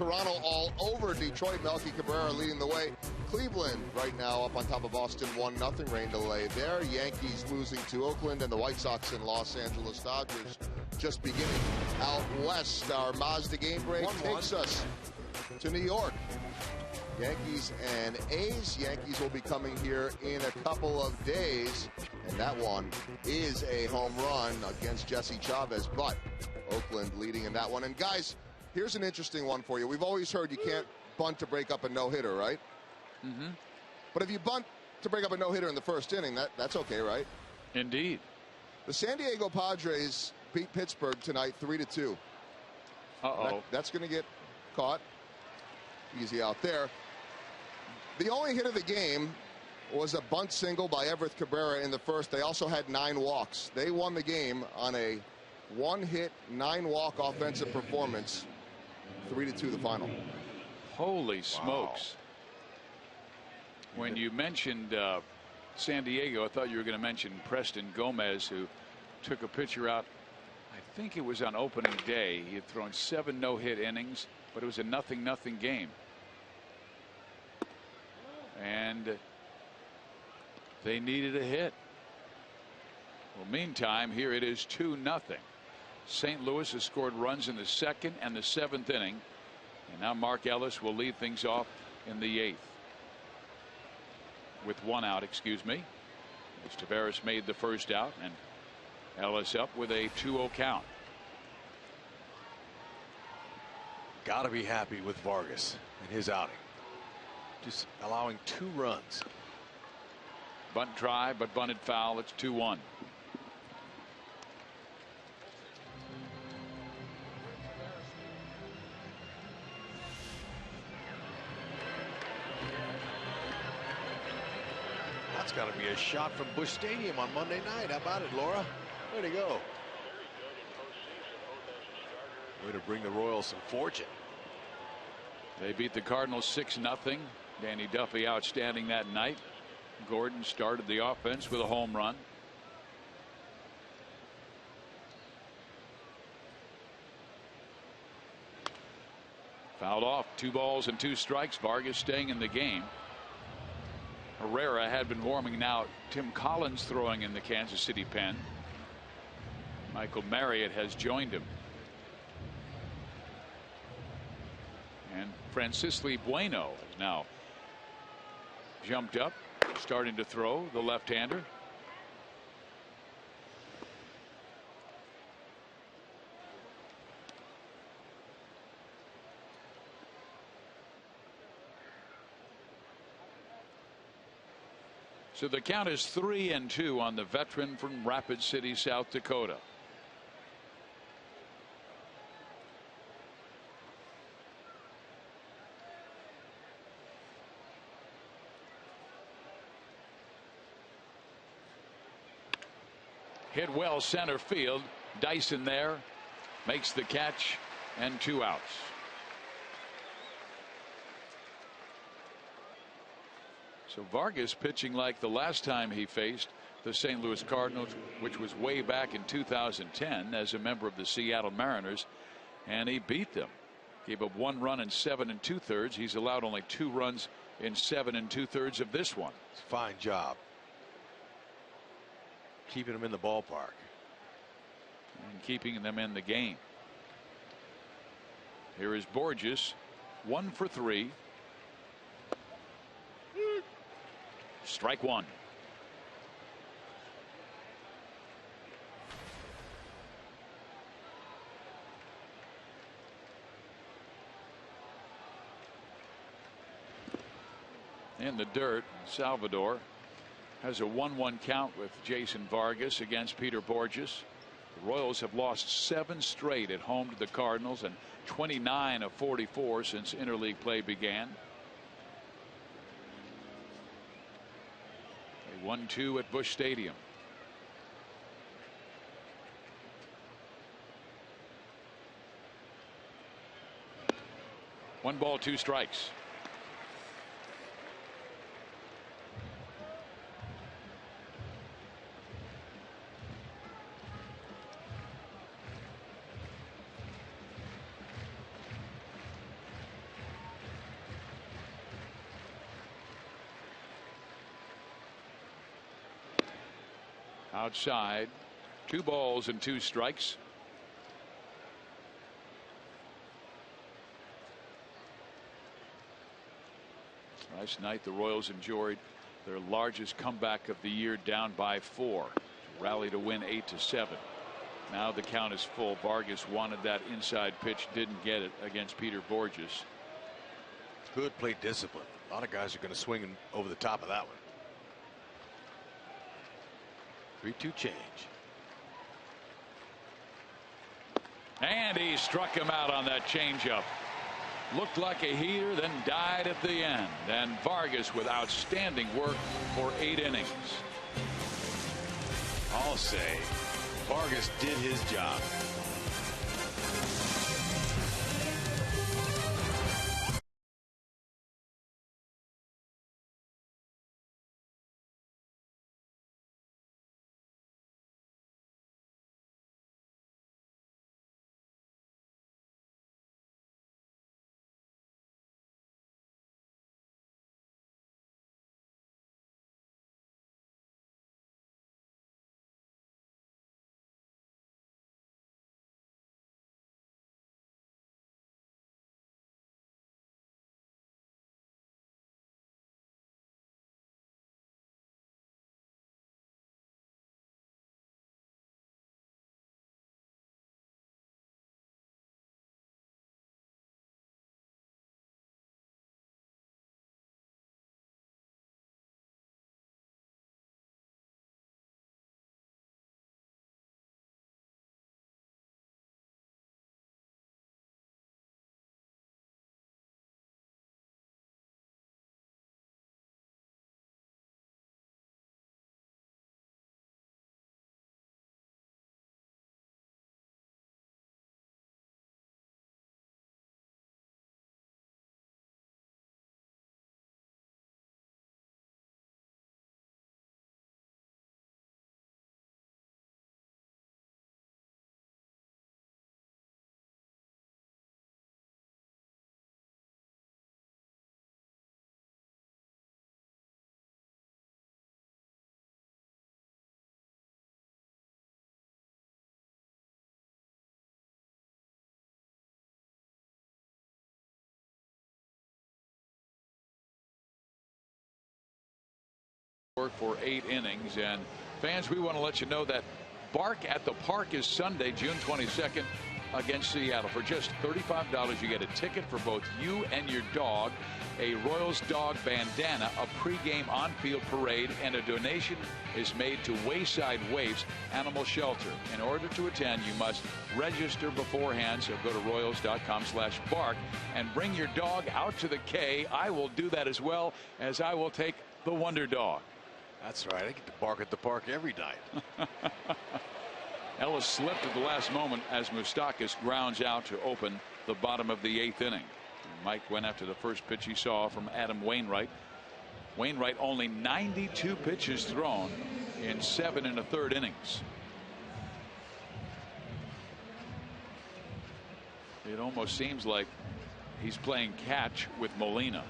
Toronto all over Detroit. Melky Cabrera leading the way. Cleveland right now up on top of Boston, 1-0 rain delay there. Yankees losing to Oakland, and the White Sox in Los Angeles. Dodgers just beginning out west. Our Mazda game break takes us to New York. Yankees and A's. Yankees will be coming here in a couple of days, and that one is a home run against Jesse Chavez, but Oakland leading in that one. And guys, here's an interesting one for you. We've always heard you can't bunt to break up a no-hitter, right? Mm-hmm. But if you bunt to break up a no-hitter in the first inning, that's okay, right? Indeed. The San Diego Padres beat Pittsburgh tonight 3-2. Uh-oh. That's going to get caught. Easy out there. The only hit of the game was a bunt single by Everett Cabrera in the first. They also had 9 walks. They won the game on a 1-hit, 9-walk offensive performance. 3-2 the final. Holy smokes. When you mentioned San Diego, I thought you were going to mention Preston Gomez, who took a pitcher out. I think it was on opening day. He had thrown 7 no-hit innings, but it was a 0-0 game. And they needed a hit. Well, meantime, here it is 2-0. St. Louis has scored runs in the 2nd and the 7th inning. And now Mark Ellis will lead things off in the 8th. With 1 out, excuse me. As Taveras made the first out, and Ellis up with a 2-0 count. Got to be happy with Vargas and his outing. Just allowing 2 runs. Bunt try, but bunted foul. It's 2-1. That's got to be a shot from Busch Stadium on Monday night. How about it, Laura? Way to go. Way to bring the Royals some fortune. They beat the Cardinals 6-0. Danny Duffy outstanding that night. Gordon started the offense with a home run. Fouled off. 2 balls and 2 strikes. Vargas staying in the game. Herrera had been warming. Now Tim Collins throwing in the Kansas City pen. Michael Marriott has joined him. And Francisco Bueno is now jumped up, starting to throw, the left-hander. So the count is 3-2 on the veteran from Rapid City, South Dakota. Hit well center field. Dyson there makes the catch, and 2 outs. So Vargas pitching like the last time he faced the St. Louis Cardinals, which was way back in 2010 as a member of the Seattle Mariners, and he beat them. Gave up 1 run in 7 2/3. He's allowed only 2 runs in 7 2/3 of this one. Fine job keeping them in the ballpark and keeping them in the game. Here is Borges, 1 for 3. Strike 1. In the dirt, Salvador has a 1-1 count with Jason Vargas against Peter Borges. The Royals have lost 7 straight at home to the Cardinals and 29 of 44 since interleague play began. A 1-2 at Busch Stadium. One ball, 2 strikes. Outside, 2 balls and 2 strikes. Last night the Royals enjoyed their largest comeback of the year, down by 4 to rally to win 8-7. Now the count is full. Vargas wanted that inside pitch, didn't get it against Peter Borges. Good plate discipline. A lot of guys are going to swing over the top of that one. 3-2 change. And he struck him out on that changeup. Looked like a heater, then died at the end. And Vargas with outstanding work for 8 innings. I'll say Vargas did his job. For 8 innings. And fans, we want to let you know that Bark at the Park is Sunday, June 22nd against Seattle. For just $35, you get a ticket for both you and your dog, a Royals dog bandana, a pregame on-field parade, and a donation is made to Wayside Waifs Animal Shelter. In order to attend, you must register beforehand, so go to royals.com/bark and bring your dog out to the K. I will do that as well, as I will take the Wonder Dog. That's right. I get to bark at the park every night. Ellis slipped at the last moment as Moustakas grounds out to open the bottom of the 8th inning. Mike went after the first pitch he saw from Adam Wainwright. Wainwright only 92 pitches thrown in 7 1/3 innings. It almost seems like he's playing catch with Molina.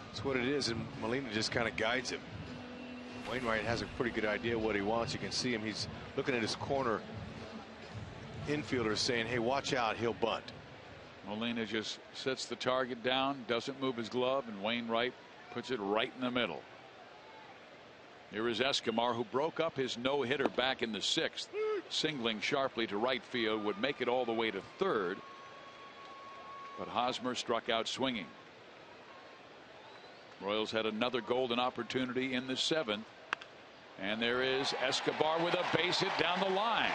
That's what it is, and Molina just kind of guides him. Wainwright has a pretty good idea what he wants. You can see him. He's looking at his corner infielder saying, hey, watch out, he'll bunt. Molina just sets the target down, doesn't move his glove, and Wainwright puts it right in the middle. Here is Escobar, who broke up his no-hitter back in the 6th. Singling sharply to right field would make it all the way to 3rd. But Hosmer struck out swinging. Royals had another golden opportunity in the 7th. And there is Escobar with a base hit down the line.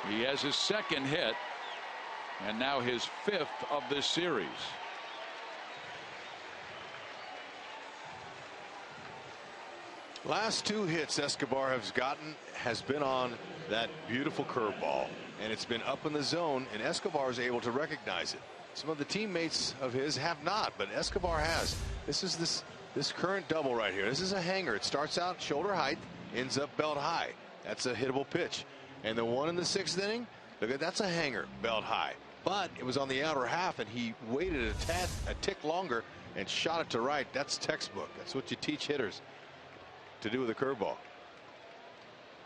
He has his 2nd hit, and now his 5th of this series. Last 2 hits Escobar has been on that beautiful curveball, and it's been up in the zone, and Escobar is able to recognize it. Some of the teammates of his have not, but Escobar has. This is this current double right here. This is a hanger. It starts out shoulder height, ends up belt high. That's a hittable pitch. And the one in the 6th inning, look at that's a hanger, belt high. But it was on the outer half, and he waited a tick longer and shot it to right. That's textbook. That's what you teach hitters. to do with a curveball.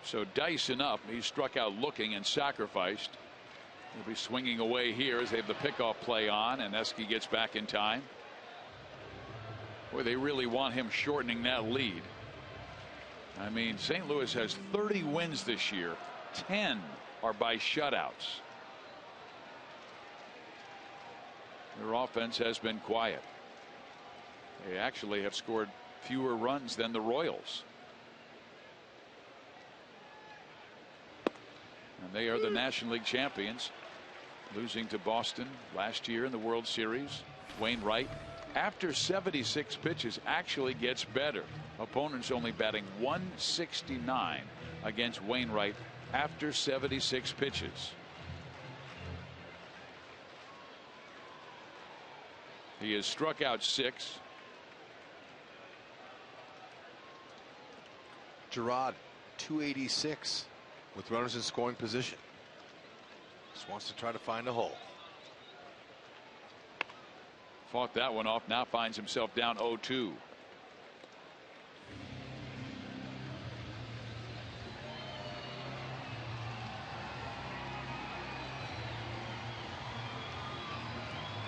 So Dyson up. He struck out looking and sacrificed. He'll be swinging away here as they have the pickoff play on, and Eske gets back in time. Boy, they really want him shortening that lead. I mean, St. Louis has 30 wins this year. 10 are by shutouts. Their offense has been quiet. They actually have scored fewer runs than the Royals. And they are the National League champions, losing to Boston last year in the World Series. Wainwright, after 76 pitches, actually gets better. Opponents only batting .169 against Wainwright after 76 pitches. He has struck out 6. Gerard, 286 with runners in scoring position. Just wants to try to find a hole. Fought that one off. Now finds himself down 0-2.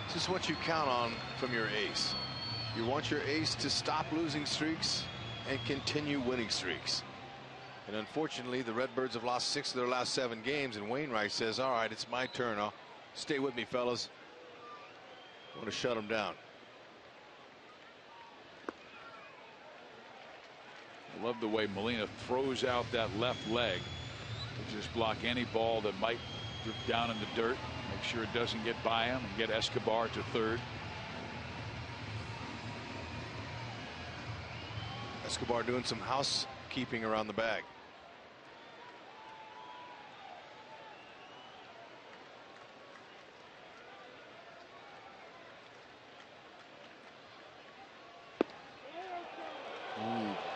This is what you count on from your ace. You want your ace to stop losing streaks and continue winning streaks. And unfortunately, the Redbirds have lost 6 of their last 7 games, and Wainwright says, all right, it's my turn. I'll stay with me, fellas. I want to shut them down. I love the way Molina throws out that left leg to just block any ball that might drip down in the dirt. Make sure it doesn't get by him and get Escobar to third. Escobar doing some housekeeping around the bag.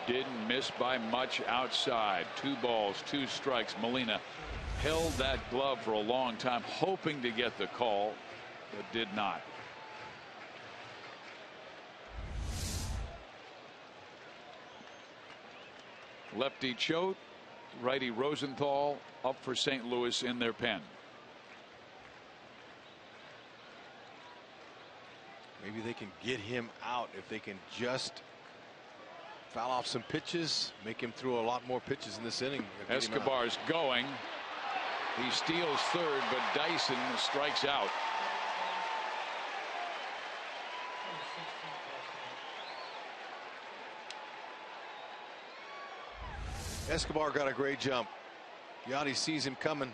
Didn't miss by much outside. 2 balls, 2 strikes. Molina held that glove for a long time, hoping to get the call, but did not. Lefty Choate, righty Rosenthal up for St. Louis in their pen. Maybe they can get him out if they can just foul off some pitches, make him throw a lot more pitches in this inning. Escobar's going. He steals third, but Dyson strikes out. Escobar got a great jump. Yachty sees him coming.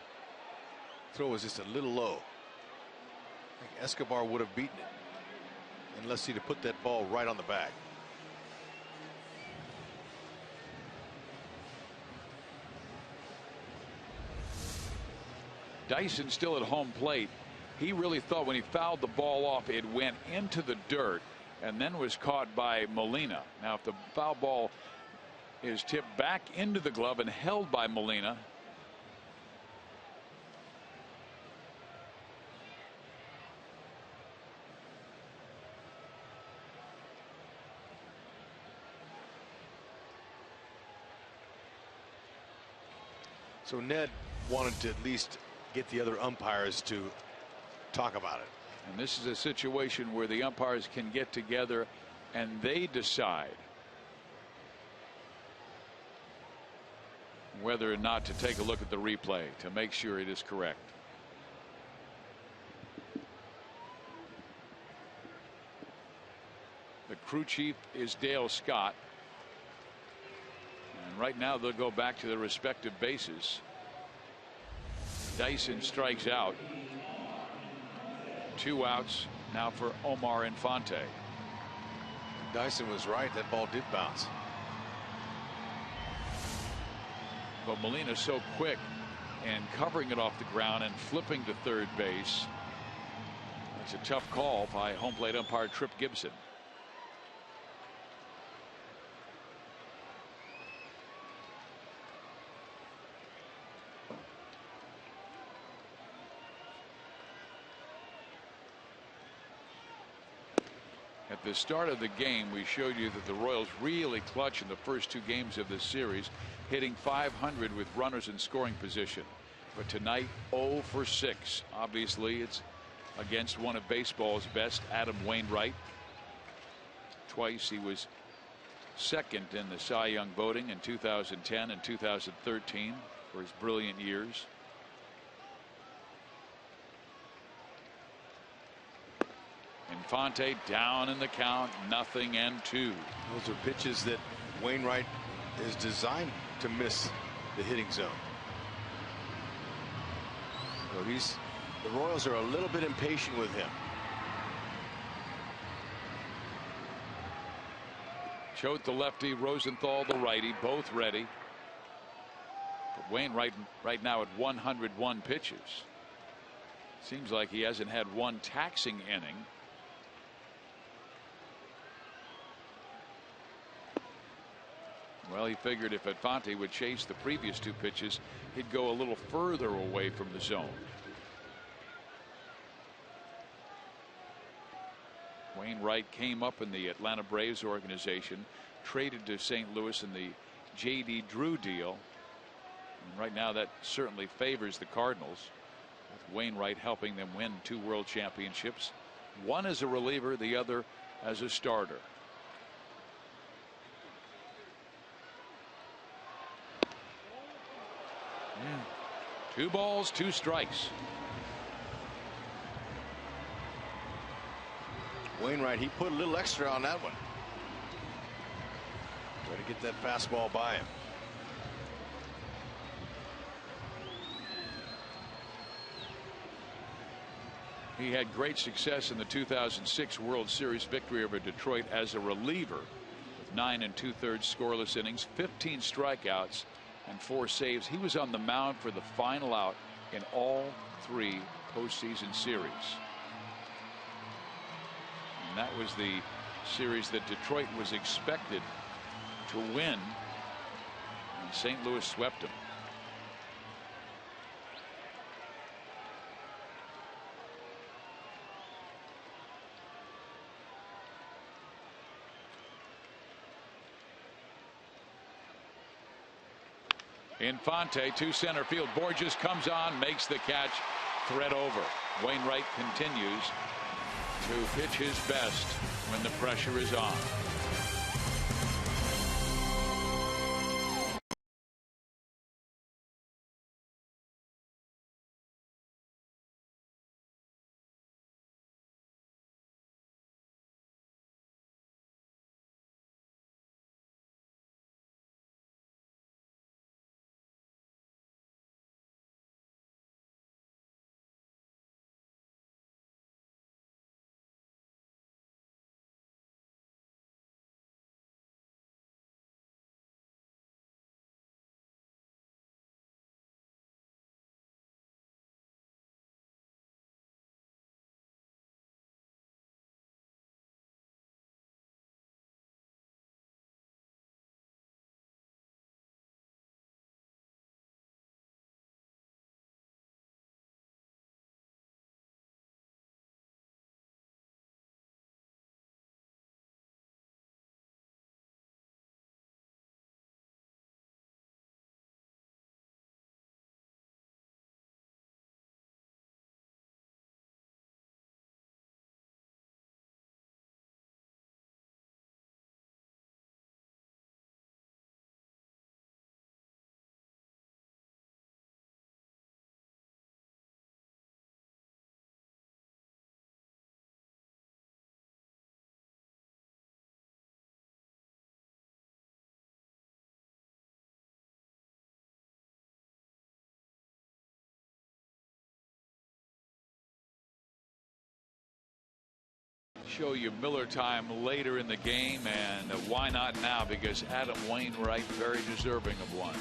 Throw was just a little low. I think Escobar would have beaten it unless he'd have put that ball right on the bag. Dyson still at home plate. He really thought when he fouled the ball off it went into the dirt and then was caught by Molina. Now if the foul ball is tipped back into the glove and held by Molina, so Ned wanted to at least get the other umpires to talk about it. and this is a situation where the umpires can get together and they decide whether or not to take a look at the replay to make sure it is correct. The crew chief is Dale Scott, and right now they'll go back to their respective bases. Dyson strikes out. 2 outs now for Omar Infante. Dyson was right. That ball did bounce. But Molina's so quick and covering it off the ground and flipping to third base. It's a tough call by home plate umpire Trip Gibson. At the start of the game, we showed you that the Royals really clutch in the first 2 games of this series, hitting .500 with runners in scoring position. But tonight, 0 for 6. Obviously, it's against one of baseball's best, Adam Wainwright. Twice he was second in the Cy Young voting in 2010 and 2013 for his brilliant years. Infante down in the count, 0-2. Those are pitches that Wainwright is designed to miss the hitting zone. So the Royals are a little bit impatient with him. Choate the lefty, Rosenthal the righty, both ready. But Wainwright right now at 101 pitches. Seems like he hasn't had one taxing inning. Well, he figured if Infante would chase the previous 2 pitches, he'd go a little further away from the zone. Wainwright came up in the Atlanta Braves organization, traded to St. Louis in the J.D. Drew deal. And right now that certainly favors the Cardinals, with Wainwright helping them win 2 world championships, one as a reliever, the other as a starter. Two balls, 2 strikes. Wainwright, he put a little extra on that one. Try to get that fastball by him. He had great success in the 2006 World Series victory over Detroit as a reliever, with 9 2/3 scoreless innings, 15 strikeouts, and 4 saves. He was on the mound for the final out in all 3 postseason series. And that was the series that Detroit was expected to win, and St. Louis swept them. Infante to center field. Borges comes on, makes the catch, thread over. Wainwright continues to pitch his best when the pressure is on. Show you Miller time later in the game, and why not now, because Adam Wainwright very deserving of one.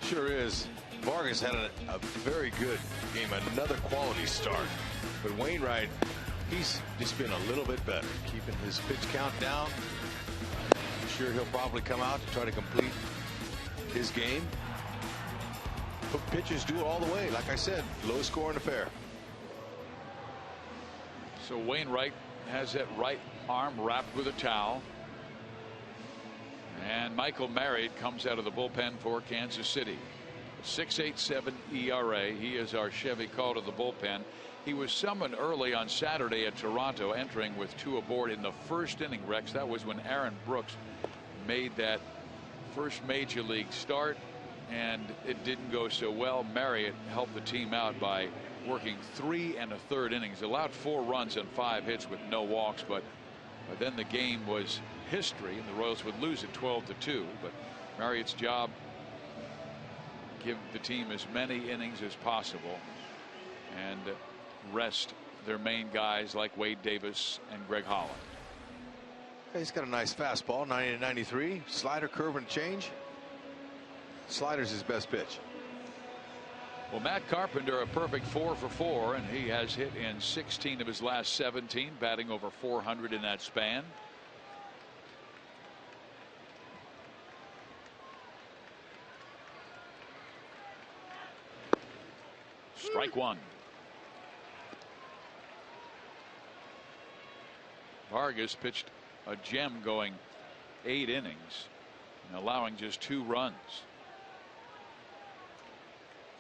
Sure is. Vargas had a very good game, another quality start, but Wainwright, he's just been a little bit better, keeping his pitch count down. I'm sure he'll probably come out to try to complete his game, but pitchers do it all the way. Like I said, low scoring affair. So Wainwright has that right arm wrapped with a towel. And Michael Marriott comes out of the bullpen for Kansas City. 6.87 ERA. He is our Chevy call to the bullpen. He was summoned early on Saturday at Toronto, entering with 2 aboard in the first inning, Rex. That was when Aaron Brooks made that first major league start, and it didn't go so well. Marriott helped the team out by working 3 1/3 innings, allowed 4 runs and 5 hits with no walks, but then the game was history, and the Royals would lose it 12-2. But Marriott's job, give the team as many innings as possible and rest their main guys like Wade Davis and Greg Holland. He's got a nice fastball, 90-93, slider, curve, and change. Slider's his best pitch. Well, Matt Carpenter, a perfect 4 for 4, and he has hit in 16 of his last 17, batting over 400 in that span. Strike 1. Vargas pitched a gem, going 8 innings and allowing just 2 runs.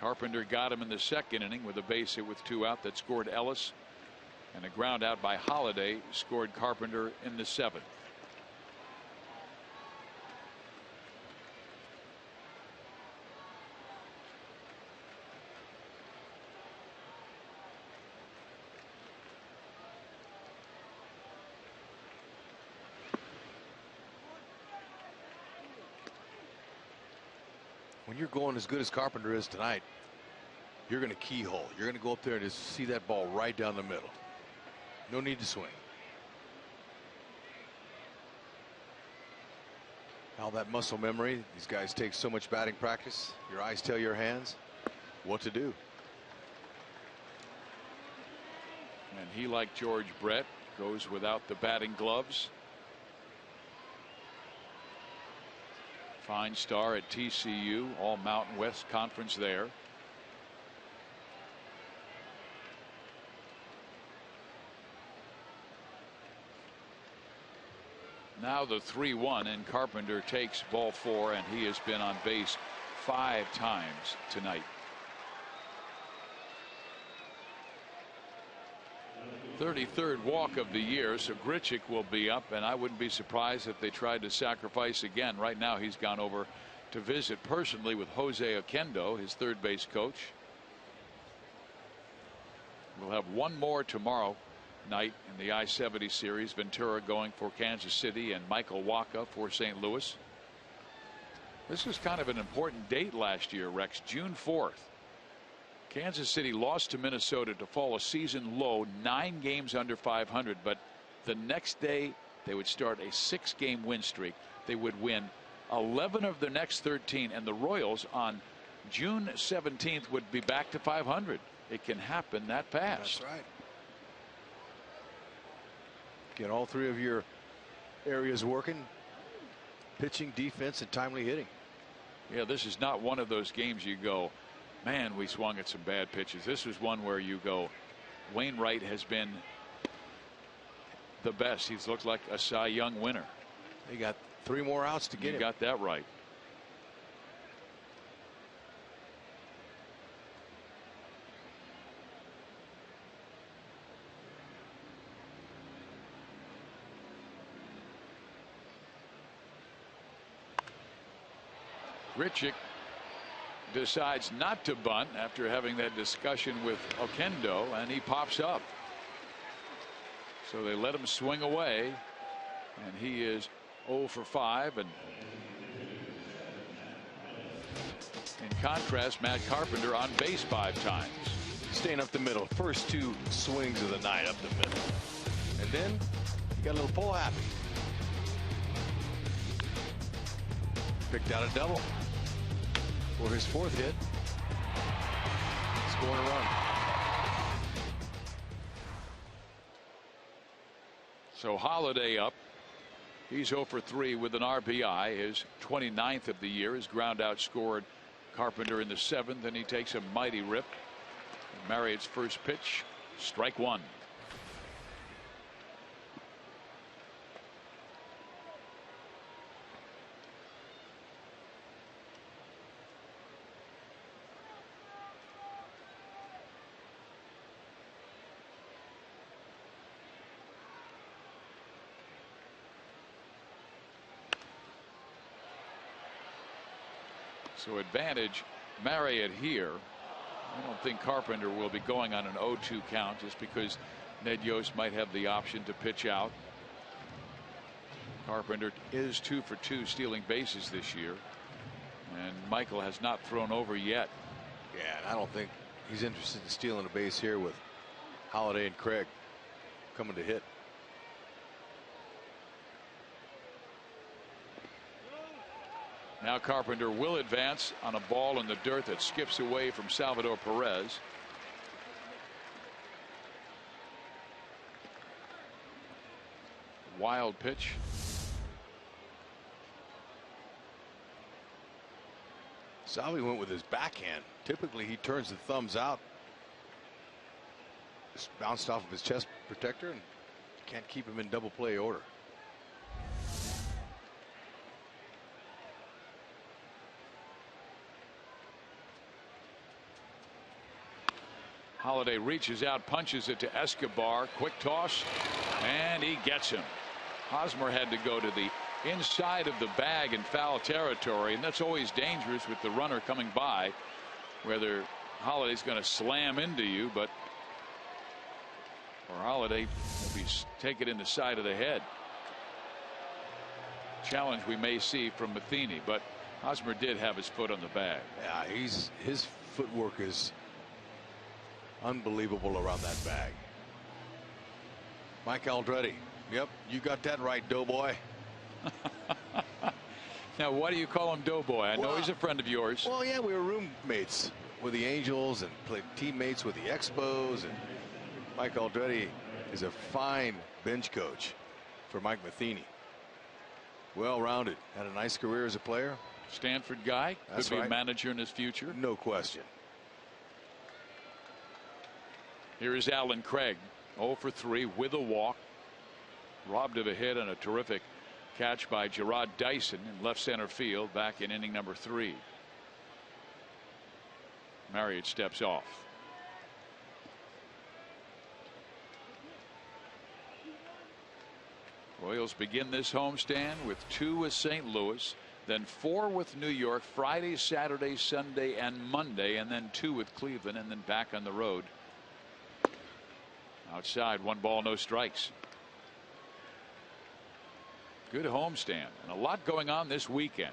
Carpenter got him in the second inning with a base hit with 2 out that scored Ellis, and a ground out by Holiday scored Carpenter in the 7th. When you're going as good as Carpenter is tonight, you're going to keyhole. You're going to go up there and just see that ball right down the middle. No need to swing. All that muscle memory. These guys take so much batting practice. Your eyes tell your hands what to do. And he, like George Brett, goes without the batting gloves. Fine star at TCU, all Mountain West Conference there. Now the 3-1, and Carpenter takes ball 4, and he has been on base 5 times tonight. 33rd walk of the year, so Grichuk will be up, and I wouldn't be surprised if they tried to sacrifice again. Right now he's gone over to visit personally with Jose Oquendo, his third base coach. We'll have one more tomorrow night in the I-70 series. Ventura going for Kansas City and Michael Wacha for St. Louis. This was kind of an important date last year, Rex. June 4th. Kansas City lost to Minnesota to fall a season low, 9 games under 500, but the next day they would start a 6-game win streak. They would win 11 of their next 13, and the Royals on June 17th would be back to 500. It can happen that fast. That's right. Get all 3 of your areas working: pitching, defense, and timely hitting. Yeah, this is not one of those games you go, man, we swung at some bad pitches. This was one where you go, Wainwright has been the best. He's looked like a Cy Young winner. They got 3 more outs to get him. You got that right. Grichuk decides not to bunt after having that discussion with Oquendo, and he pops up. So they let him swing away, and he is 0 for 5. And in contrast, Matt Carpenter on base 5 times. Staying up the middle. First 2 swings of the night up the middle. And then you got a little pull happy. Picked out a double for his 4th hit. Scoring a run. So Holiday up. He's 0 for 3 with an RBI, his 29th of the year. His ground out scored Carpenter in the 7th, and he takes a mighty rip. Marriott's first pitch, strike 1. So advantage Marriott here. I don't think Carpenter will be going on an 0-2 count just because Ned Yost might have the option to pitch out. Carpenter is 2 for 2 stealing bases this year, and Michael has not thrown over yet. Yeah, and I don't think he's interested in stealing a base here with Holiday and Craig coming to hit. Now Carpenter will advance on a ball in the dirt that skips away from Salvador Perez. Wild pitch. Salvi went with his backhand. Typically he turns the thumbs out. Just bounced off of his chest protector and can't keep him in double play order. Holiday reaches out, punches it to Escobar. Quick toss, and he gets him. Hosmer had to go to the inside of the bag in foul territory, and that's always dangerous with the runner coming by, whether Holiday's going to slam into you, but or Holiday maybe take it in the side of the head. Challenge we may see from Matheny, but Hosmer did have his foot on the bag. Yeah, his footwork is unbelievable around that bag. Mike Aldretti. Yep, you got that right, Doughboy. Now, why do you call him Doughboy? I know he's a friend of yours. Well, yeah, we were roommates with the Angels and played teammates with the Expos. And Mike Aldretti is a fine bench coach for Mike Matheny. Well-rounded. Had a nice career as a player. Stanford guy. That's could be right. a manager in his future. No question. Here is Alan Craig, 0 for 3 with a walk. Robbed of a hit and a terrific catch by Gerard Dyson in left center field back in inning number 3. Marriott steps off. Royals begin this homestand with 2 with St. Louis, then 4 with New York, Friday, Saturday, Sunday, and Monday, and then 2 with Cleveland, and then back on the road. Outside, 1 ball, no strikes. Good homestand and a lot going on this weekend.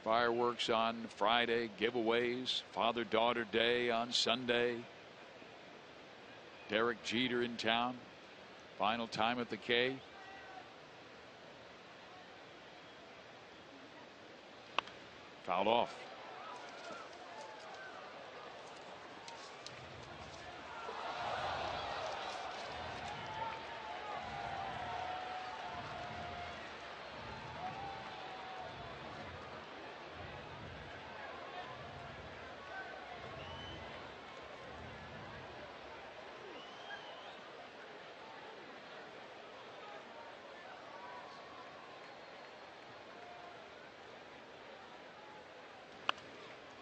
Fireworks on Friday, giveaways, Father-Daughter Day on Sunday. Derek Jeter in town. Final time at the K. Fouled off.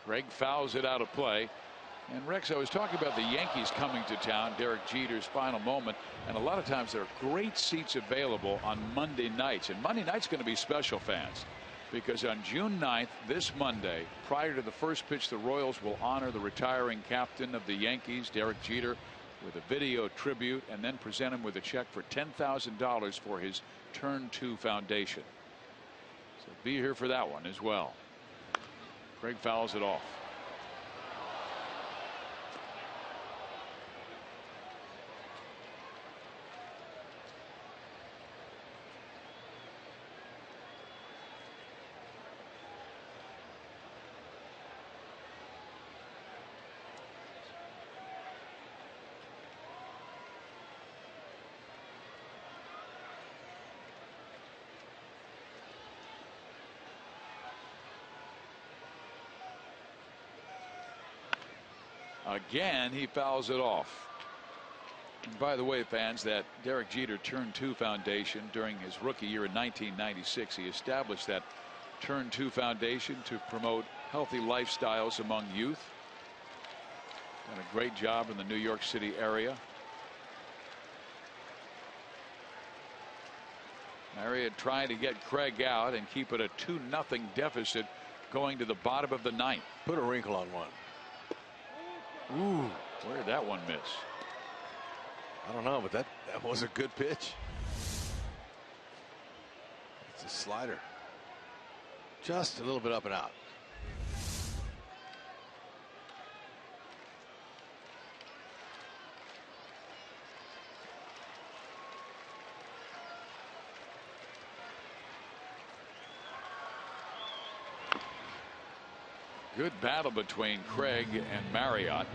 Craig fouls it out of play. And Rex, I was talking about the Yankees coming to town, Derek Jeter's final moment, and a lot of times there are great seats available on Monday nights, and Monday night's going to be special, fans, because on June 9th, this Monday, prior to the first pitch, the Royals will honor the retiring captain of the Yankees, Derek Jeter, with a video tribute, and then present him with a check for $10,000 for his Turn 2 Foundation. So be here for that one as well. Craig fouls it off. Again, he fouls it off. And by the way, fans, that Derek Jeter Turn 2 Foundation during his rookie year in 1996, he established that Turn 2 Foundation to promote healthy lifestyles among youth. Done a great job in the New York City area. Marriott trying to get Craig out and keep it a 2-0 deficit going to the bottom of the ninth. Put a wrinkle on one. Ooh, where did that one miss? I don't know, but that was a good pitch. It's a slider. Just a little bit up and out. Good battle between Craig and Marriott.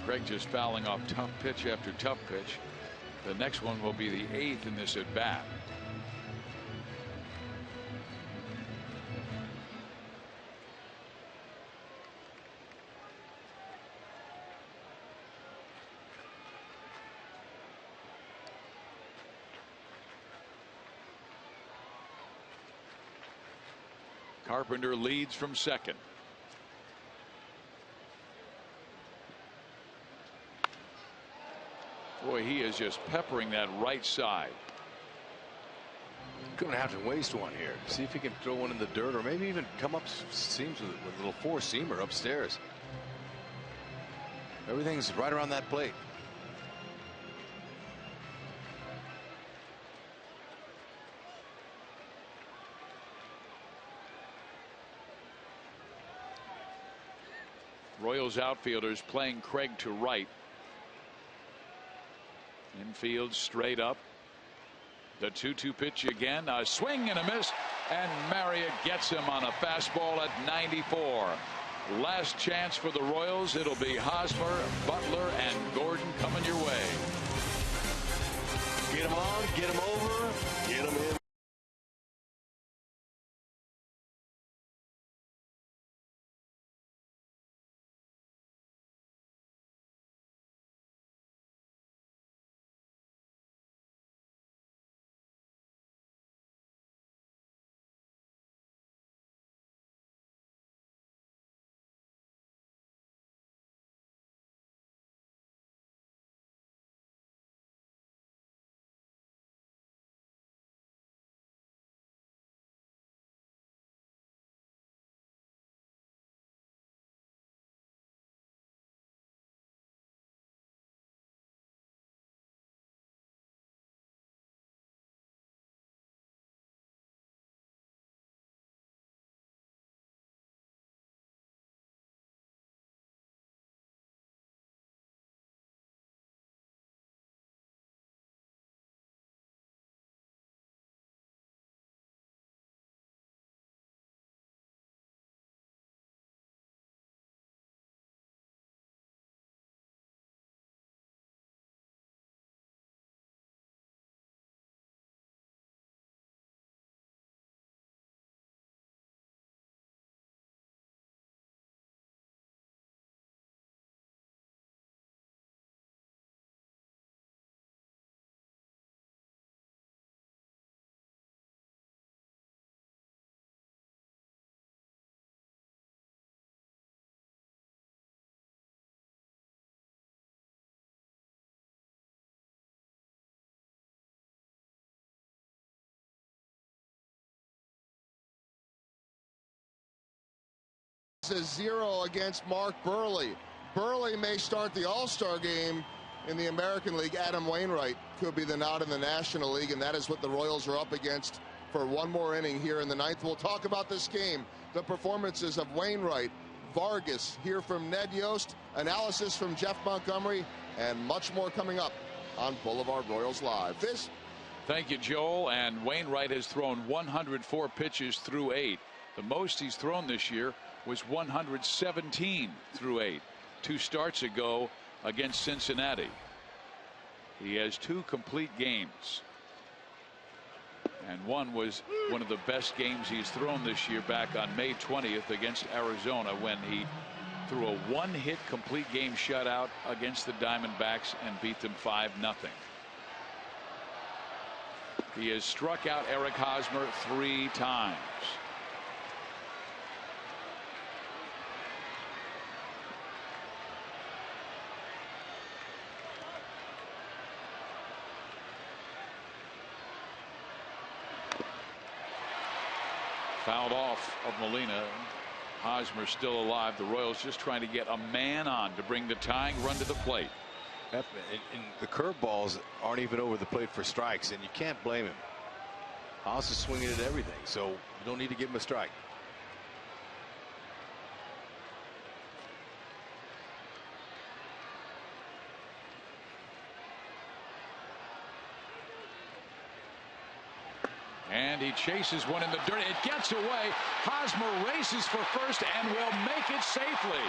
Craig just fouling off tough pitch after tough pitch. The next one will be the 8th in this at bat. Carpenter leads from second. Boy, he is just peppering that right side. Going to have to waste one here. See if he can throw one in the dirt, or maybe even come up seams with a little four-seamer upstairs. Everything's right around that plate. Royals outfielders playing Craig to right. Infield straight up. The 2-2 pitch again. A swing and a miss. And Marriott gets him on a fastball at 94. Last chance for the Royals. It'll be Hosmer, Butler, and Gordon coming your way. Get him on, get him over, get him in. A 0 against Mark Burley. Burley may start the All-Star game in the American League. Adam Wainwright could be the nod in the National League, and that is what the Royals are up against for one more inning here in the ninth. We'll talk about this game, the performances of Wainwright, Vargas, hear from Ned Yost, analysis from Jeff Montgomery, and much more coming up on Boulevard Royals Live. Thank you, Joel. And Wainwright has thrown 104 pitches through 8. The most he's thrown this year was 117 through 8. 2 starts ago against Cincinnati. He has 2 complete games, and one was one of the best games he's thrown this year back on May 20th against Arizona, when he threw a 1-hit complete game shutout against the Diamondbacks and beat them 5-0. He has struck out Eric Hosmer 3 times. Fouled off of Molina. Hosmer still alive. The Royals just trying to get a man on to bring the tying run to the plate. And the curveballs aren't even over the plate for strikes, and you can't blame him. Haas is swinging at everything, so you don't need to give him a strike. And he chases one in the dirt. It gets away. Hosmer races for first and will make it safely.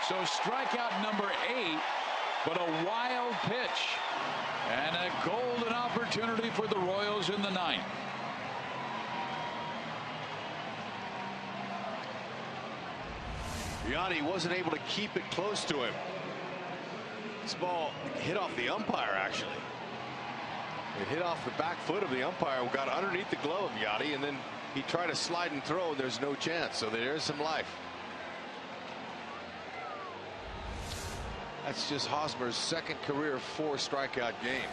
So strikeout number 8, but a wild pitch. And a golden opportunity for the Royals in the 9th. Yanni wasn't able to keep it close to him. This ball hit off the umpire, actually. It hit off the back foot of the umpire, got underneath the glove of Yachty, and then he tried to slide and throw. There's no chance. So there's some life. That's just Hosmer's second career 4 strikeout game.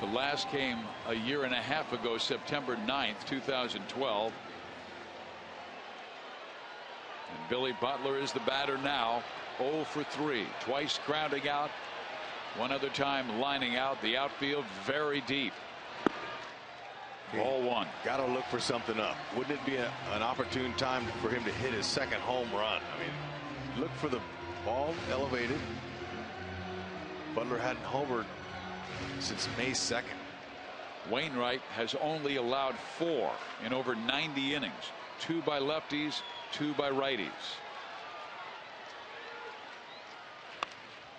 The last came a year and a half ago, September 9th, 2012. And Billy Butler is the batter now, 0 for 3, twice grounding out. One other time lining out. The outfield very deep. Ball 1. Got to look for something up. Wouldn't it be an opportune time for him to hit his second home run? I mean, look for the ball elevated. Butler hadn't homered since May 2nd. Wainwright has only allowed 4 in over 90 innings. 2 by lefties, 2 by righties.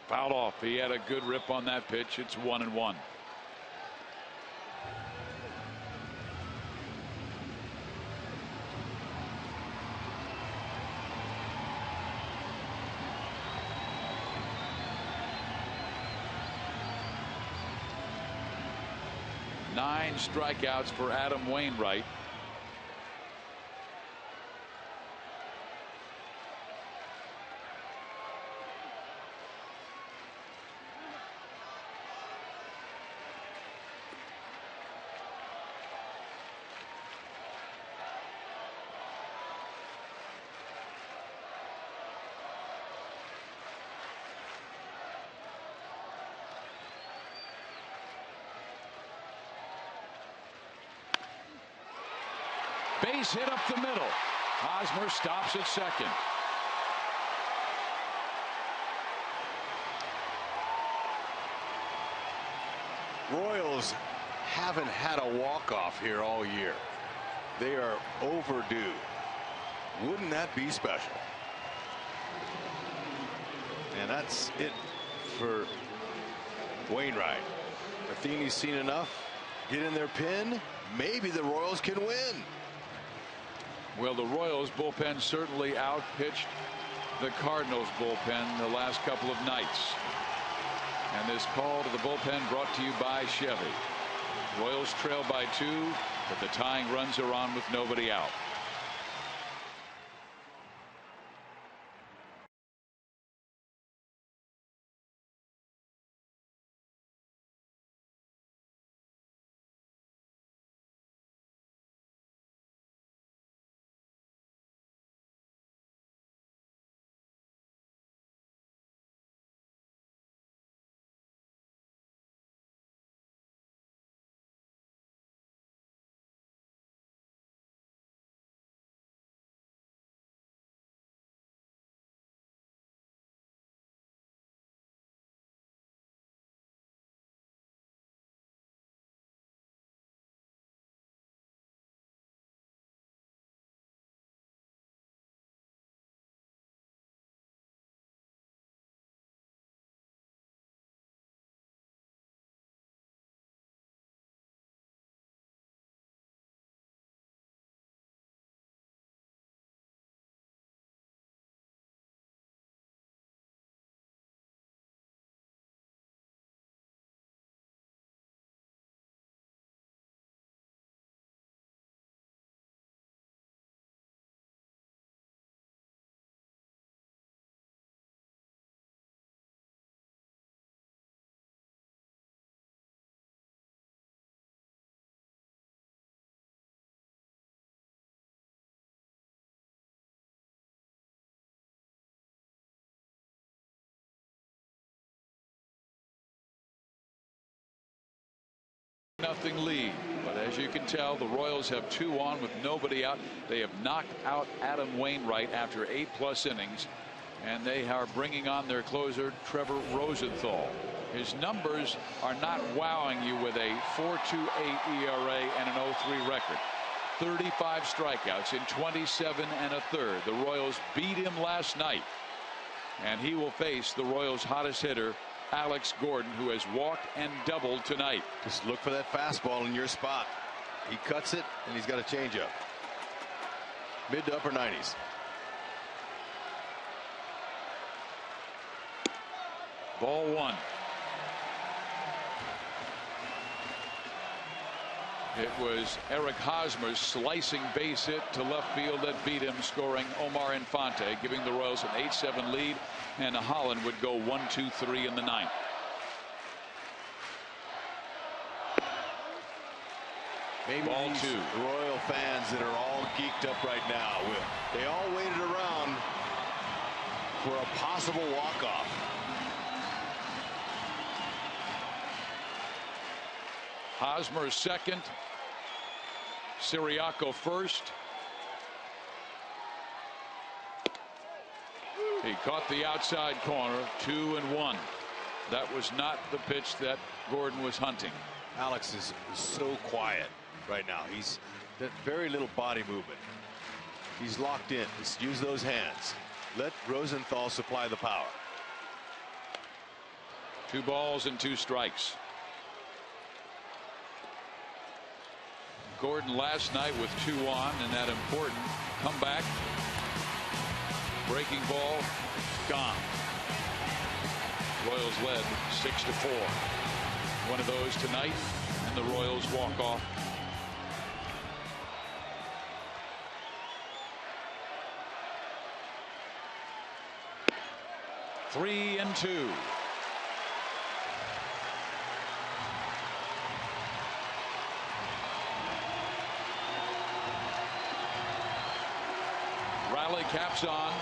Fouled off. He had a good rip on that pitch. It's 1-1. Nine strikeouts for Adam Wainwright. Base hit up the middle. Hosmer stops at second. Royals haven't had a walk-off here all year. They are overdue. Wouldn't that be special? And that's it for Wainwright. Matheny's seen enough. Get in their pin. Maybe the Royals can win. Well, the Royals bullpen certainly outpitched the Cardinals bullpen the last couple of nights. And this call to the bullpen brought to you by Chevy. Royals trail by 2, but the tying runs are on with nobody out. 0-0 lead. But as you can tell, the Royals have 2 on with nobody out. They have knocked out Adam Wainwright after 8+ innings, and they are bringing on their closer Trevor Rosenthal. His numbers are not wowing you with a 4.28 ERA and an 0.3 record. 35 strikeouts in 27 1/3. The Royals beat him last night, and he will face the Royals' hottest hitter, Alex Gordon, who has walked and doubled tonight. Just look for that fastball in your spot. He cuts it, and he's got a changeup. Mid to upper 90s. Ball 1. It was Eric Hosmer's slicing base hit to left field that beat him, scoring Omar Infante, giving the Royals an 8-7 lead, and Holland would go 1-2-3 in the 9th. Maybe Ball these 2. Royal fans that are all geeked up right now, they all waited around for a possible walk-off. Hosmer second. Siriaco first. He caught the outside corner. 2-1. That was not the pitch that Gordon was hunting. Alex is so quiet right now. He's got very little body movement. He's locked in. Just use those hands. Let Rosenthal supply the power. 2 balls and 2 strikes. Gordon last night with 2 on in that important comeback. Breaking ball gone. Royals led 6-4. One of those tonight, and the Royals walk off. Three and 2. Rally caps on.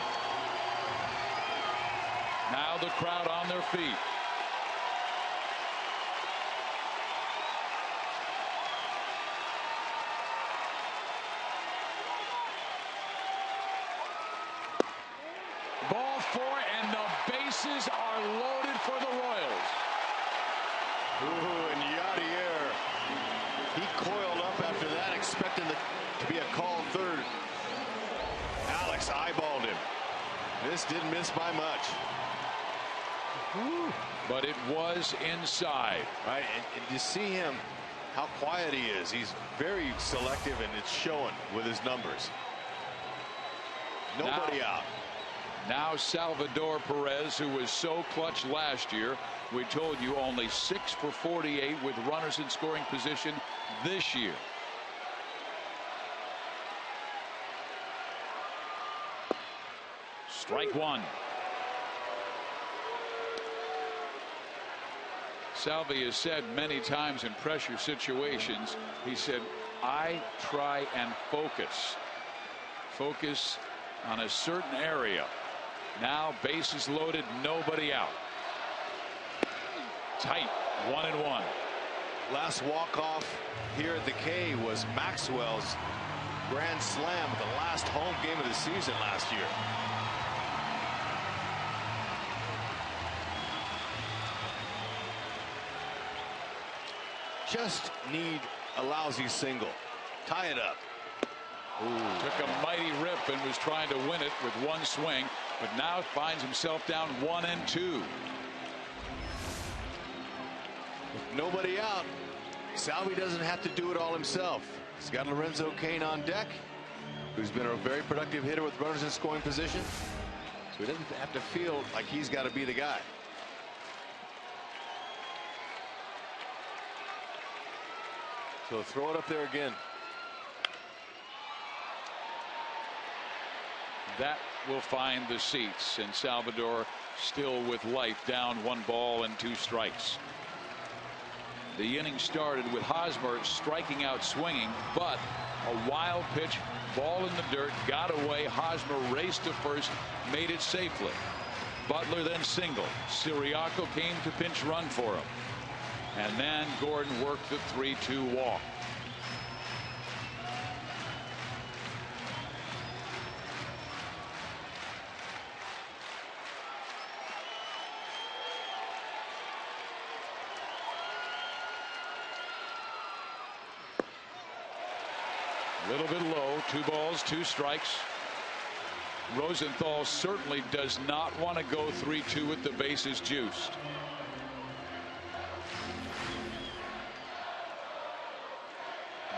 Now the crowd on their feet. Ball 4, and the bases are loaded for the Royals. Ooh, and Yadier, he coiled up after that, expecting to be a called third. Alex eyeballed him. This didn't miss by much. But it was inside. Right, and you see him, how quiet he is. He's very selective, and it's showing with his numbers. Nobody out. Now Salvador Perez, who was so clutch last year. We told you only 6 for 48 with runners in scoring position this year. Strike 1. Salvi has said many times in pressure situations, he said, I try and focus on a certain area. Now bases loaded, nobody out. Tight, 1-1. Last walk-off here at the K was Maxwell's grand slam at the last home game of the season last year. Just need a lousy single. Tie it up. Ooh. Took a mighty rip and was trying to win it with one swing, but now finds himself down 1-2. With nobody out, Salvi doesn't have to do it all himself. He's got Lorenzo Cain on deck, who's been a very productive hitter with runners in scoring position, so he doesn't have to feel like he's got to be the guy. So throw it up there again. That will find the seats, and Salvador still with life, down 1 ball and 2 strikes. The inning started with Hosmer striking out swinging, but a wild pitch, ball in the dirt, got away. Hosmer raced to first, made it safely. Butler then singled. Siriaco came to pinch run for him. And then Gordon worked the 3-2 walk. A little bit low. 2 balls, 2 strikes. Rosenthal certainly does not want to go 3-2 with the bases juiced.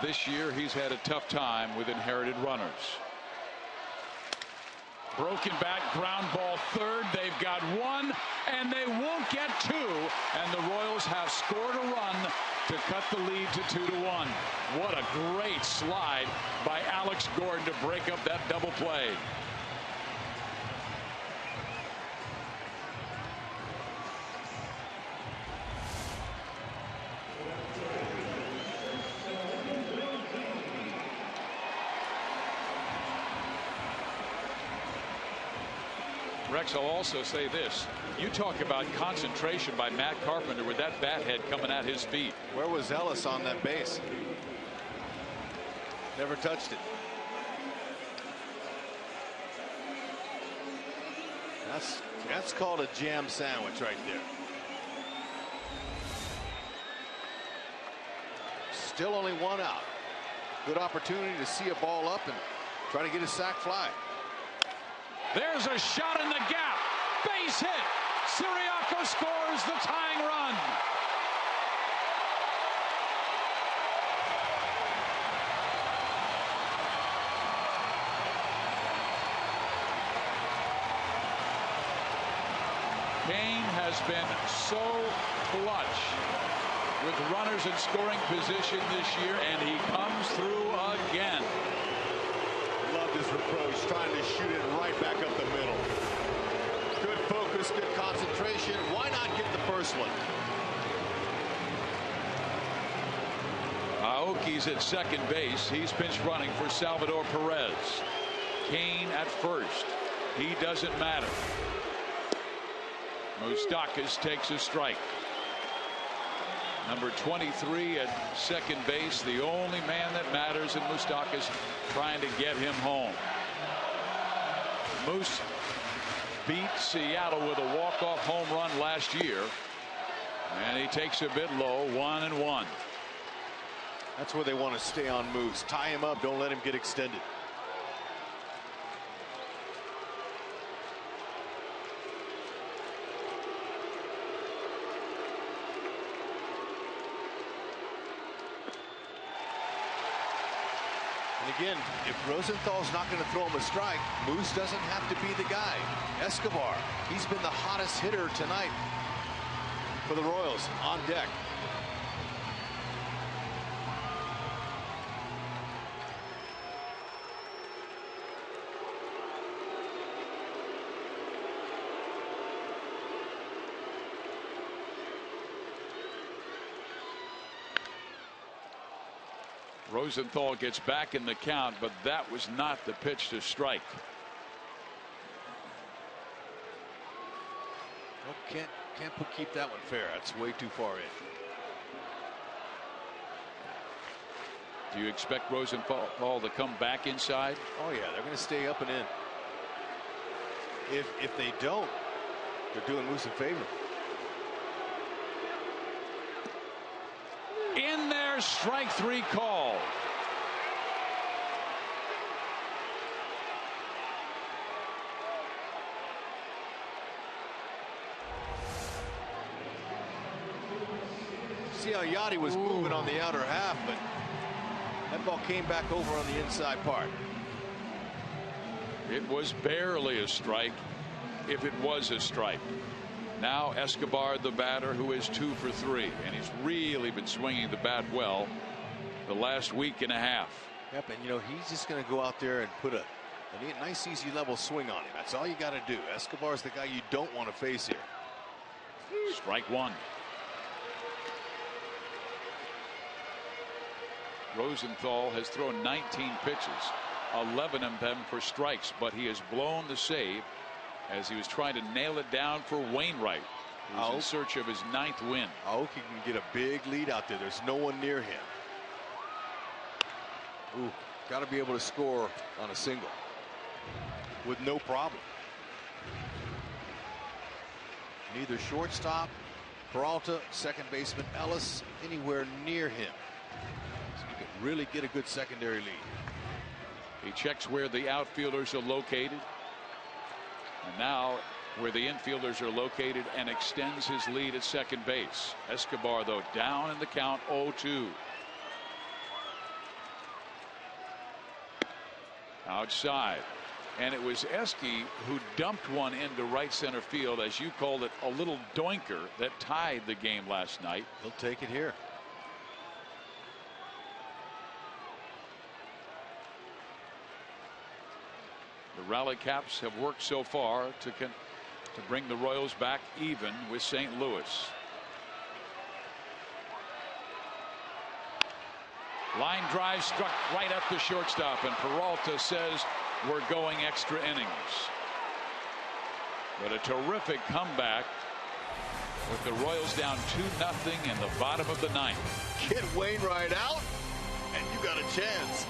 This year he's had a tough time with inherited runners. Broken back, ground ball third. They've got 1 and they won't get 2, and the Royals have scored a run to cut the lead to 2-1. What a great slide by Alex Gordon to break up that double play. Rex, I'll also say this. You talk about concentration by Matt Carpenter with that bat head coming at his feet. Where was Ellis on that base? Never touched it. That's called a jam sandwich right there. Still only 1 out. Good opportunity to see a ball up and try to get a sac fly. There's a shot in the gap. Base hit. Siriaco scores the tying run. Kane has been so clutch with runners in scoring position this year, and he comes through again. Loved his approach, trying to shoot it right back up the middle. Good focus, good concentration. Why not get the first one? Aoki's at second base. He's pinch running for Salvador Perez. Kane at first. He doesn't matter. Moustakas takes a strike. Number 23 at second base, the only man that matters in Moustakas, trying to get him home. Moose beat Seattle with a walk-off home run last year, and he takes a bit low, 1-1. That's where they want to stay on Moose. Tie him up, don't let him get extended. Again, if Rosenthal's not going to throw him a strike, Moose doesn't have to be the guy. Escobar, he's been the hottest hitter tonight for the Royals on deck. Rosenthal gets back in the count, but that was not the pitch to strike. Well, can't keep that one fair. That's way too far in. Do you expect Rosenthal to come back inside? Oh yeah, they're going to stay up and in. If they don't, they're doing Moose a favor. In there, strike 3 call. See how Yachty was moving on the outer half, but that ball came back over on the inside part. It was barely a strike, if it was a strike. Now Escobar, the batter, who is 2 for 3, and he's really been swinging the bat well the last week and a half. Yep, and you know he's just going to go out there and put a nice easy level swing on him. That's all you got to do. Escobar's the guy you don't want to face here. Strike 1. Rosenthal has thrown 19 pitches, 11 of them for strikes, but he has blown the save as he was trying to nail it down for Wainwright. He's in search of his 9th win. I hope he can get a big lead out there. There's no one near him. Ooh, got to be able to score on a single with no problem. Neither shortstop, Peralta, second baseman Ellis, anywhere near him. So you can really get a good secondary lead. He checks where the outfielders are located. And now where the infielders are located, and extends his lead at second base. Escobar, though, down in the count, 0-2. Outside. And it was Eske who dumped one into right center field, as you called it, a little doinker that tied the game last night. He'll take it here. The Rally Caps have worked so far to bring the Royals back even with St. Louis. Line drive struck right at the shortstop, and Peralta says we're going extra innings. But a terrific comeback with the Royals down 2-0 in the bottom of the 9th. Get Wainwright out, and you got a chance.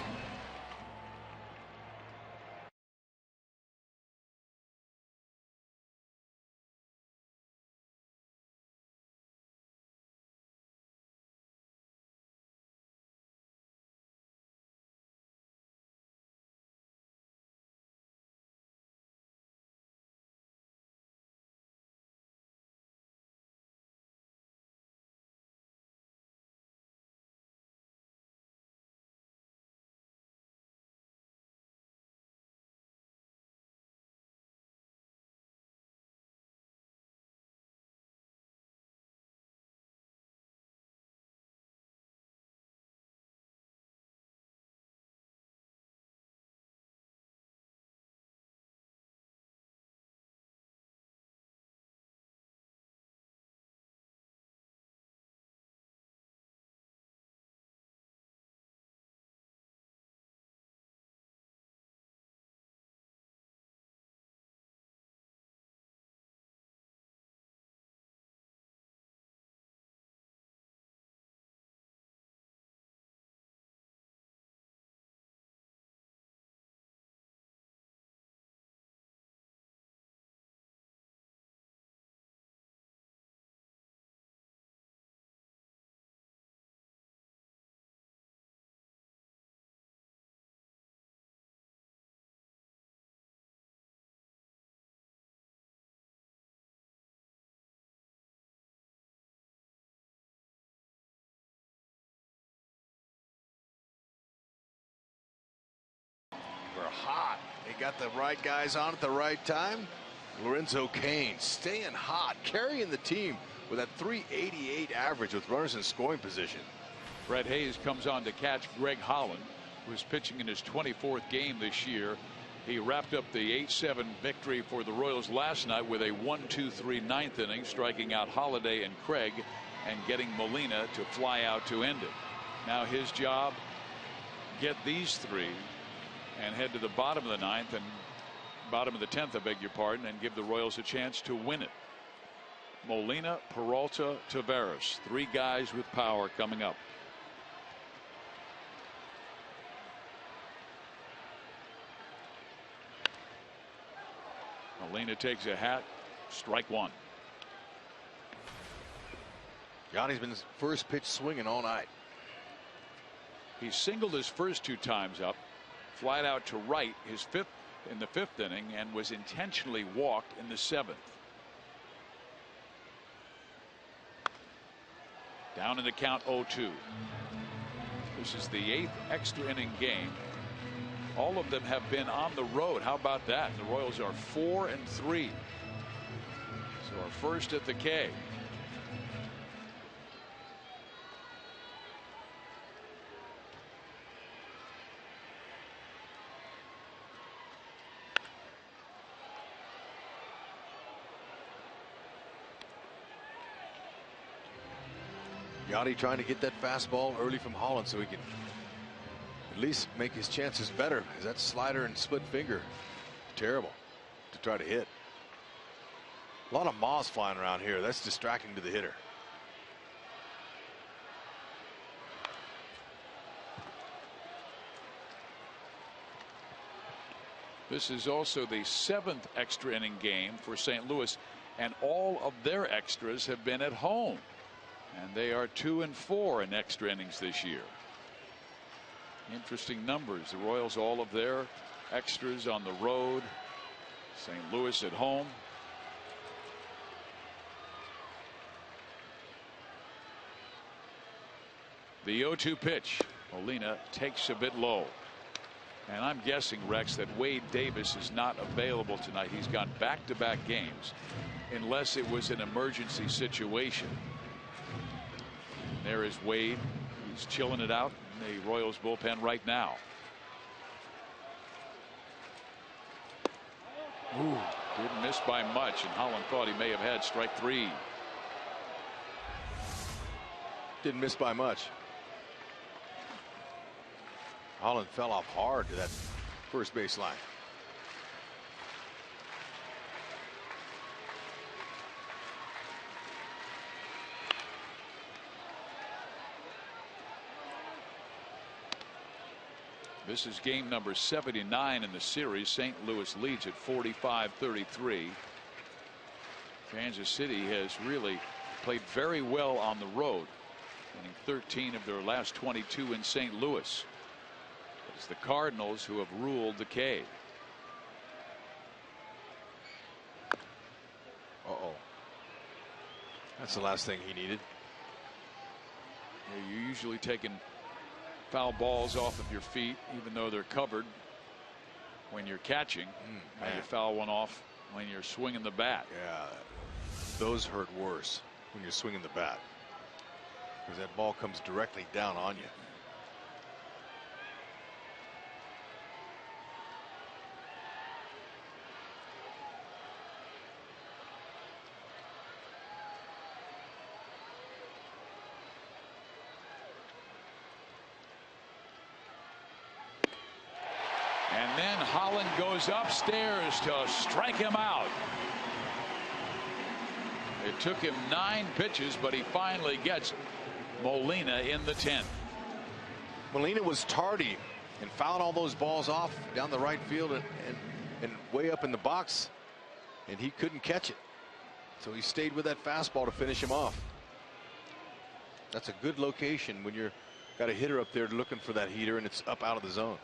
We're hot. They got the right guys on at the right time. Lorenzo Cain staying hot, carrying the team with that .388 average with runners in scoring position. Brett Hayes comes on to catch Greg Holland, who's pitching in his 24th game this year. He wrapped up the 8-7 victory for the Royals last night with a 1-2-3 ninth inning, striking out Holiday and Craig and getting Molina to fly out to end it. Now his job, get these three and head to the bottom of the 9th and bottom of the 10th, I beg your pardon, and give the Royals a chance to win it. Molina, Peralta, Taveras, three guys with power coming up. Molina takes a hat, strike one. Yanni's been his first pitch swinging all night. He singled his first 2 times up, flied out to right his 5th in the 5th inning, and was intentionally walked in the 7th. Down in the count, 0-2. This is the 8th extra inning game. All of them have been on the road. How about that? The Royals are 4-3. So our first at the K. Yachty trying to get that fastball early from Holland so he can at least make his chances better. Is that slider and split finger terrible to try to hit? A lot of moths flying around here. That's distracting to the hitter. This is also the 7th extra inning game for St. Louis, and all of their extras have been at home, and they are 2 and 4 in extra innings this year. Interesting numbers. The Royals, all of their extras on the road. St. Louis at home. The 0-2 pitch. Molina takes a bit low. And I'm guessing, Rex, that Wade Davis is not available tonight. He's gone back-to-back games unless it was an emergency situation. There is Wade. He's chilling it out in the Royals bullpen right now. Ooh, didn't miss by much, and Holland thought he may have had strike 3. Didn't miss by much. Holland fell off hard to that first base line. This is game number 79 in the series. St. Louis leads at 45-33. Kansas City has really played very well on the road, winning 13 of their last 22 in St. Louis. It's the Cardinals who have ruled the K. Uh-oh. That's the last thing he needed. Yeah, you're usually taking foul balls off of your feet, even though they're covered, when you're catching. Now you foul one off when you're swinging the bat. Yeah, those hurt worse when you're swinging the bat, because that ball comes directly down on you. And then Holland goes upstairs to strike him out. It took him 9 pitches, but he finally gets Molina in the 10th. Molina was tardy and fouled all those balls off down the right field and way up in the box, and he couldn't catch it. So he stayed with that fastball to finish him off. That's a good location when you're got a hitter up there looking for that heater and it's up out of the zone.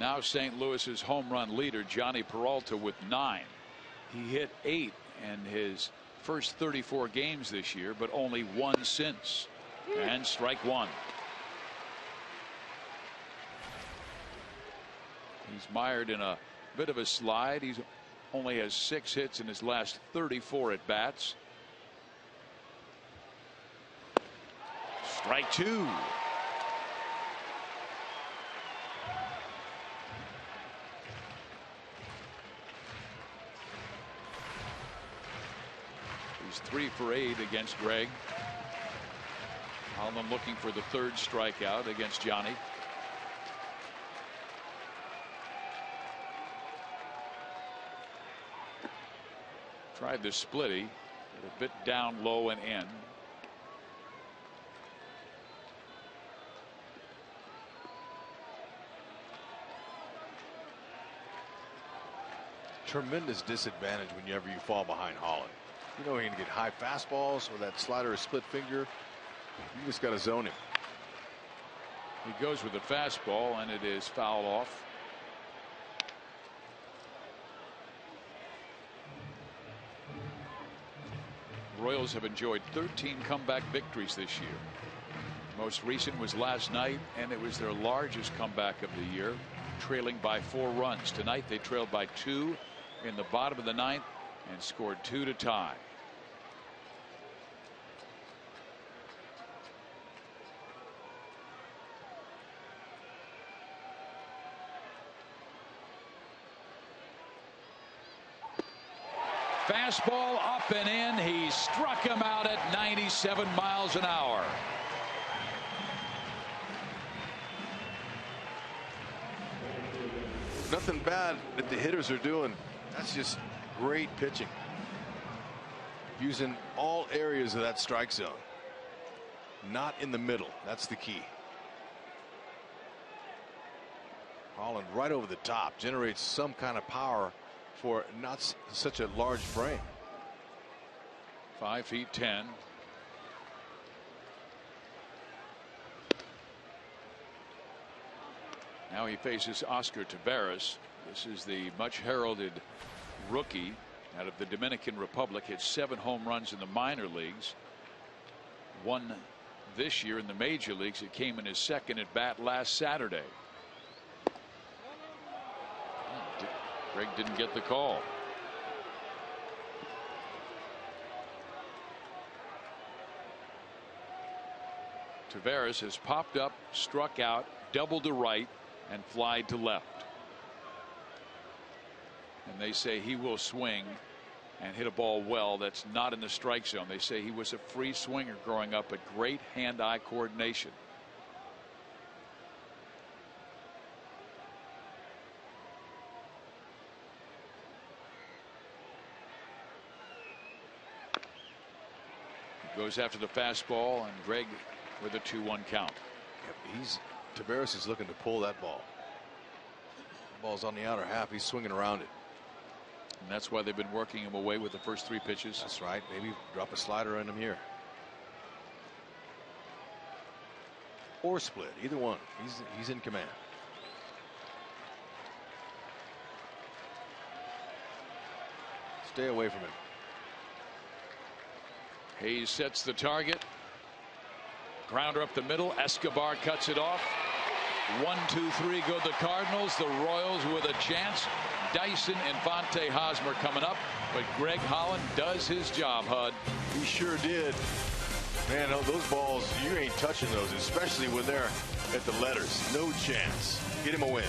Now St. Louis's home run leader, Johnny Peralta, with 9. He hit 8 in his first 34 games this year, but only 1 since. And strike 1. He's mired in a bit of a slide. He only has 6 hits in his last 34 at bats. Strike 2. He's 3 for 8 against Greg. Holland looking for the 3rd strikeout against Johnny. Tried the splitty, a bit down low and in. Tremendous disadvantage whenever you fall behind Holland. You know he can get high fastballs or that slider or split finger. You just got to zone him. He goes with the fastball, and it is fouled off. Royals have enjoyed 13 comeback victories this year. Most recent was last night, and it was their largest comeback of the year, trailing by 4 runs. Tonight they trailed by 2 in the bottom of the 9th and scored 2 to tie. Fastball up and in. He struck him out at 97 miles an hour. Nothing bad that the hitters are doing. That's just great pitching. using all areas of that strike zone, not in the middle. That's the key. Holland right over the top generates some kind of power for not such a large frame. 5'10". Now he faces Oscar Taveras. This is the much heralded rookie out of the Dominican Republic. Hit 7 home runs in the minor leagues. 1 this year in the major leagues. It came in his second at bat last Saturday. Greg didn't get the call. Taveras has popped up, struck out, doubled to right, and flied to left. And they say he will swing and hit a ball well that's not in the strike zone. They say he was a free swinger growing up, but great hand-eye coordination. He goes after the fastball, and Greg with a 2-1 count. Yep, Taveras is looking to pull that ball. The ball's on the outer half. He's swinging around it. And that's why they've been working him away with the first 3 pitches. That's right. Maybe drop a slider in him here. Or split. Either one. He's in command. Stay away from him. Hayes sets the target. Grounder up the middle. Escobar cuts it off. 1, 2, 3 go the Cardinals. The Royals with a chance. Dyson Infante Hosmer coming up, but Greg Holland does his job, Hud. He sure did. Man, those balls, you ain't touching those, especially when they're at the letters. No chance. Get him a win.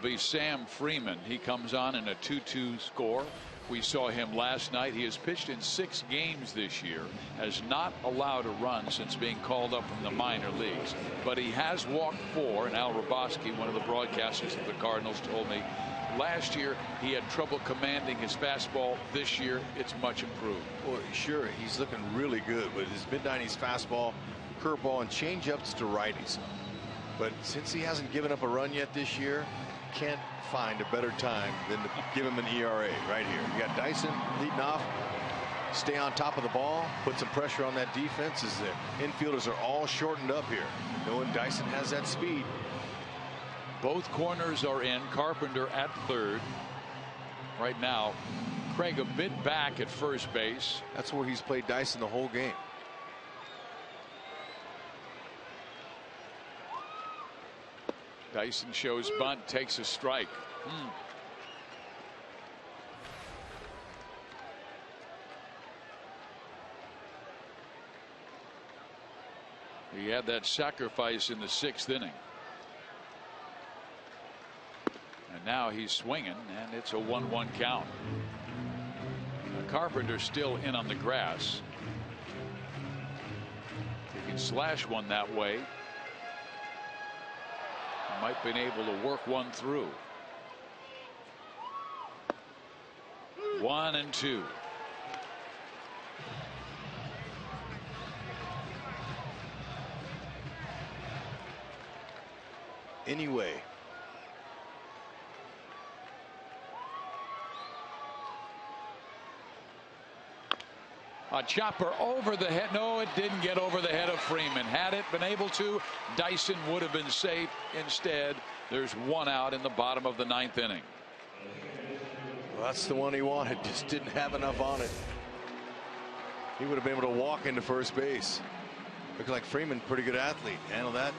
Be Sam Freeman. He comes on in a 2-2 score. We saw him last night. He has pitched in 6 games this year, has not allowed a run since being called up from the minor leagues, but he has walked 4. And Al Raboski, one of the broadcasters of the Cardinals, told me last year he had trouble commanding his fastball. This year it's much improved. Well, sure, he's looking really good with his mid-90s fastball, curveball, and changeups to righties. But since he hasn't given up a run yet this year, can't find a better time than to give him an ERA right here. You got Dyson leading off. Stay on top of the ball, put some pressure on that defense as the infielders are all shortened up here, knowing Dyson has that speed. Both corners are in. Carpenter at third. Right now, Craig a bit back at first base. That's where he's played Dyson the whole game. Dyson shows bunt, takes a strike. He had that sacrifice in the 6th inning. And now he's swinging, and it's a 1-1 count. Carpenter's still in on the grass. He can slash one that way. Might have been able to work one through. 1-2. Anyway. A chopper over the head. No, it didn't get over the head of Freeman. Had it been able to, Dyson would have been safe. Instead, there's one out in the bottom of the 9th inning. Well, that's the one he wanted. Just didn't have enough on it. He would have been able to walk into first base. Looks like Freeman, pretty good athlete. Handle that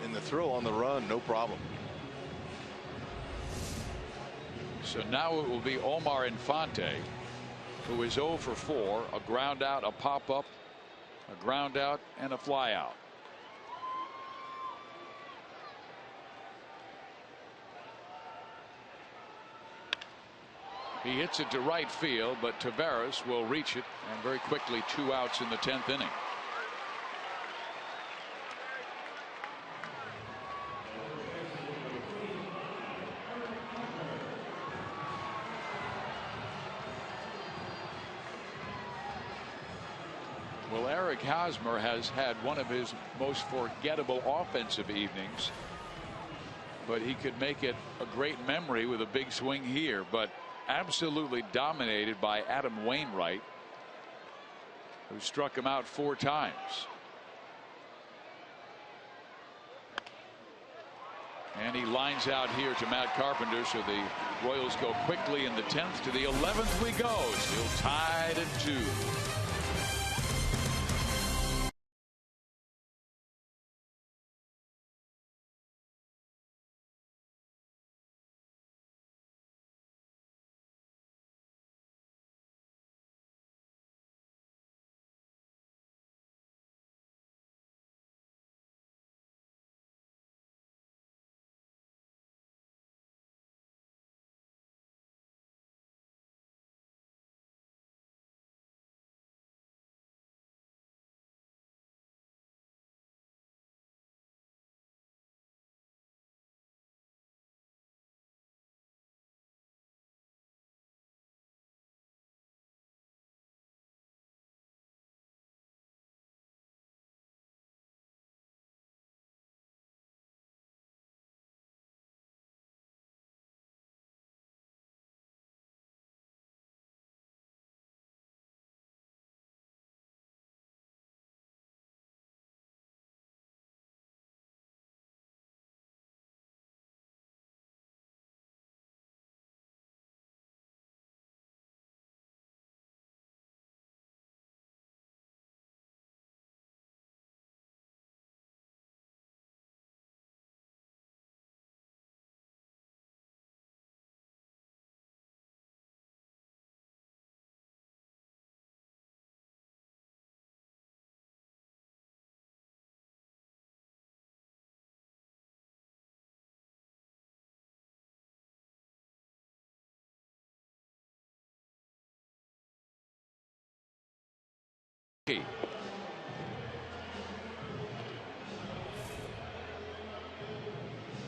in the throw on the run, no problem. So now it will be Omar Infante, who is 0 for 4, a ground out, a pop up, a ground out, and a fly out. He hits it to right field, but Taveras will reach it, and very quickly 2 outs in the 10th inning. Well, Eric Hosmer has had one of his most forgettable offensive evenings, but he could make it a great memory with a big swing here. But absolutely dominated by Adam Wainwright, who struck him out 4 times. And he lines out here to Matt Carpenter, so the Royals go quickly in the 10th. To the 11th we go, still tied at 2.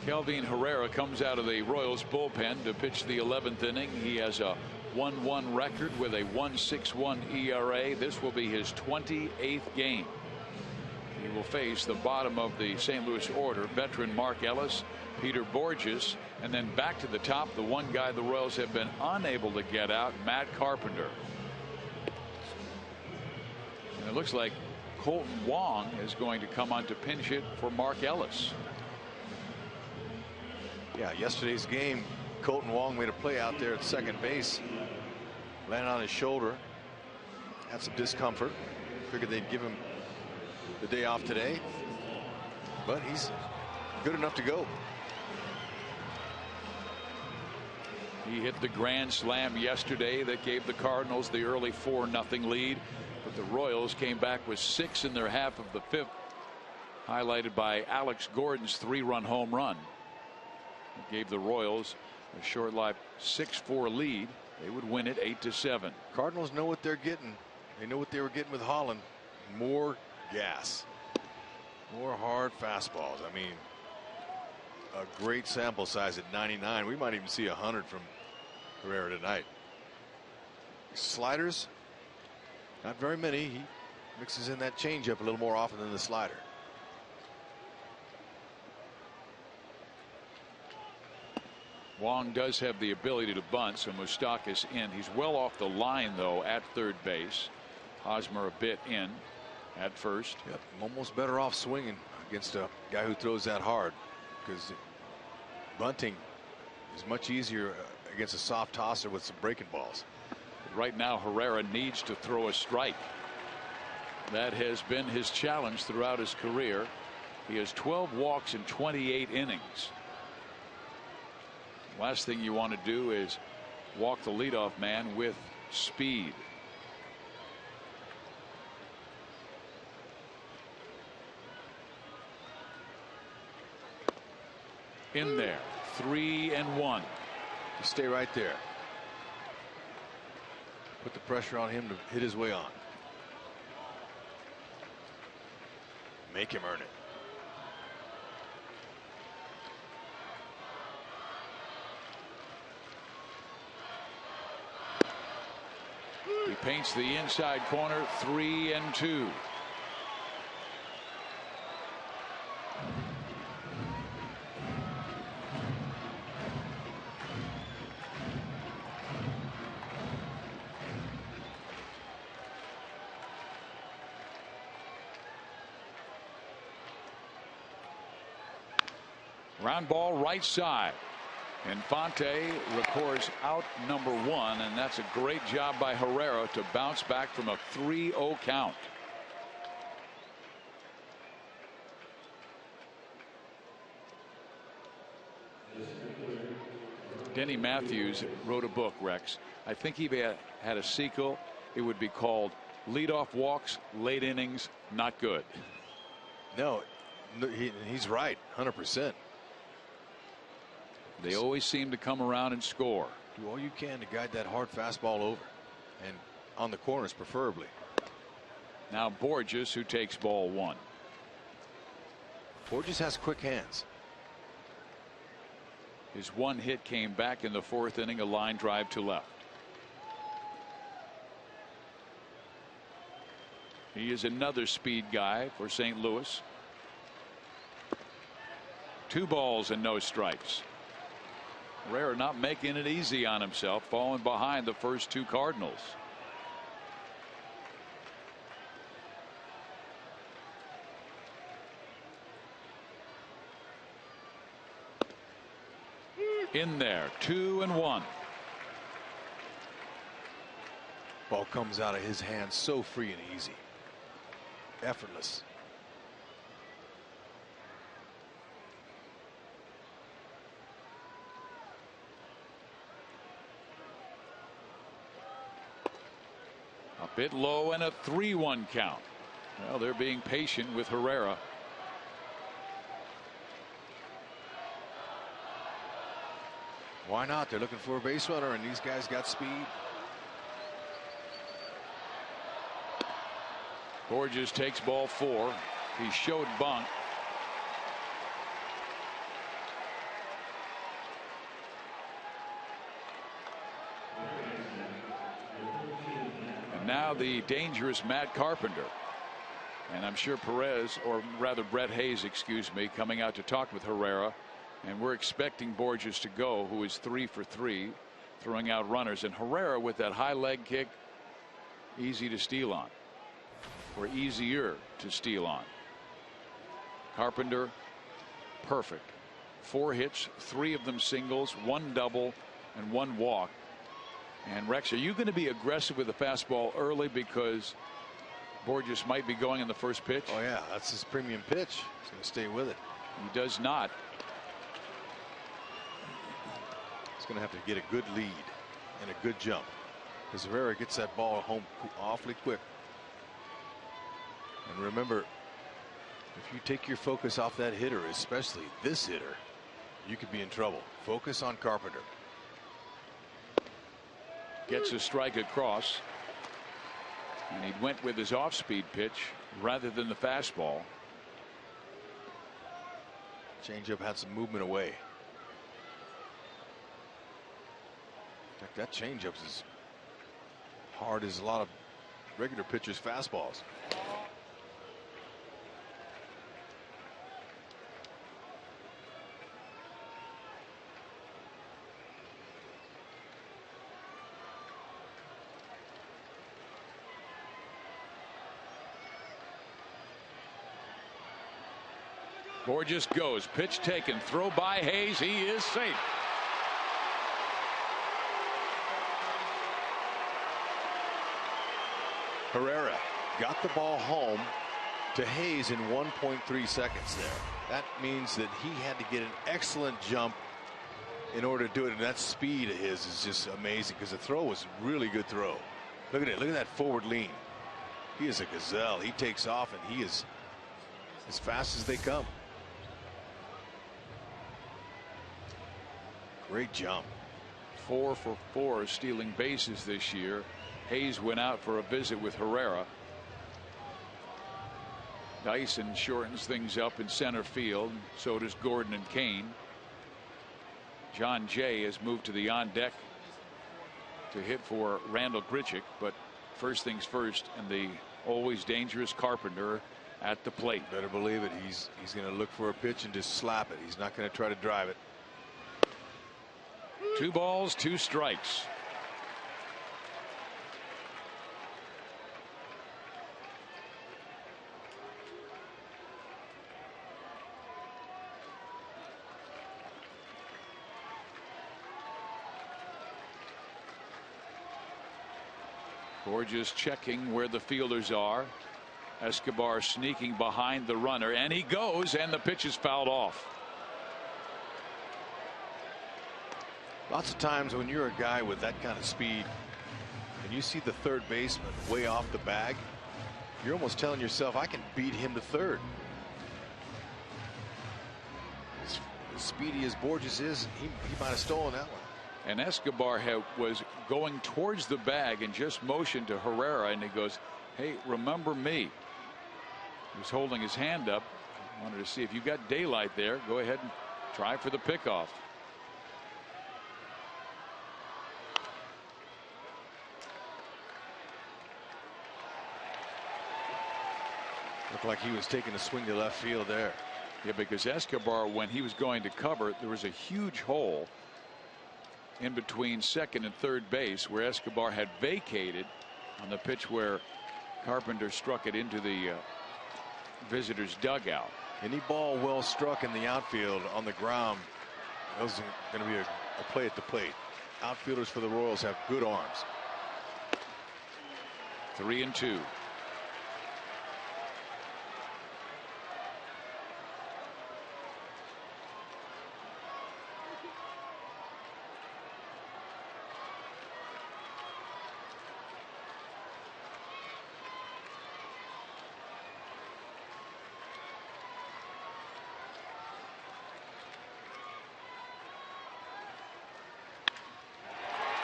Kelvin Herrera comes out of the Royals bullpen to pitch the 11th inning. He has a 1-1 record with a 1.61 ERA. This will be his 28th game. He will face the bottom of the St. Louis order, veteran Mark Ellis, Peter Borges, and then back to the top, the one guy the Royals have been unable to get out, Matt Carpenter. And it looks like Colton Wong is going to come on to pinch hit for Mark Ellis. Yeah, yesterday's game, Colton Wong made a play out there at second base, landed on his shoulder, had some discomfort. Figured they'd give him the day off today, but he's good enough to go. He hit the grand slam yesterday that gave the Cardinals the early 4-0 lead, but the Royals came back with 6 in their half of the 5th, highlighted by Alex Gordon's 3-run home run. It gave the Royals A short-lived 6-4 lead. They would win it 8-7. Cardinals know what they're getting. They know what they were getting with Holland. More gas, more hard fastballs. I mean, a great sample size at 99. We might even see 100 from Herrera tonight. Sliders, not very many. He mixes in that changeup a little more often than the slider. Wong does have the ability to bunt, so Moustakas in. He's well off the line, though, at third base. Hosmer a bit in at first. Yep, almost better off swinging against a guy who throws that hard, because bunting is much easier against a soft tosser with some breaking balls. Right now, Herrera needs to throw a strike. That has been his challenge throughout his career. He has 12 walks in 28 innings. Last thing you want to do is walk the leadoff man with speed. In there, 3-1. You stay right there. Put the pressure on him to hit his way on. Make him earn it. He paints the inside corner. 3-2. Ground ball right side. Infante records out number 1, and that's a great job by Herrera to bounce back from a 3-0 count. Denny Matthews wrote a book, Rex. I think he had a sequel. It would be called Leadoff Walks, Late Innings, Not Good. No, he's right, 100%. They always seem to come around and score. Do all you can to guide that hard fastball over, and on the corners preferably. Now Borges, who takes ball 1. Borges has quick hands. His one hit came back in the 4th inning, a line drive to left. He is another speed guy for St. Louis. 2 balls and no strikes. Herrera not making it easy on himself, falling behind the first 2 Cardinals. In there, 2-1. Ball comes out of his hands so free and easy. Effortless. A bit low and a 3-1 count. Well, they're being patient with Herrera. Why not? They're looking for a base runner, and these guys got speed. Borges takes ball 4. He showed bunt. And now the dangerous Matt Carpenter. And I'm sure Perez, or rather Brett Hayes, excuse me, coming out to talk with Herrera. And we're expecting Borges to go, who is 3 for 3, throwing out runners. And Herrera with that high leg kick, easy to steal on, or easier to steal on. Carpenter, perfect. 4 hits, 3 of them singles, 1 double, and 1 walk. And Rex, are you going to be aggressive with the fastball early because Borges might be going in the first pitch? Oh yeah, that's his premium pitch. He's going to stay with it. He does not. He's going to have to get a good lead and a good jump, because Herrera gets that ball home awfully quick. And remember, if you take your focus off that hitter, especially this hitter, you could be in trouble. Focus on Carpenter. Gets a strike across. And he went with his off-speed pitch rather than the fastball. Changeup had some movement away. In fact, that changeup's as hard as a lot of regular pitchers' fastballs. Borges goes. Pitch taken. Throw by Hayes. He is safe. Herrera got the ball home to Hayes in 1.3 seconds there. That means that he had to get an excellent jump in order to do it. And that speed of his is just amazing because the throw was a really good throw. Look at it. Look at that forward lean. He is a gazelle. He takes off and he is as fast as they come. Great jump. 4 for 4 stealing bases this year. Hayes went out for a visit with Herrera. Dyson shortens things up in center field. So does Gordon and Kane. John Jay has moved to the on deck to hit for Randall Grichuk. But first things first, and the always dangerous Carpenter at the plate. Better believe it. He's going to look for a pitch and just slap it. He's not going to try to drive it. 2 balls, 2 strikes. Borges checking where the fielders are. Escobar sneaking behind the runner, and he goes, and the pitch is fouled off. Lots of times when you're a guy with that kind of speed and you see the third baseman way off the bag, you're almost telling yourself, I can beat him to third. As speedy as Borges is, he might have stolen that one. And Escobar was going towards the bag and just motioned to Herrera, and he goes, hey, remember me. He was holding his hand up. Wanted to see if you got daylight there. Go ahead and try for the pickoff. Looked like he was taking a swing to left field there. Yeah, because Escobar, when he was going to cover, there was a huge hole in between second and third base where Escobar had vacated on the pitch where Carpenter struck it into the visitor's dugout. Any ball well struck in the outfield on the ground, that was going to be a play at the plate. Outfielders for the Royals have good arms. 3-2.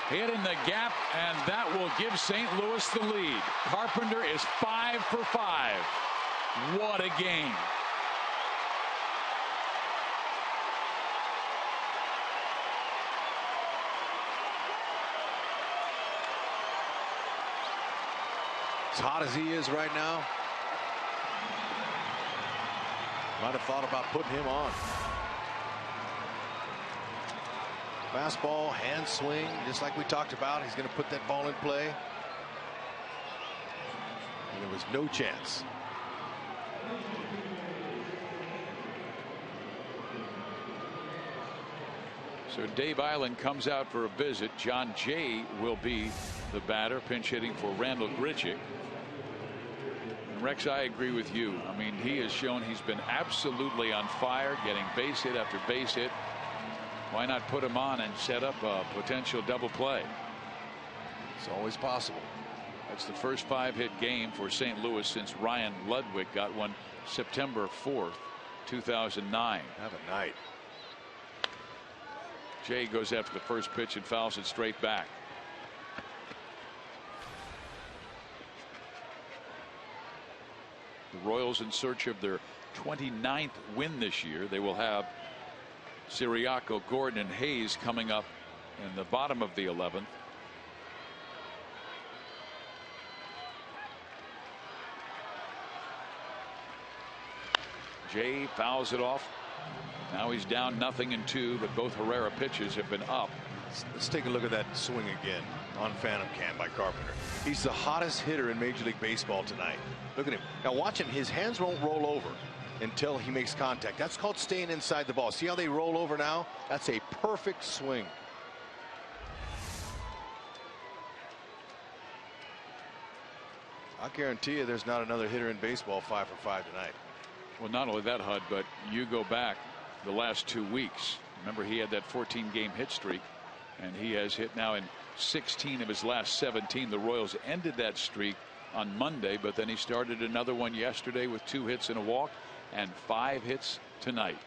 Hit in the gap, and that will give St. Louis the lead. Carpenter is 5 for 5. What a game. As hot as he is right now, might have thought about putting him on. Fastball, hand swing, just like we talked about. He's going to put that ball in play. And there was no chance. So Dave Island comes out for a visit. John Jay will be the batter, pinch hitting for Randall Grichuk. And Rex, I agree with you. I mean, he has shown he's been absolutely on fire, getting base hit after base hit. Why not put him on and set up a potential double play? It's always possible. That's the first 5-hit game for St. Louis since Ryan Ludwig got one September 4th, 2009. Have a night. Jay goes after the first pitch and fouls it straight back. Royals in search of their 29th win this year. They will have Siriaco, Gordon, and Hayes coming up in the bottom of the 11th. Jay fouls it off. Now he's down 0-2, but both Herrera pitches have been up. Let's take a look at that swing again on Phantom Cam by Carpenter. He's the hottest hitter in Major League Baseball tonight. Look at him. Now watch him. His hands won't roll over until he makes contact. That's called staying inside the ball. See how they roll over now? That's a perfect swing. I guarantee you there's not another hitter in baseball 5 for 5 tonight. Well, not only that, Hud, but you go back the last 2 weeks. Remember, he had that 14-game hit streak, and he has hit now in 16 of his last 17. The Royals ended that streak on Monday, but then he started another one yesterday with 2 hits and a walk and 5 hits tonight.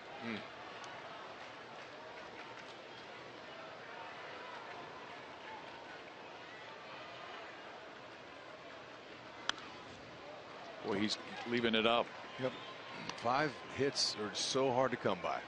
Boy, he's leaving it up. Yep. 5 hits are so hard to come by.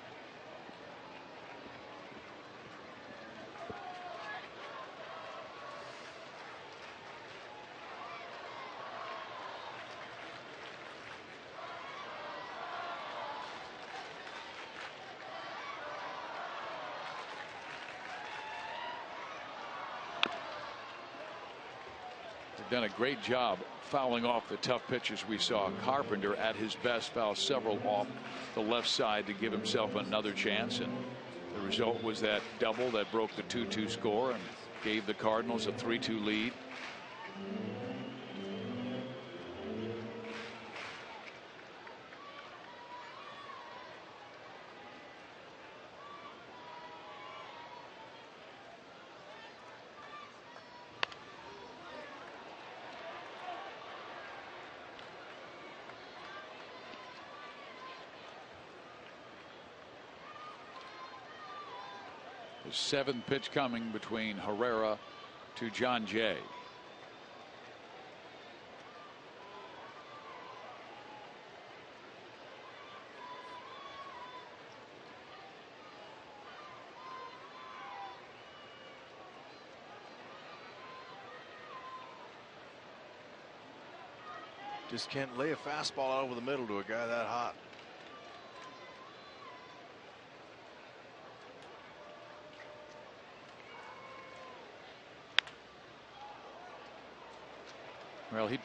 Done a great job fouling off the tough pitches we saw. Carpenter at his best fouled several off the left side to give himself another chance, and the result was that double that broke the 2-2 score and gave the Cardinals a 3-2 lead. The 7th pitch coming between Herrera to John Jay. Just can't lay a fastball out over the middle to a guy that hot. Well, he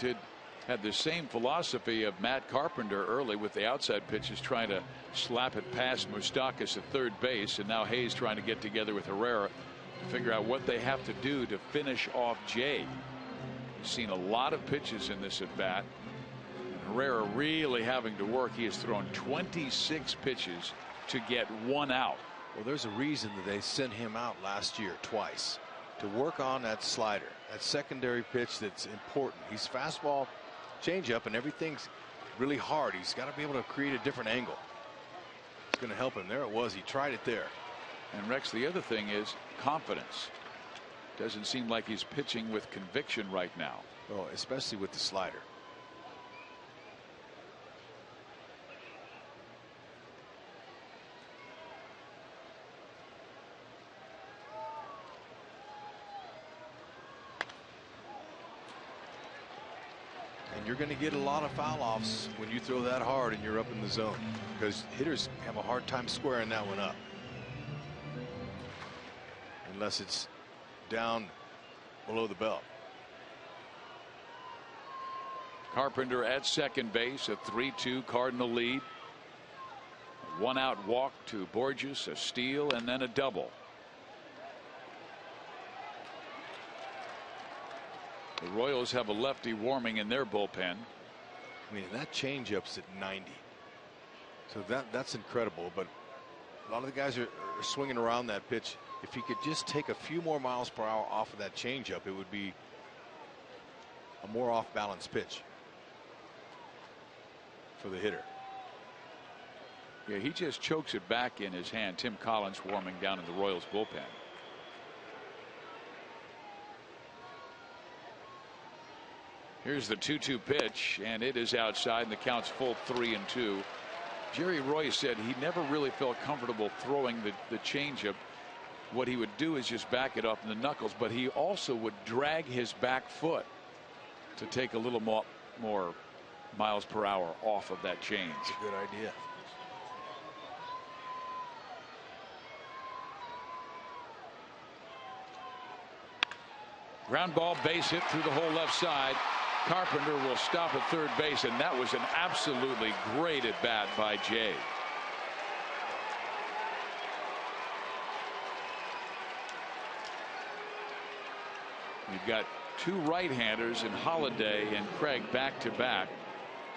had the same philosophy of Matt Carpenter early with the outside pitches, trying to slap it past Moustakas at third base, and now Hayes trying to get together with Herrera to figure out what they have to do to finish off Jay. We've seen a lot of pitches in this at bat. Herrera really having to work. He has thrown 26 pitches to get 1 out. Well, there's a reason that they sent him out last year twice, to work on that slider, that secondary pitch that's important. He's fastball, changeup, and everything's really hard. He's got to be able to create a different angle. It's going to help him. There it was. He tried it there. And Rex, the other thing is confidence. Doesn't seem like he's pitching with conviction right now. Oh, especially with the slider. And you're going to get a lot of foul offs when you throw that hard and you're up in the zone, because hitters have a hard time squaring that one up unless it's down below the belt. Carpenter at second base, a 3-2 Cardinal lead. A 1-out walk to Borges, a steal, and then a double. The Royals have a lefty warming in their bullpen. I mean, that changeup's at 90, so that's incredible. But a lot of the guys are swinging around that pitch. If he could just take a few more miles per hour off of that changeup, it would be a more off balance pitch for the hitter. Yeah, he just chokes it back in his hand. Tim Collins warming down in the Royals bullpen. Here's the 2-2 pitch, and it is outside, and the count's full 3-2. Jerry Roy said he never really felt comfortable throwing the changeup. What he would do is just back it up in the knuckles, but he also would drag his back foot to take a little more miles per hour off of that change. That's a good idea. Ground ball, base hit through the whole left side. Carpenter will stop at third base, and that was an absolutely great at bat by Jay. You've got two right-handers in Holiday and Craig back to back,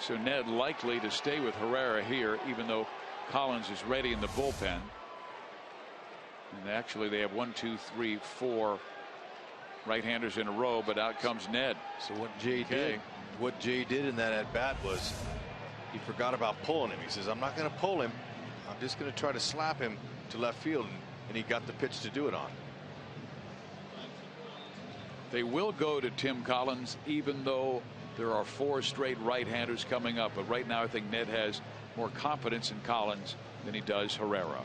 so Ned likely to stay with Herrera here, even though Collins is ready in the bullpen. And actually they have 1, 2, 3, 4 right-handers in a row, but out comes Ned. So what Jay did in that at bat was he forgot about pulling him. He says, I'm not going to pull him, I'm just going to try to slap him to left field, and he got the pitch to do it on. They will go to Tim Collins, even though there are 4 straight right-handers coming up, but right now I think Ned has more confidence in Collins than he does Herrera.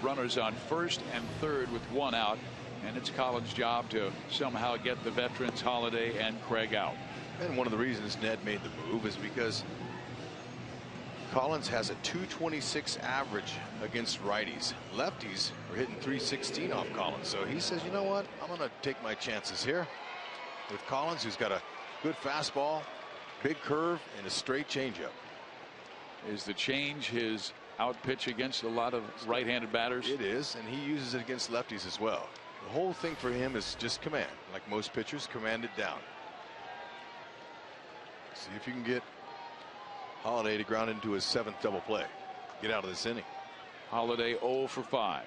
Runners on first and third with 1 out, and it's Collins' job to somehow get the veterans Holiday and Craig out. And one of the reasons Ned made the move is because Collins has a .226 average against righties. Lefties are hitting .316 off Collins, so he says, you know what, I'm going to take my chances here with Collins, who's got a good fastball, big curve, and a straight changeup. Is the change his out pitch against a lot of right-handed batters? It is, and he uses it against lefties as well. The whole thing for him is just command. Like most pitchers, command it down. See if you can get Holiday to ground into his 7th double play. Get out of this inning. Holiday 0 for 5.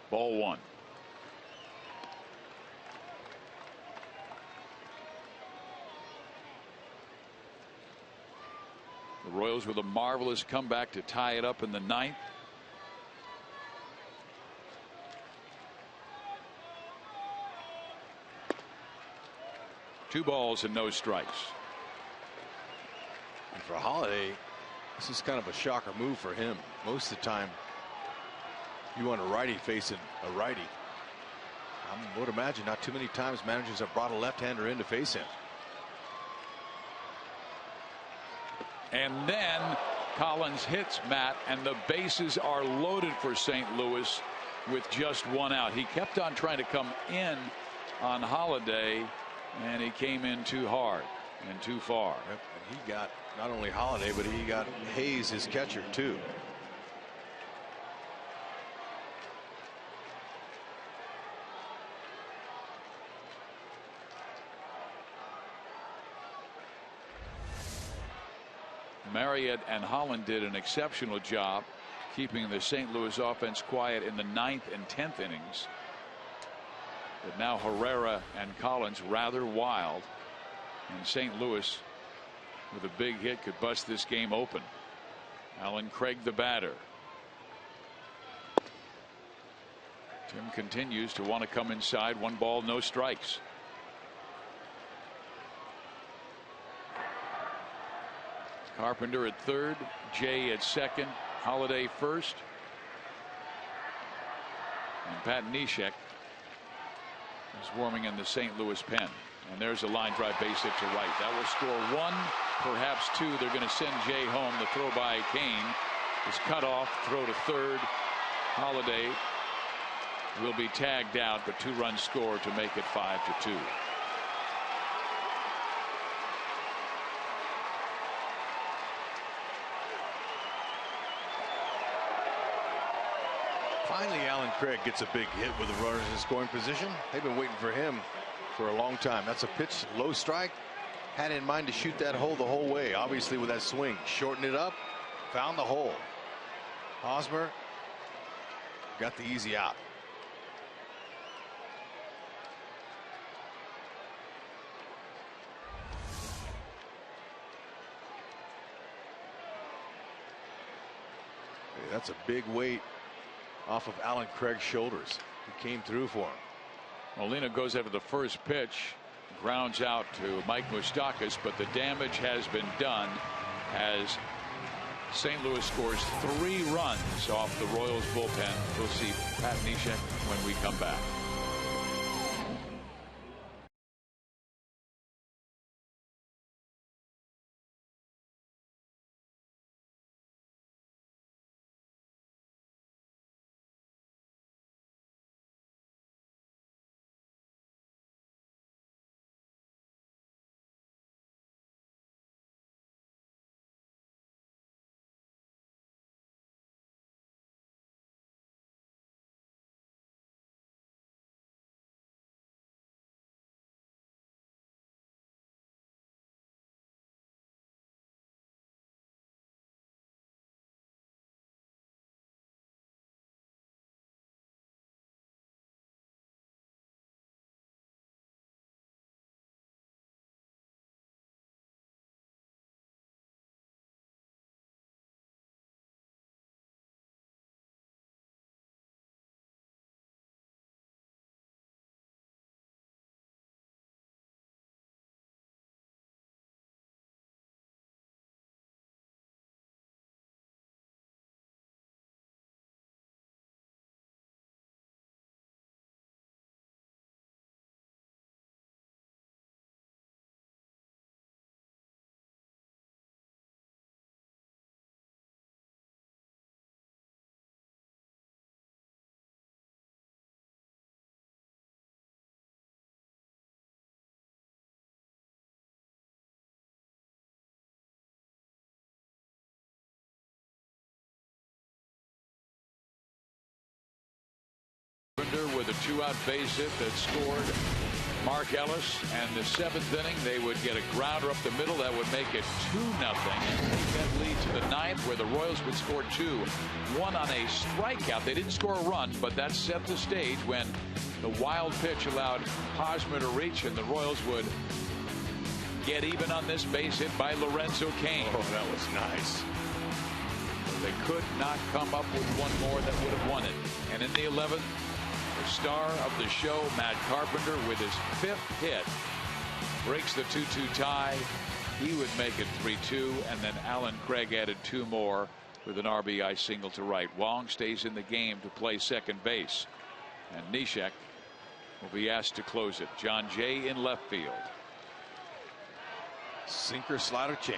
Ball 1. The Royals with a marvelous comeback to tie it up in the 9th. Two balls and no strikes. And for Holiday, this is kind of a shocker move for him. Most of the time, you want a righty facing a righty. I would imagine not too many times managers have brought a left-hander in to face him. And then Collins hits Matt, and the bases are loaded for St. Louis with just 1 out. He kept on trying to come in on Holiday, and he came in too hard and too far. Yep. And he got not only Holiday, but he got Hayes, his catcher, too. Marriott and Holland did an exceptional job keeping the St. Louis offense quiet in the 9th and 10th innings. But now Herrera and Collins rather wild, and St. Louis with a big hit could bust this game open. Alan Craig the batter. Tim continues to want to come inside. 1 ball, no strikes. Carpenter at third, Jay at second, Holiday first, and Pat Neshek is warming in the St. Louis pen. And there's a line drive base hit to right. That will score 1, perhaps 2. They're going to send Jay home. The throw by Kane is cut off. Throw to third. Holiday will be tagged out, but 2 runs scored to make it 5-2. Finally, Alan Craig gets a big hit with the runners in scoring position. They've been waiting for him for a long time. That's a pitch, low strike. Had in mind to shoot that hole the whole way. Obviously, with that swing, shorten it up, found the hole. Hosmer got the easy out. Hey, that's a big weight off of Alan Craig's shoulders. He came through for him. Molina goes after the first pitch, grounds out to Mike Moustakas, but the damage has been done as St. Louis scores 3 runs off the Royals bullpen. We'll see Pat Neshek when we come back. With a 2-out base hit that scored Mark Ellis, and the 7th inning they would get a grounder up the middle that would make it 2-0 and take that lead to the 9th, where the Royals would score 2. 1 on a strikeout. They didn't score a run, but that set the stage when the wild pitch allowed Hosmer to reach, and the Royals would get even on this base hit by Lorenzo Cain. Oh, that was nice. They could not come up with one more that would have won it. And in the 11th, the star of the show, Matt Carpenter, with his 5th hit, breaks the 2-2 tie. He would make it 3-2, and then Alan Craig added 2 more with an RBI single to right. Wong stays in the game to play second base, and Neshek will be asked to close it. John Jay in left field. Sinker slider change.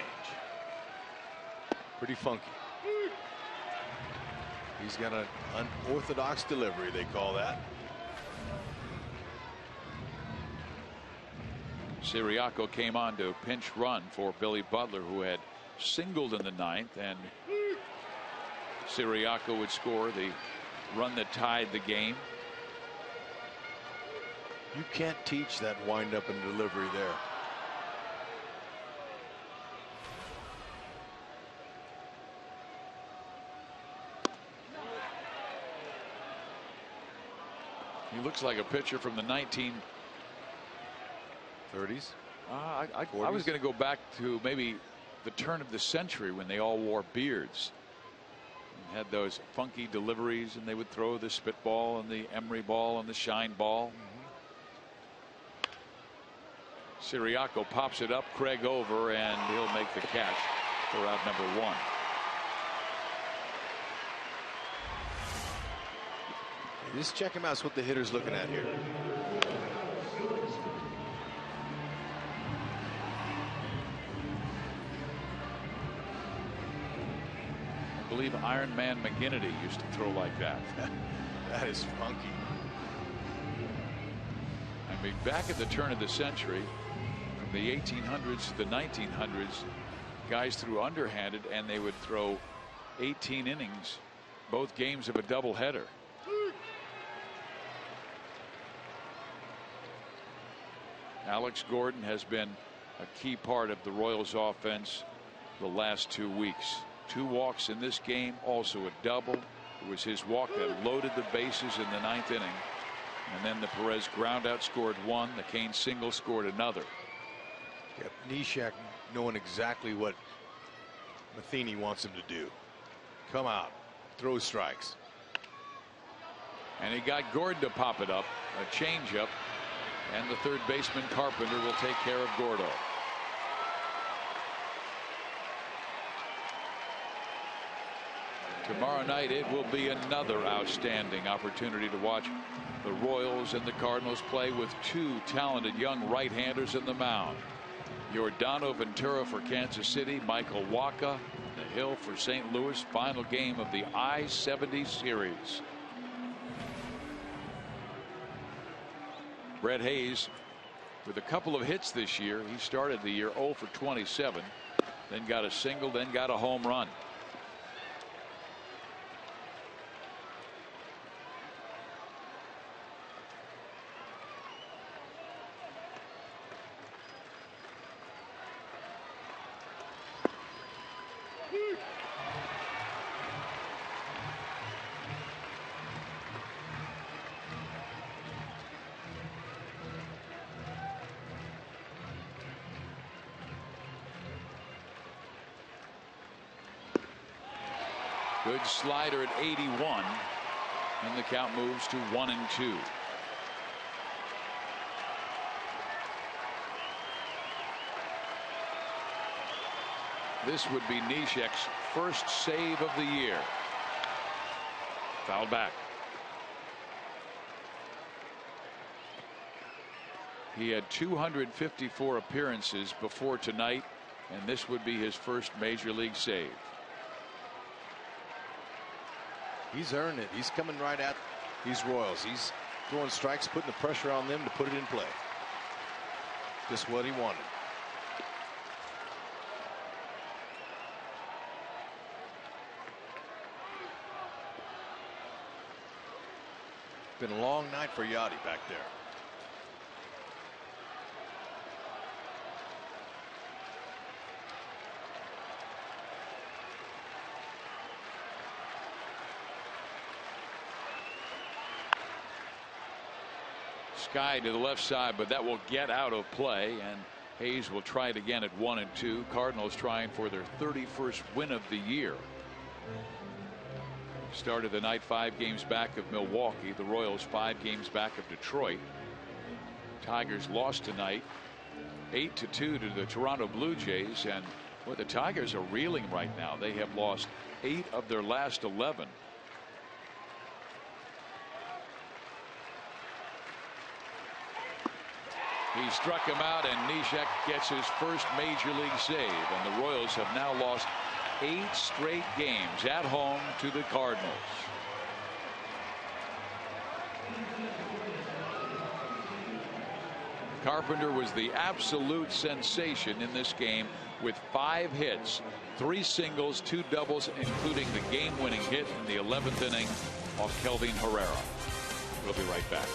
Pretty funky. He's got an unorthodox delivery, they call that. Siriaco came on to pinch run for Billy Butler, who had singled in the 9th, and Siriaco would score the run that tied the game. You can't teach that windup and delivery there. He looks like a pitcher from the 1930s. I was going to go back to maybe the turn of the century when they all wore beards and had those funky deliveries, and they would throw the spitball and the emery ball and the shine ball. Siriaco pops it up, Craig over, and he'll make the catch for out number 1. Just check him out. That's what the hitter's looking at here. I believe Iron Man McGinnity used to throw like that. That is funky. I mean, back at the turn of the century, from the 1800s to the 1900s, guys threw underhanded, and they would throw 18 innings, both games of a doubleheader. Alex Gordon has been a key part of the Royals offense the last 2 weeks. 2 walks in this game, also a double. It was his walk that loaded the bases in the 9th inning. And then the Perez ground out scored 1. The Kane single scored another. Yep, Neshek knowing exactly what Matheny wants him to do. Come out, throw strikes. And he got Gordon to pop it up, a changeup. And the third baseman Carpenter will take care of Gordo. Tomorrow night it will be another outstanding opportunity to watch the Royals and the Cardinals play with 2 talented young right-handers in the mound. Yordano Ventura for Kansas City, Michael Wacha, the Hill for St. Louis. Final game of the I-70 series. Brett Hayes with a couple of hits this year. He started the year 0 for 27, then got a single, then got a home run. Good slider at 81, and the count moves to 1-2. This would be Neshek's first save of the year. Fouled back. He had 254 appearances before tonight, and this would be his first major league save. He's earned it. He's coming right at these Royals. He's throwing strikes, putting the pressure on them to put it in play. Just what he wanted. Been a long night for Yachty back there. Sky to the left side, but that will get out of play, and Hayes will try it again at 1-2. Cardinals trying for their 31st win of the year. Started the night 5 games back of Milwaukee. The Royals 5 games back of Detroit. Tigers lost tonight 8-2 to the Toronto Blue Jays, and well, the Tigers are reeling right now. They have lost 8 of their last 11. He struck him out, and Neshek gets his first major league save, and the Royals have now lost 8 straight games at home to the Cardinals. Carpenter was the absolute sensation in this game with 5 hits, 3 singles, 2 doubles, including the game-winning hit in the 11th inning off Kelvin Herrera. We'll be right back.